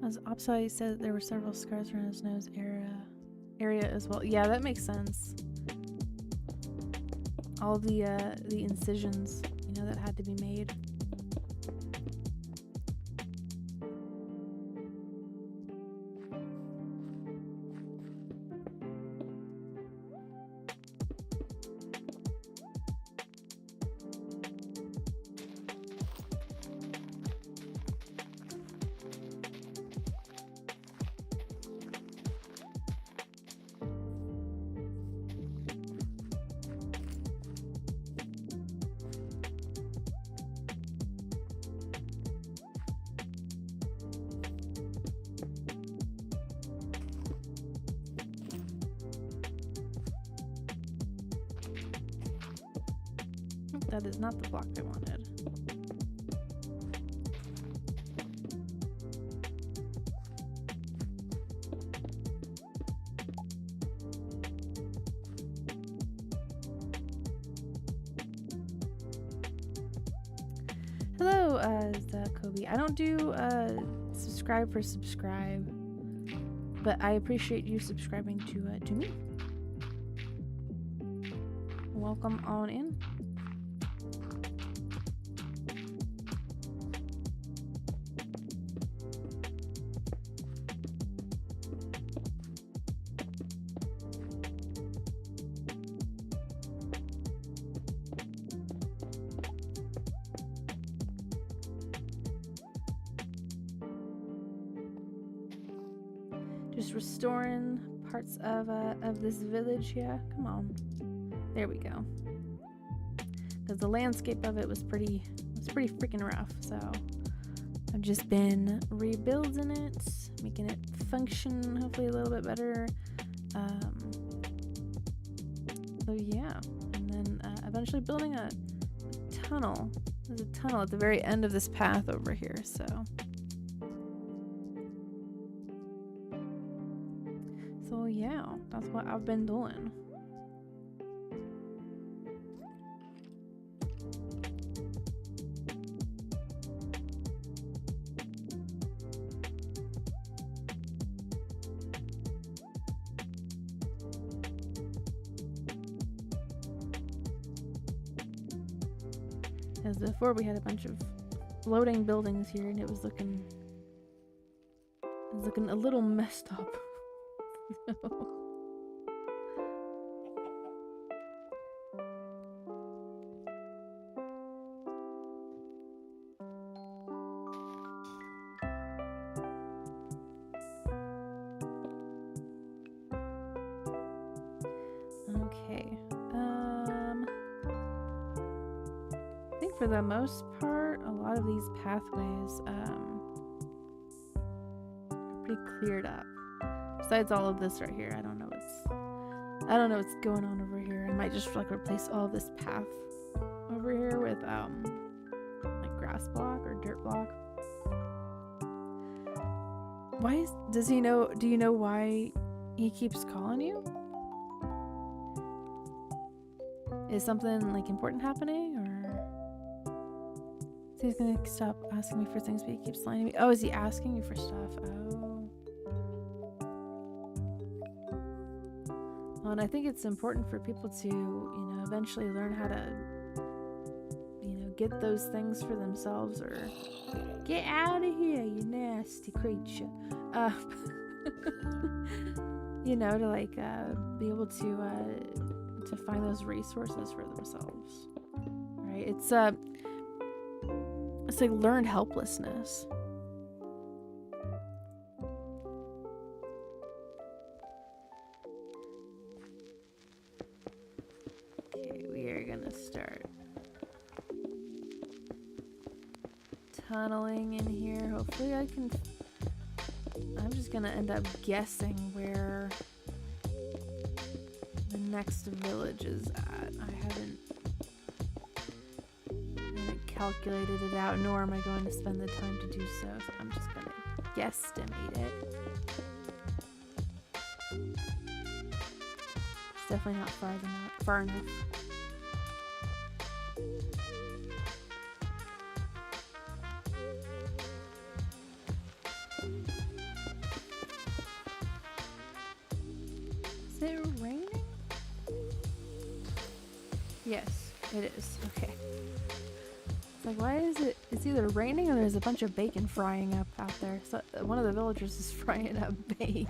As Opsai said, there were several scars around his nose area as well. Yeah, that makes sense. All the incisions, you know, that had to be made. That is not the block I wanted. Hello, Kobe. I don't do subscribe for subscribe, but I appreciate you subscribing to me. Welcome on in. Just restoring parts of this village here. Come on, there we go. Because the landscape of it was pretty freaking rough. So I've just been rebuilding it, making it function hopefully a little bit better. So yeah, and then eventually building a tunnel. There's a tunnel at the very end of this path over here. So yeah, that's what I've been doing. As before, we had a bunch of floating buildings here, and it was looking a little messed up. Okay. I think for the most part, a lot of these pathways are pretty cleared up. Besides all of this right here, I don't know what's going on over here. I might just like replace all of this path over here with like grass block or dirt block. Do you know why he keeps calling you? Is something like important happening, or so he's gonna stop asking me for things but he keeps lying to me? Oh, is he asking you for stuff? Oh. Well, and I think it's important for people to, eventually learn how to, get those things for themselves, or get out of here, you nasty creature. To like be able to find those resources for themselves, right? It's like learned helplessness. Okay, we are gonna start tunneling in here. Hopefully I'm just gonna end up guessing where the next village is at. I haven't calculated it out, nor am I going to spend the time to do so. So I'm just gonna guesstimate it. It's definitely not far enough. Is it raining? Yes, it is. Okay. It's like, why is it? It's either raining or there's a bunch of bacon frying up out there. So one of the villagers is frying up bacon.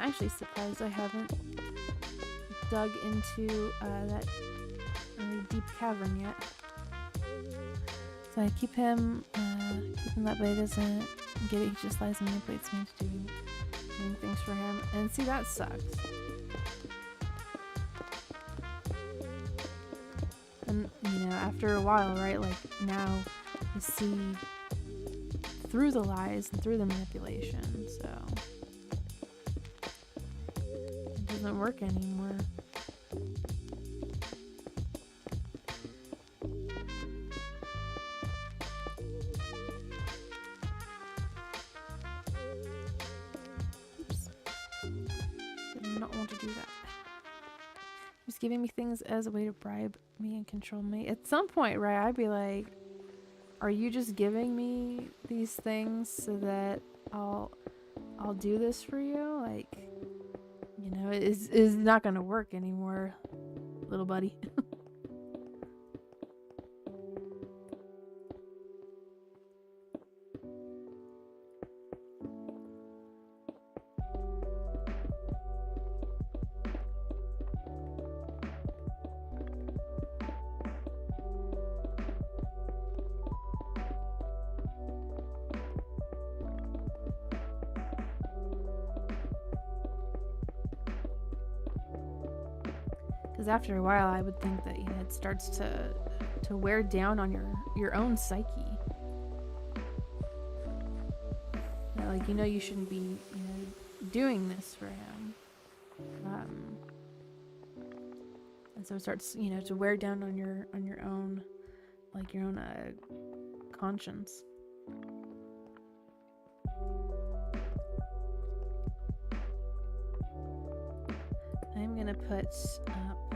I'm actually surprised I haven't dug into that really deep cavern yet. So I keep him that way he doesn't get it. He just lies and manipulates me into doing things for him. And see, that sucks. And, after a while, right, like, now you see through the lies and through the manipulation, so it doesn't work anymore. Oops. Did not want to do that. Just giving me things as a way to bribe me and control me. At some point, right, I'd be like, are you just giving me these things so that I'll do this for you? Like, it's not gonna work anymore, little buddy. Because after a while, I would think that it starts to wear down on your own psyche. Like, you shouldn't be doing this for him, and so it starts to wear down on your own, like, your own conscience. I'm gonna put up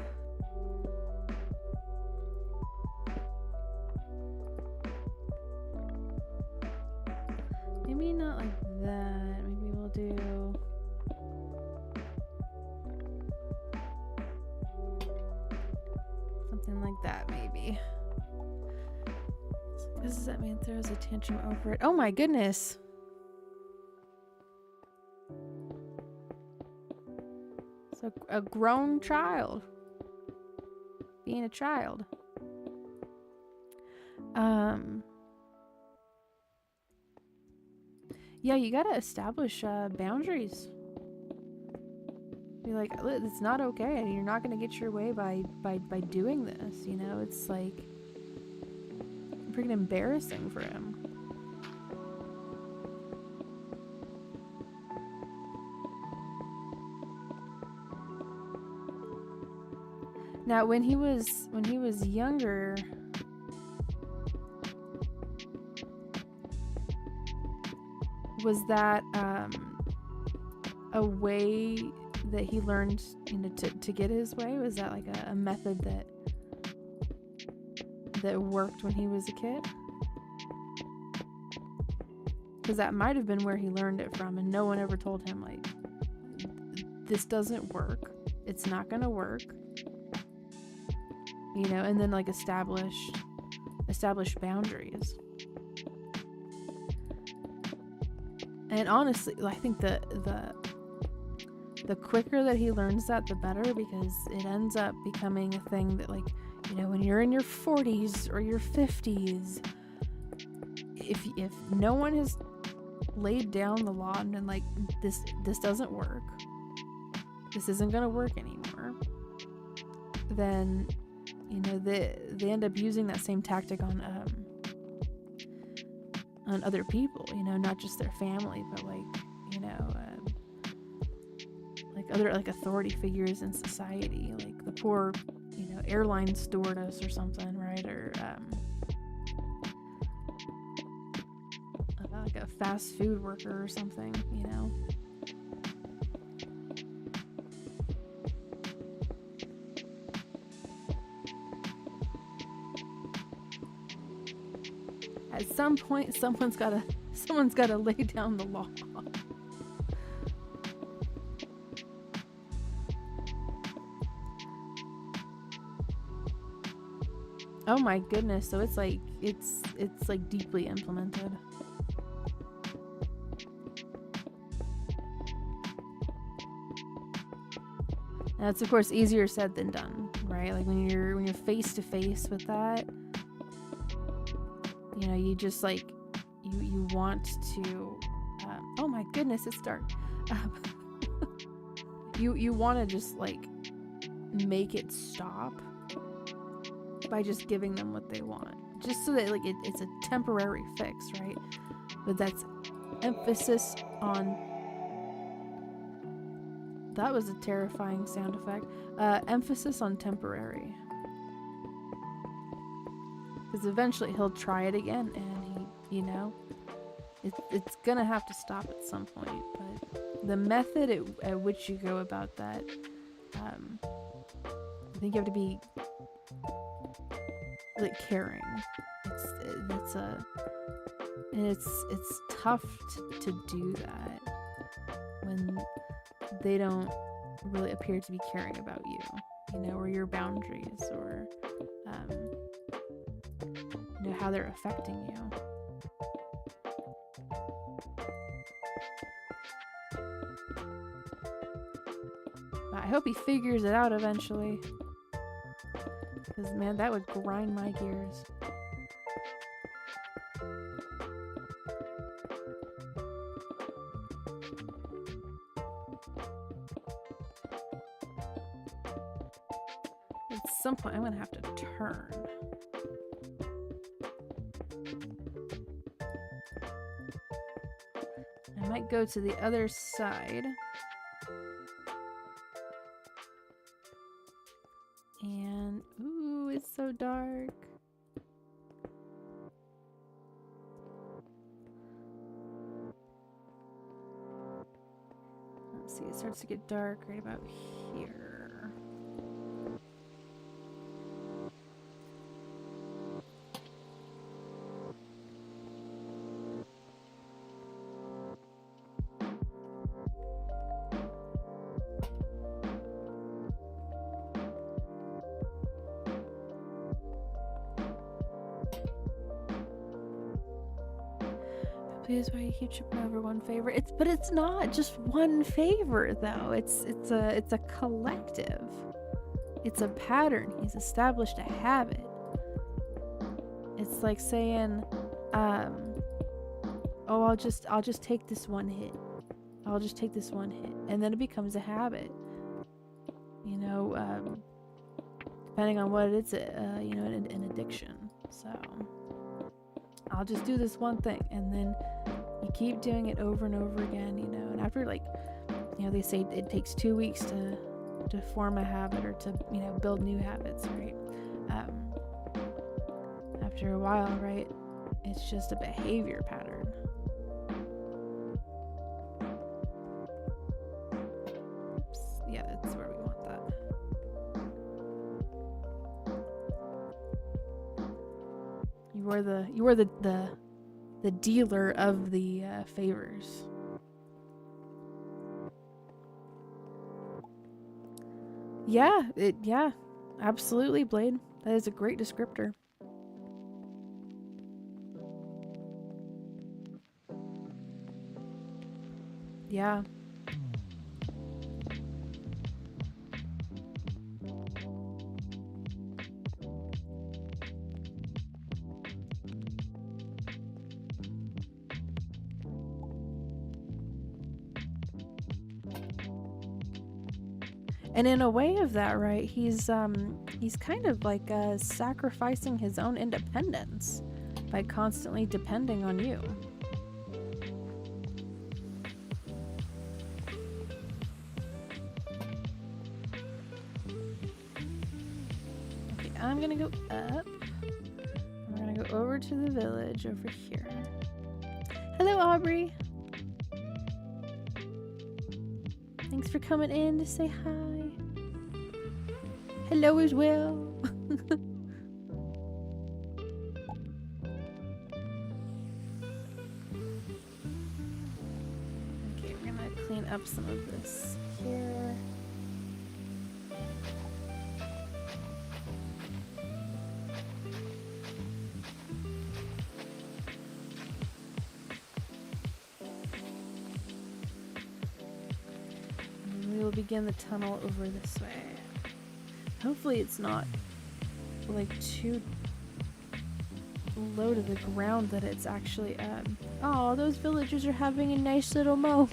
maybe not like that. Maybe we'll do something like that, maybe. Does that mean throws a tantrum over it? Oh my goodness! So a grown child being a child. Yeah, you gotta establish boundaries. Be like, it's not okay, and you're not gonna get your way by doing this. It's like freaking embarrassing for him. Now, when he was younger, was that a way that he learned, to get his way? Was that like a method that worked when he was a kid? Because that might have been where he learned it from, and no one ever told him, like, this doesn't work. It's not gonna work. And then, like, establish boundaries. And honestly, I think the quicker that he learns that, the better, because it ends up becoming a thing that, like, when you're in your 40s or your 50s, if no one has laid down the law and been like, this doesn't work, this isn't gonna work anymore, then they end up using that same tactic on other people, not just their family, but like other, like, authority figures in society, like the poor airline stewardess or something, right? Or like a fast food worker or something, At some point, someone's gotta lay down the law. Oh my goodness! So it's like deeply implemented. Now it's, of course, easier said than done, right? Like when you're face to face with that. You just, like, you want to, oh my goodness, it's dark. You want to just, like, make it stop by just giving them what they want, just so that like it's a temporary fix, right? But that's emphasis on. That was a terrifying sound effect. Emphasis on temporary. Because eventually he'll try it again, and he, you know, it's gonna have to stop at some point. But the method at which you go about that, I think you have to be like caring. It's tough to do that when they don't really appear to be caring about you, you know, or your boundaries, or you know, how they're affecting you. I hope he figures it out eventually, because man, that would grind my gears. At some point, I'm gonna have to turn. I might go to the other side. And, ooh, it's so dark. Let's see, it starts to get dark right about here. Please, why you keep tripping over one favor? But it's not just one favor though. It's a collective. It's a pattern. He's established a habit. It's like saying, oh, I'll just take this one hit. I'll just take this one hit, and then it becomes a habit. You know, depending on what it's, you know, an addiction. So I'll just do this one thing, and then you keep doing it over and over again, you know, and after, like, you know, they say it takes 2 weeks to form a habit, or to, you know, build new habits, right? After a while, right, it's just a behavior pattern. Oops. Yeah, that's where we want that. You were the dealer of the favors. Yeah, absolutely, Blade. That is a great descriptor. Yeah. And in a way of that, right, he's kind of like sacrificing his own independence by constantly depending on you. Okay, I'm gonna go up. I'm gonna go over to the village over here. Hello, Aubrey. Thanks for coming in to say hi. Hello as well. Okay, we're gonna clean up some of this here. And we will begin the tunnel over this way. Hopefully it's not like too low to the ground that it's actually oh, those villagers are having a nice little moment.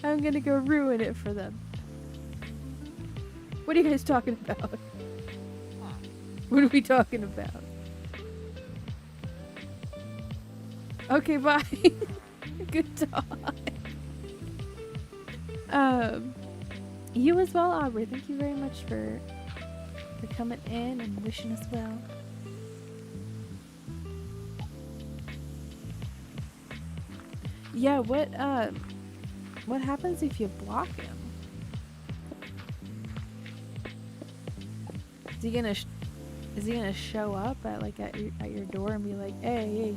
I'm gonna go ruin it for them. What are you guys talking about? What are we talking about? Okay, bye. Good talk. You as well, Aubrey. Thank you very much for coming in and wishing us well. Yeah, what happens if you block him? Is he gonna show up at your door and be like, hey?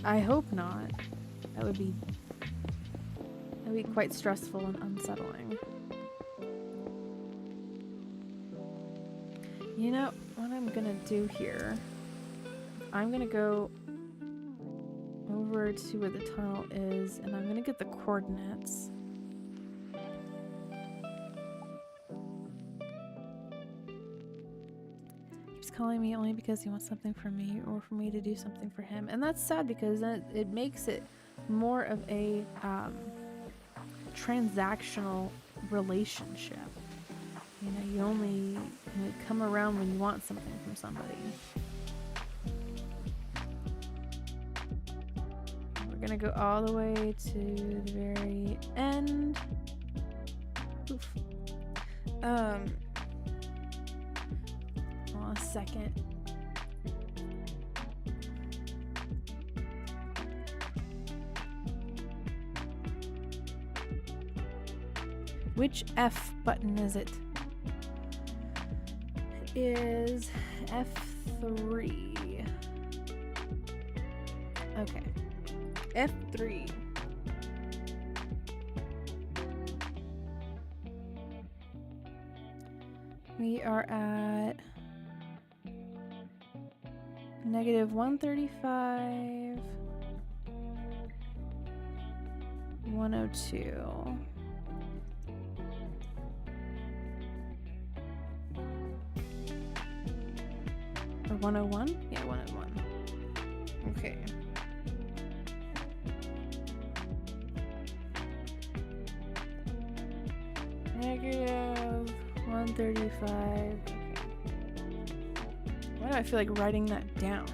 I hope not. That would be quite stressful and unsettling. You know what I'm gonna do here? I'm gonna go over to where the tunnel is, and I'm gonna get the coordinates. He's calling me only because he wants something from me or for me to do something for him. And that's sad because it makes it more of a transactional relationship. You know, you only come around when you want something from somebody. We're gonna go all the way to the very end. Oof. Hold on a second. Which F button is it? It is F3. Okay. F3. We are at -135, 102. Or 101? Yeah, 101. Okay. -135. Okay. Why do I feel like writing that down?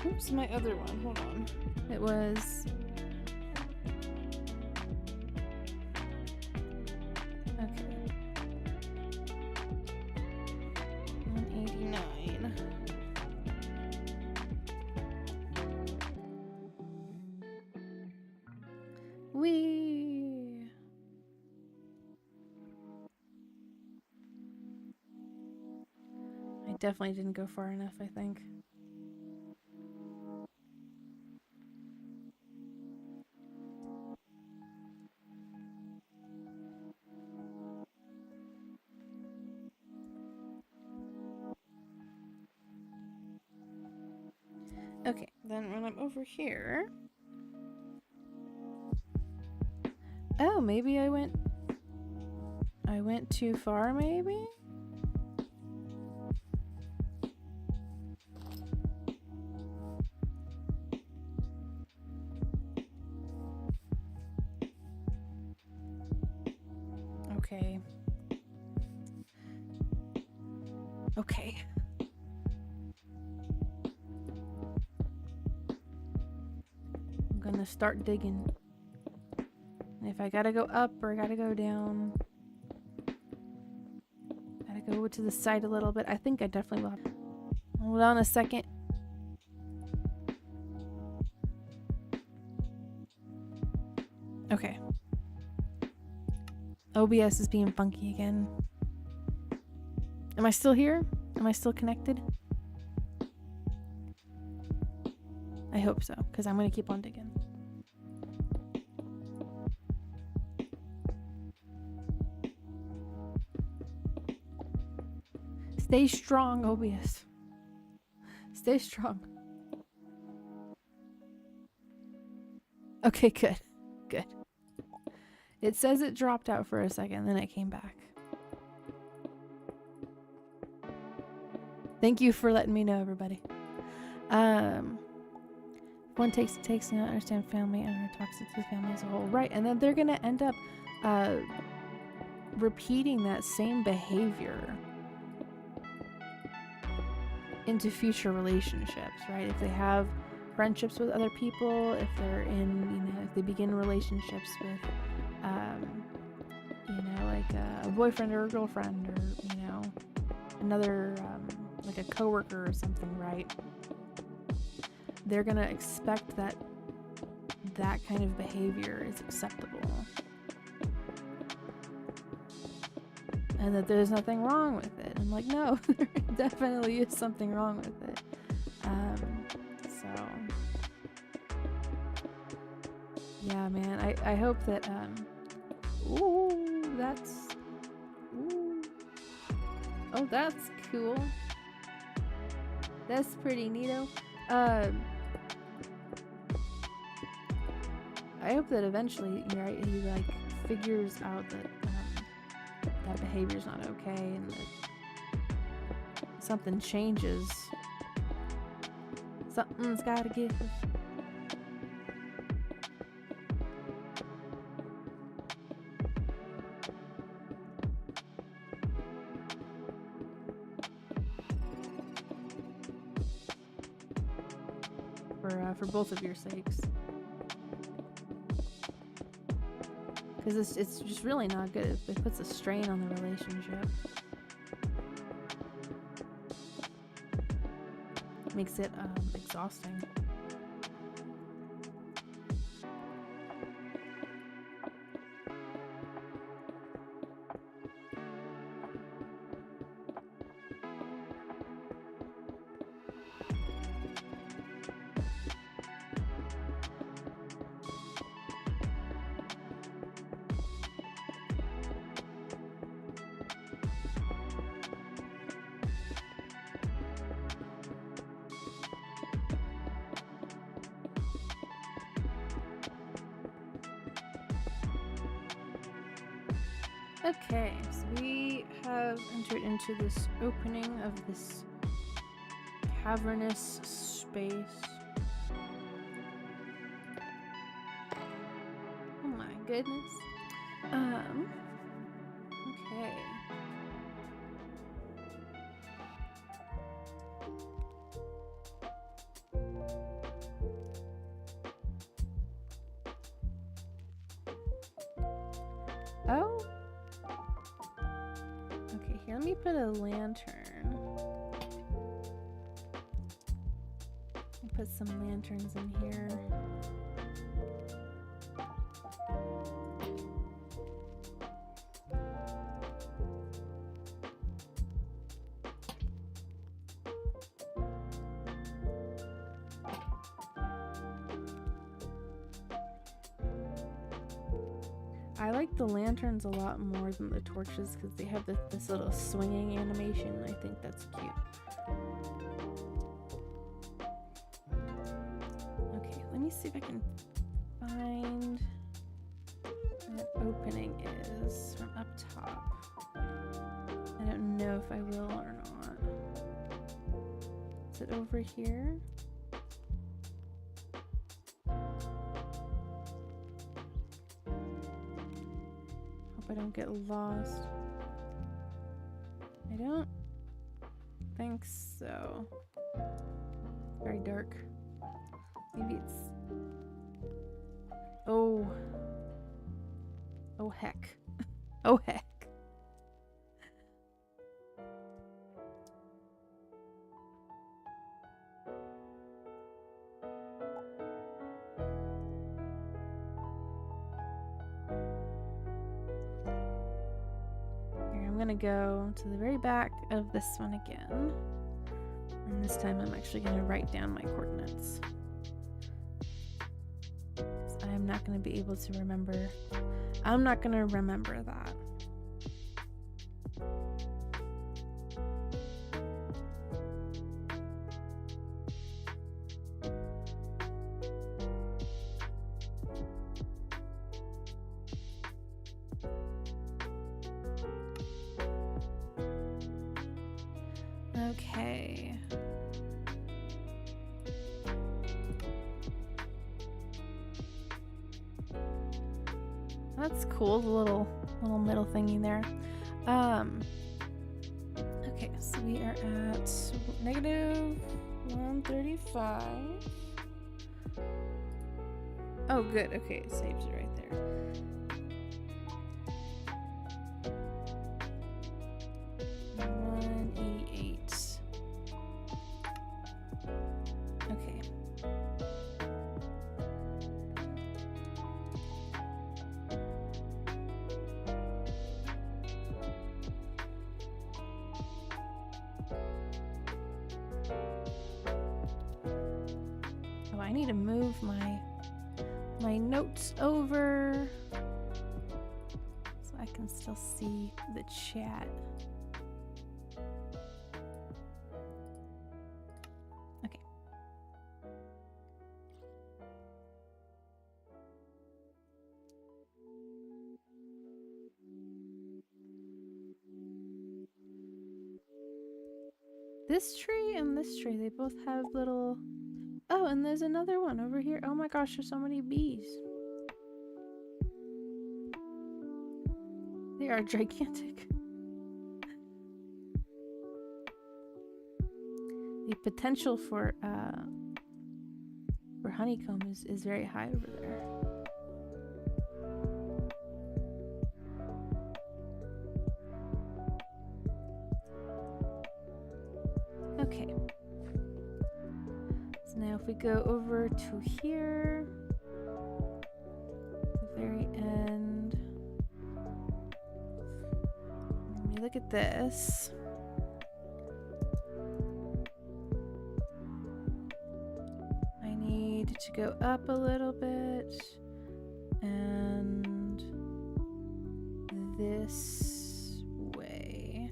Oops, my other one. Hold on. It was... Okay. 189. Whee! I definitely didn't go far enough, I think. Okay, then when I'm over here... Oh, maybe I went too far, maybe? Okay. Okay. I'm gonna start digging. And if I gotta go up or I gotta go down, gotta go to the side a little bit. I think I definitely will have. Hold on a second. Okay. OBS is being funky again. Am I still here? Am I still connected? I hope so, because I'm going to keep on digging. Stay strong, OBS. Stay strong. Okay, good. Good. It says it dropped out for a second, then it came back. Thank you for letting me know, everybody. One takes to not understand family and are toxic to the family as a whole. Right, and then they're gonna end up repeating that same behavior into future relationships, right? If they have friendships with other people, if they're in, if they begin relationships with, like a boyfriend or a girlfriend, or, another, like a coworker or something, right? They're gonna expect that kind of behavior is acceptable. And that there's nothing wrong with it. I'm like, no, there definitely is something wrong with it. Yeah, man, I hope that, ooh, oh, that's cool. That's pretty neato. I hope that eventually, he like figures out that that behavior's not okay, and that something changes. Something's gotta give. For both of your sakes, because it's just really not good. It puts a strain on the relationship. Makes it exhausting. Okay, so we have entered into this opening of this cavernous space. Oh my goodness. Okay. Oh. Okay, here, let me put a lantern. I'll put some lanterns in here. I like the lanterns a lot more than the torches because they have this little swinging animation. I think that's cute. Okay, let me see if I can find where that opening is from up top. I don't know if I will or not. Is it over here? I don't get lost. I don't think so. Very dark. Maybe it's... Oh. Oh heck. Oh heck. I'm gonna go to the very back of this one again, and this time I'm actually gonna write down my coordinates, because I'm not gonna be able to remember. I'm not gonna remember that. Okay. That's cool, the little middle thingy there. Okay, so we are at negative 135. Oh, good. Okay, it saves it right there. Okay. Oh, I need to move my notes over so I can still see the chat. Okay. This tree and this tree, they both have little... Oh, and there's another one over here. Oh my gosh, there's so many bees. They are gigantic. The potential for honeycomb is very high over there. Okay. So now if we go over to here, the very end, when we look at this, I need to go up a little bit, and this way.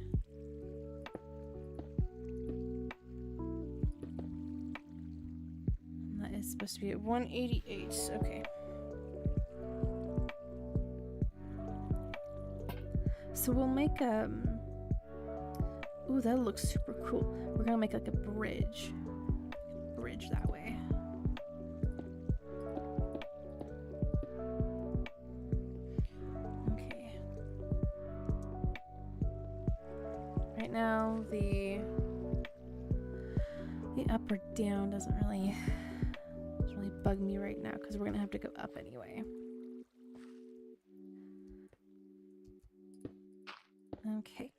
And that is supposed to be at 188. Okay. So we'll make ooh, that looks super cool. We're gonna make like a bridge that way. Okay. Right now the up or down doesn't really bug me right now because we're gonna have to go up anyway. Okay.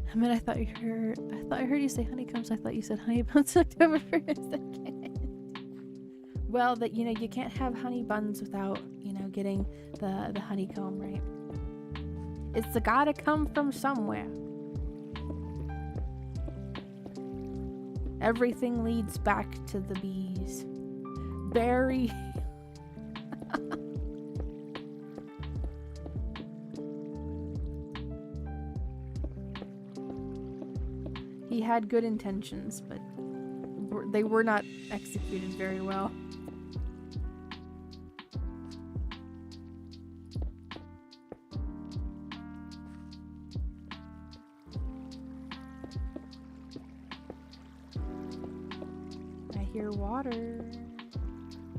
I mean, I thought I heard you say honeycombs. I thought you said honey buns left over for a second. Well, that you can't have honey buns without getting the honeycomb, right? It's gotta come from somewhere. Everything leads back to the bees. Barry. He had good intentions, but they were not executed very well. I hear water.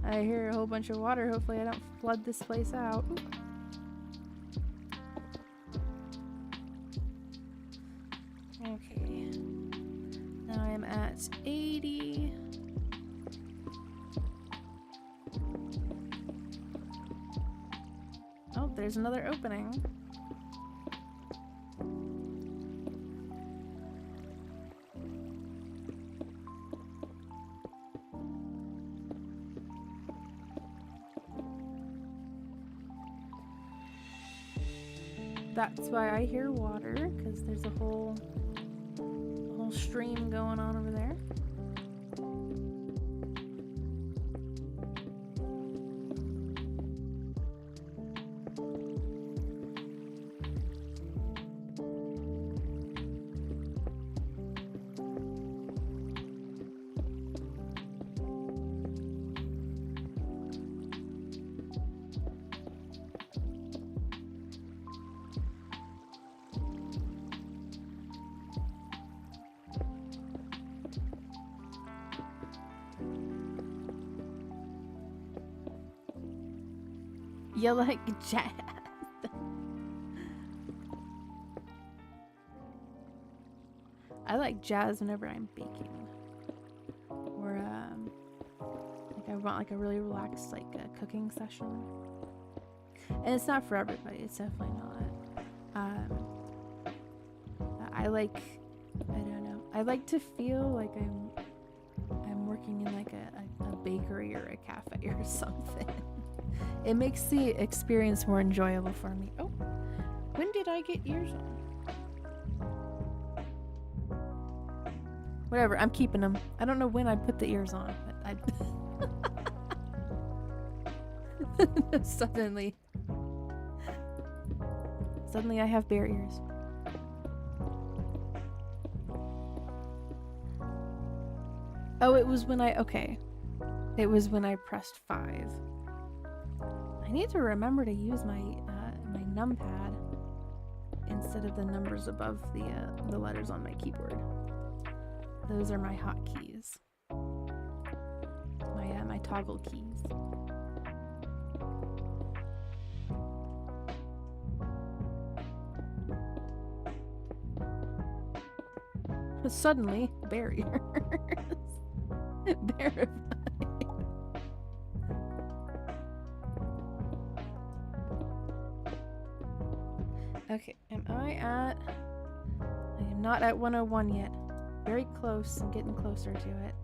I hear a whole bunch of water. Hopefully I don't flood this place out. Okay. Now I'm at 80. Oh, there's another opening. That's why I hear water, because there's a whole stream going on over there. You like jazz. I like jazz whenever I'm baking. Or like I want like a really relaxed like cooking session. And it's not for everybody, it's definitely not. I like, I don't know, I like to feel like I'm working in like a bakery or a cafe or something. It makes the experience more enjoyable for me. Oh, when did I get ears on? Whatever, I'm keeping them. I don't know when I put the ears on, but I suddenly I have bare ears. Oh, it was when it was when I pressed 5. I need to remember to use my my numpad instead of the numbers above the letters on my keyboard. Those are my hotkeys. My toggle keys. But suddenly, barriers. Verified. Okay, am I at... I am not at 101 yet. Very close. I'm getting closer to it.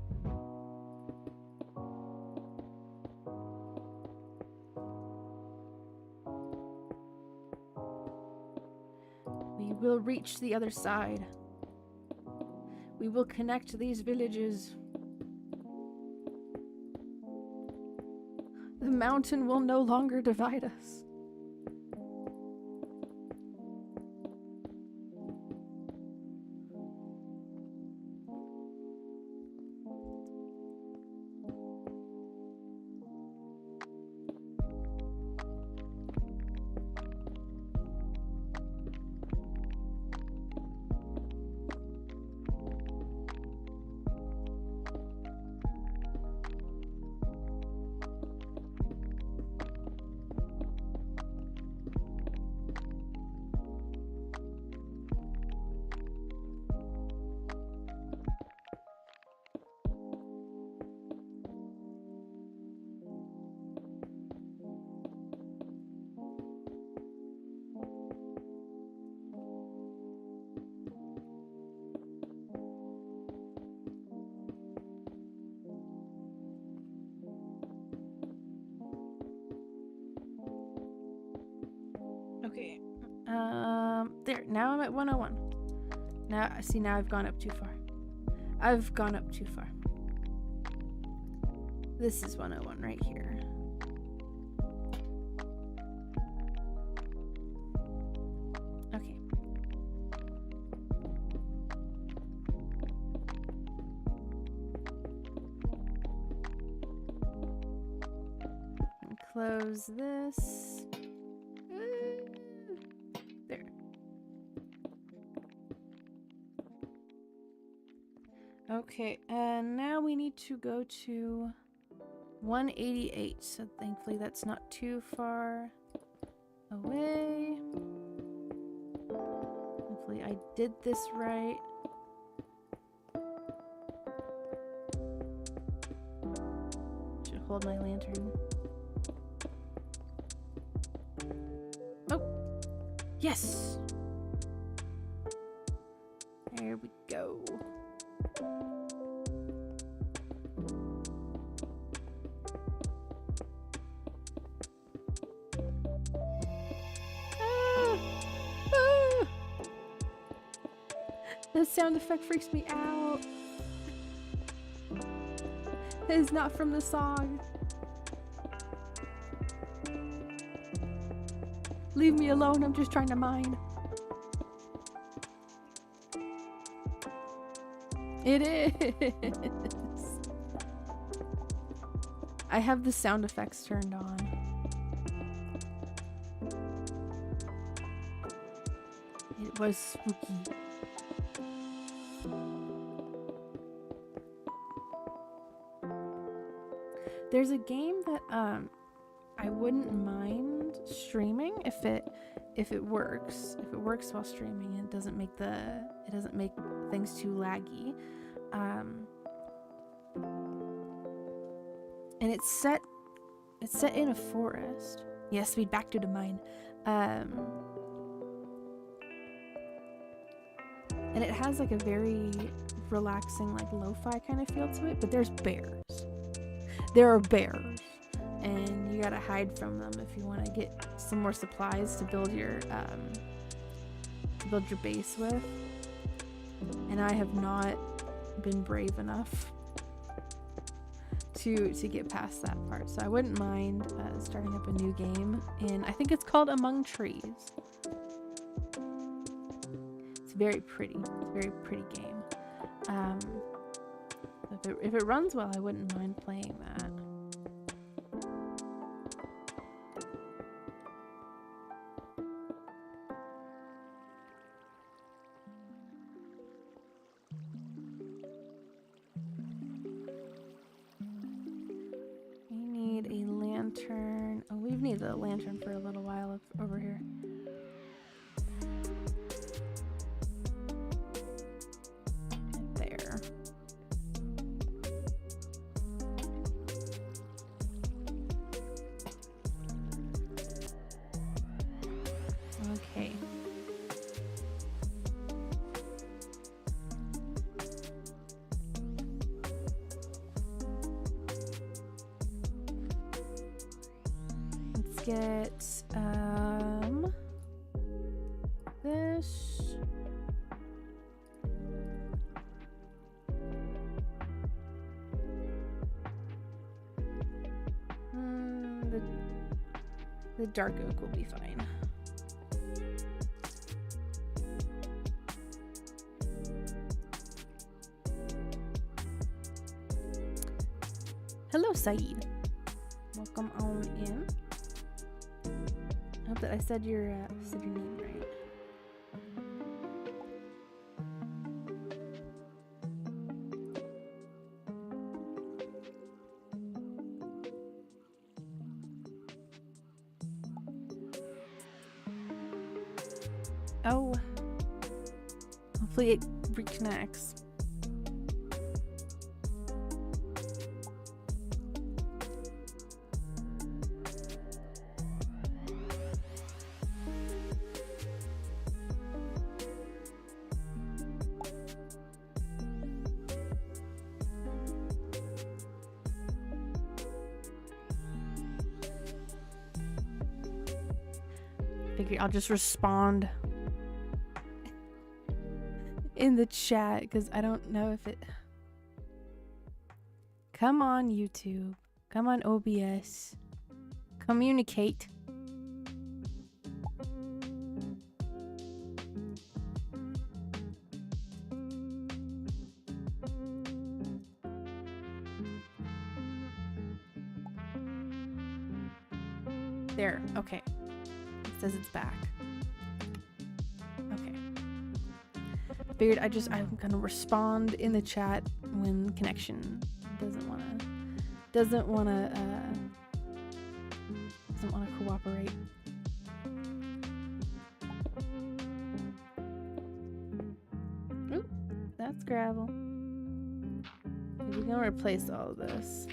We will reach the other side. We will connect these villages. The mountain will no longer divide us. Okay. There. Now I'm at 101. Now, see, now I've gone up too far. I've gone up too far. This is 101 right here. Okay. And close this. There. Okay, and now we need to go to 188, so thankfully that's not too far away. Hopefully I did this right. Should hold my lantern. Oh! Yes! There we go. The sound effect freaks me out. It is not from the song. Leave me alone, I'm just trying to mine. It is. I have the sound effects turned on. It was spooky. There's a game that I wouldn't mind recommend streaming if it works. If it works while streaming, it doesn't make things too laggy. And it's set in a forest. Yes, we'd back to the mine. And it has like a very relaxing, like lo-fi kind of feel to it, but there's bears. There are bears, and you gotta hide from them if you want to get some more supplies to build your base with. And I have not been brave enough to get past that part, so I wouldn't mind starting up a new game. And I think it's called Among Trees. It's very pretty. It's a very pretty game. If it runs well, I wouldn't mind playing that. We need a lantern. Oh, we've needed a lantern for a little while over here. Okay. Let's get this. The dark oak will be fine. Hello, Saeed. Welcome on in. I hope that I said your name right. Oh. Hopefully it reconnects. I'll just respond in the chat because I don't know if it. Come on, YouTube. Come on, OBS. Communicate. There. Okay. Says it's back. Okay. Figured I'm gonna respond in the chat when connection doesn't wanna cooperate. Oop, that's gravel. We're gonna replace all of this.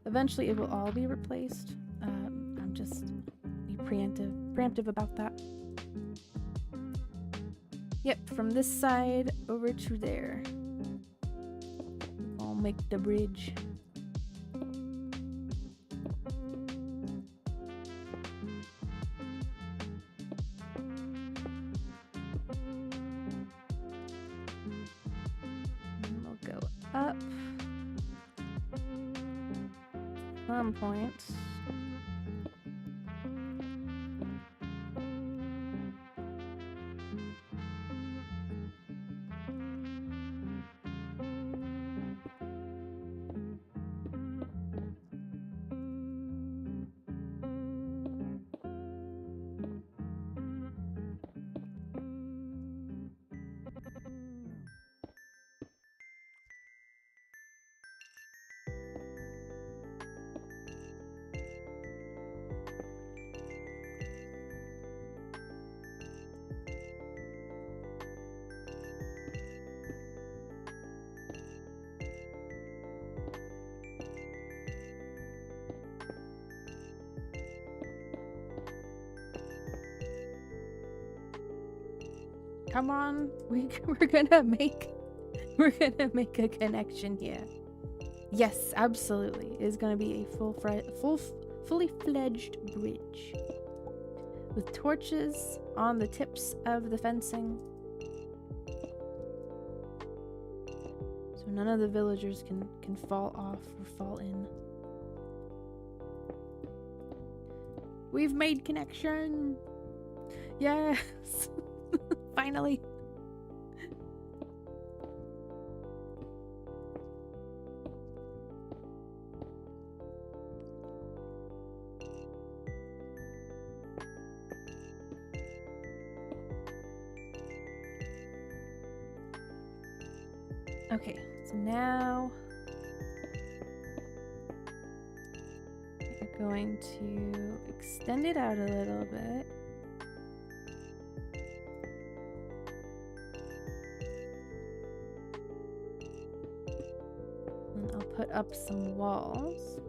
Eventually it will all be replaced. I'm just preemptive about that. Yep, from this side over to there. I'll make the bridge. And we'll go up some points. Come on, we're gonna make a connection here. Yes, absolutely. It's gonna be a fully fledged bridge with torches on the tips of the fencing, so none of the villagers can fall off or fall in. We've made connection. Yes. Finally. Okay, so now we're going to extend it out a little bit. And I'll put up some walls.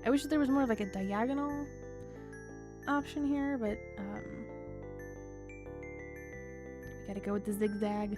I wish there was more of like a diagonal option here, but we gotta go with the zigzag.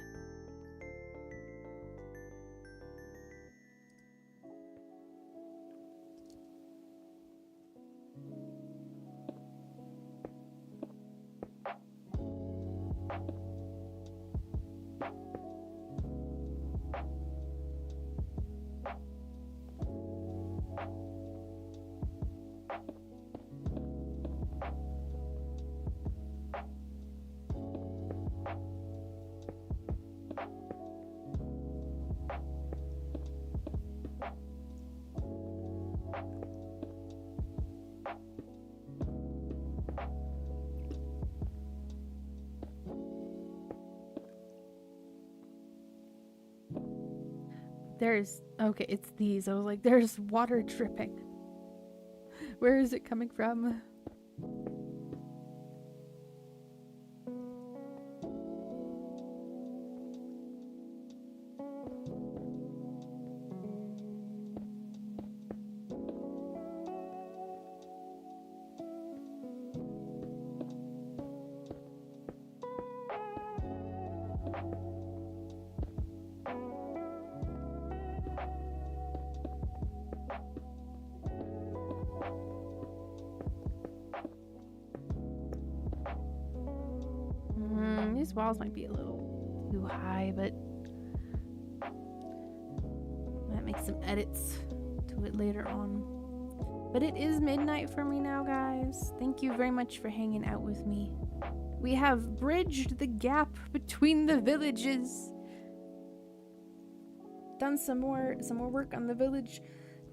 Okay, it's these. I was like, there's water dripping. Where is it coming from? These walls might be a little too high, but I might make some edits to it later on. But it is midnight for me now, guys. Thank you very much for hanging out with me. We have bridged the gap between the villages. Done some more work on the village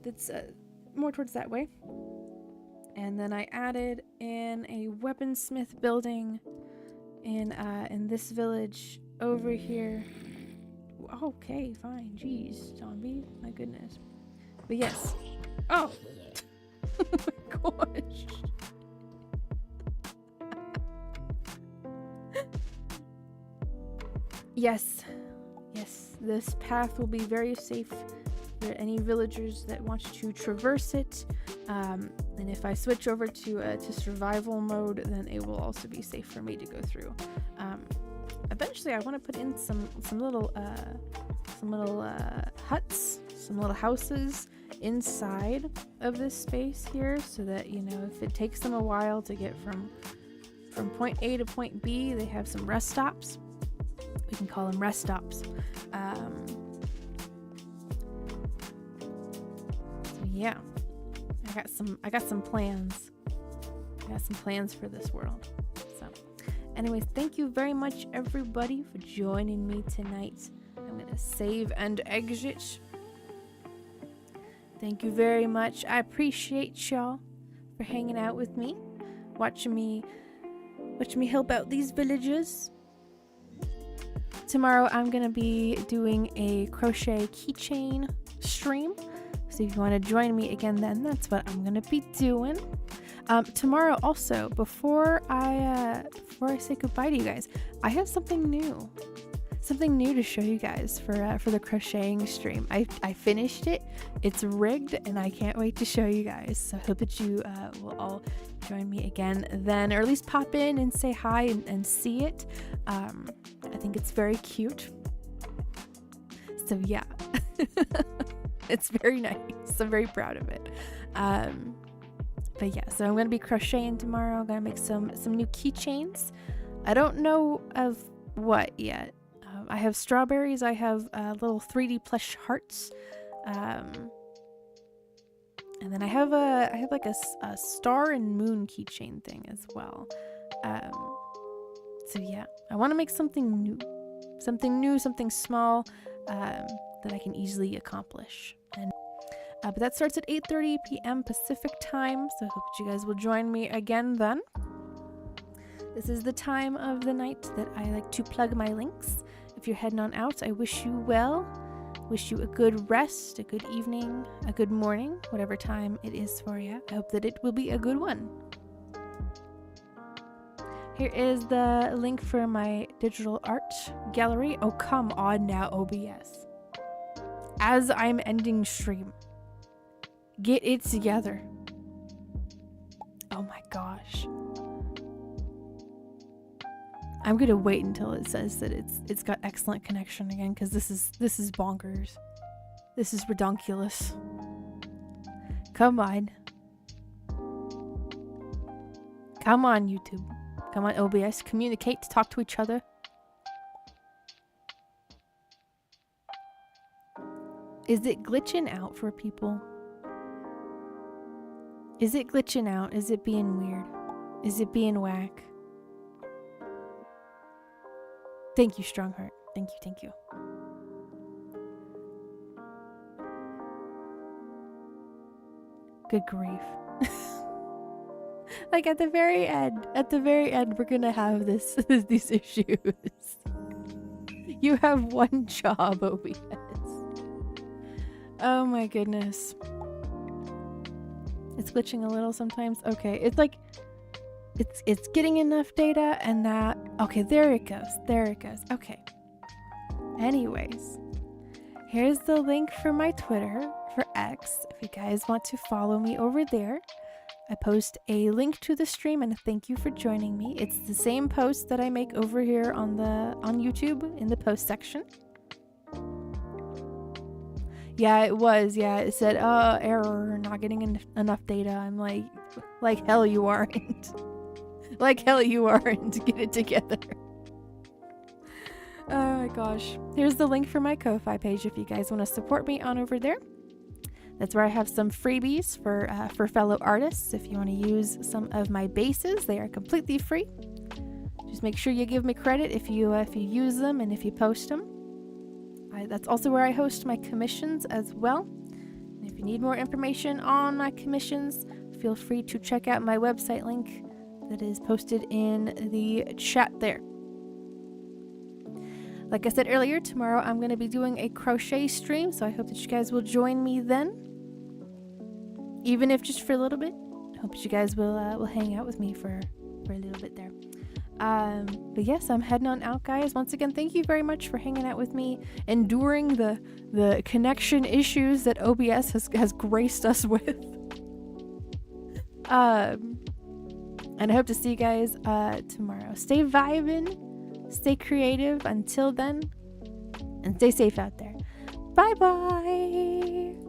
that's more towards that way. And then I added in a weaponsmith building in this village over here. Okay, fine. Jeez, zombie. My goodness. But yes. Oh! Oh my gosh. Yes. Yes, this path will be very safe for any villagers that want to traverse it. And if I switch over to survival mode, then it will also be safe for me to go through. Eventually, I want to put in some little huts, some little houses inside of this space here, so that, you know, if it takes them a while to get from point A to point B, they have some rest stops. We can call them rest stops. So yeah. I got some plans. I got some plans for this world. So, anyways, thank you very much, everybody, for joining me tonight. I'm gonna save and exit. Thank you very much. I appreciate y'all for hanging out with me, watching me help out these villagers. Tomorrow I'm gonna be doing a crochet keychain stream. So if you want to join me again, then that's what I'm gonna be doing. Tomorrow also, before I say goodbye to you guys, I have something new to show you guys for the crocheting stream. I finished it. It's rigged, and I can't wait to show you guys. So I hope that you will all join me again then, or at least pop in and say hi and see it. I think it's very cute. So yeah, it's very nice. I'm very proud of it. But yeah, so I'm gonna be crocheting tomorrow. I'm gonna make some new keychains. I don't know of what yet. I have strawberries. I have little 3D plush hearts, and then I have like a star and moon keychain thing as well. So yeah, I want to make something new, something small that I can easily accomplish. And but that starts at 8:30 p.m. Pacific time. So I hope that you guys will join me again then. This is the time of the night that I like to plug my links. If you're heading on out, I wish you well. Wish you a good rest, a good evening, a good morning, whatever time it is for you. I hope that it will be a good one. Here is the link for my digital art gallery. Oh, come on now, OBS. As I'm ending stream, get it together. Oh my gosh. I'm gonna wait until it says that it's got excellent connection again, because this is bonkers. This is redonkulous. Come on. Come on, YouTube. Come on, OBS. Communicate, talk to each other. Is it glitching out for people? Is it glitching out? Is it being weird? Is it being whack? Thank you, Strongheart. Thank you. Good grief. Like at the very end, we're gonna have these issues. You have one job, OBS. Oh my goodness. It's glitching a little sometimes. Okay, it's like it's getting enough data, and that, okay, there it goes. Okay. Anyways, here's the link for my Twitter, for X, if you guys want to follow me over there. I post a link to the stream and a thank you for joining me. It's the same post that I make over here on YouTube in the post section. Yeah, it was. Yeah, it said, error, not getting enough data. I'm like hell you aren't. Like hell you aren't. Get it together. Oh my gosh. Here's the link for my Ko-Fi page if you guys want to support me on over there. That's where I have some freebies for fellow artists. If you want to use some of my bases, they are completely free. Just make sure you give me credit if you use them and if you post them. That's also where I host my commissions as well. And if you need more information on my commissions, feel free to check out my website link that is posted in the chat there. Like I said earlier, tomorrow I'm going to be doing a crochet stream, so I hope that you guys will join me then. Even if just for a little bit. I hope that you guys will hang out with me for a little bit there. But yes, I'm heading on out, guys. Once again, thank you very much for hanging out with me, enduring the connection issues that OBS has graced us with. And I hope to see you guys tomorrow. Stay ViVi0n, stay creative until then, and stay safe out there. Bye bye.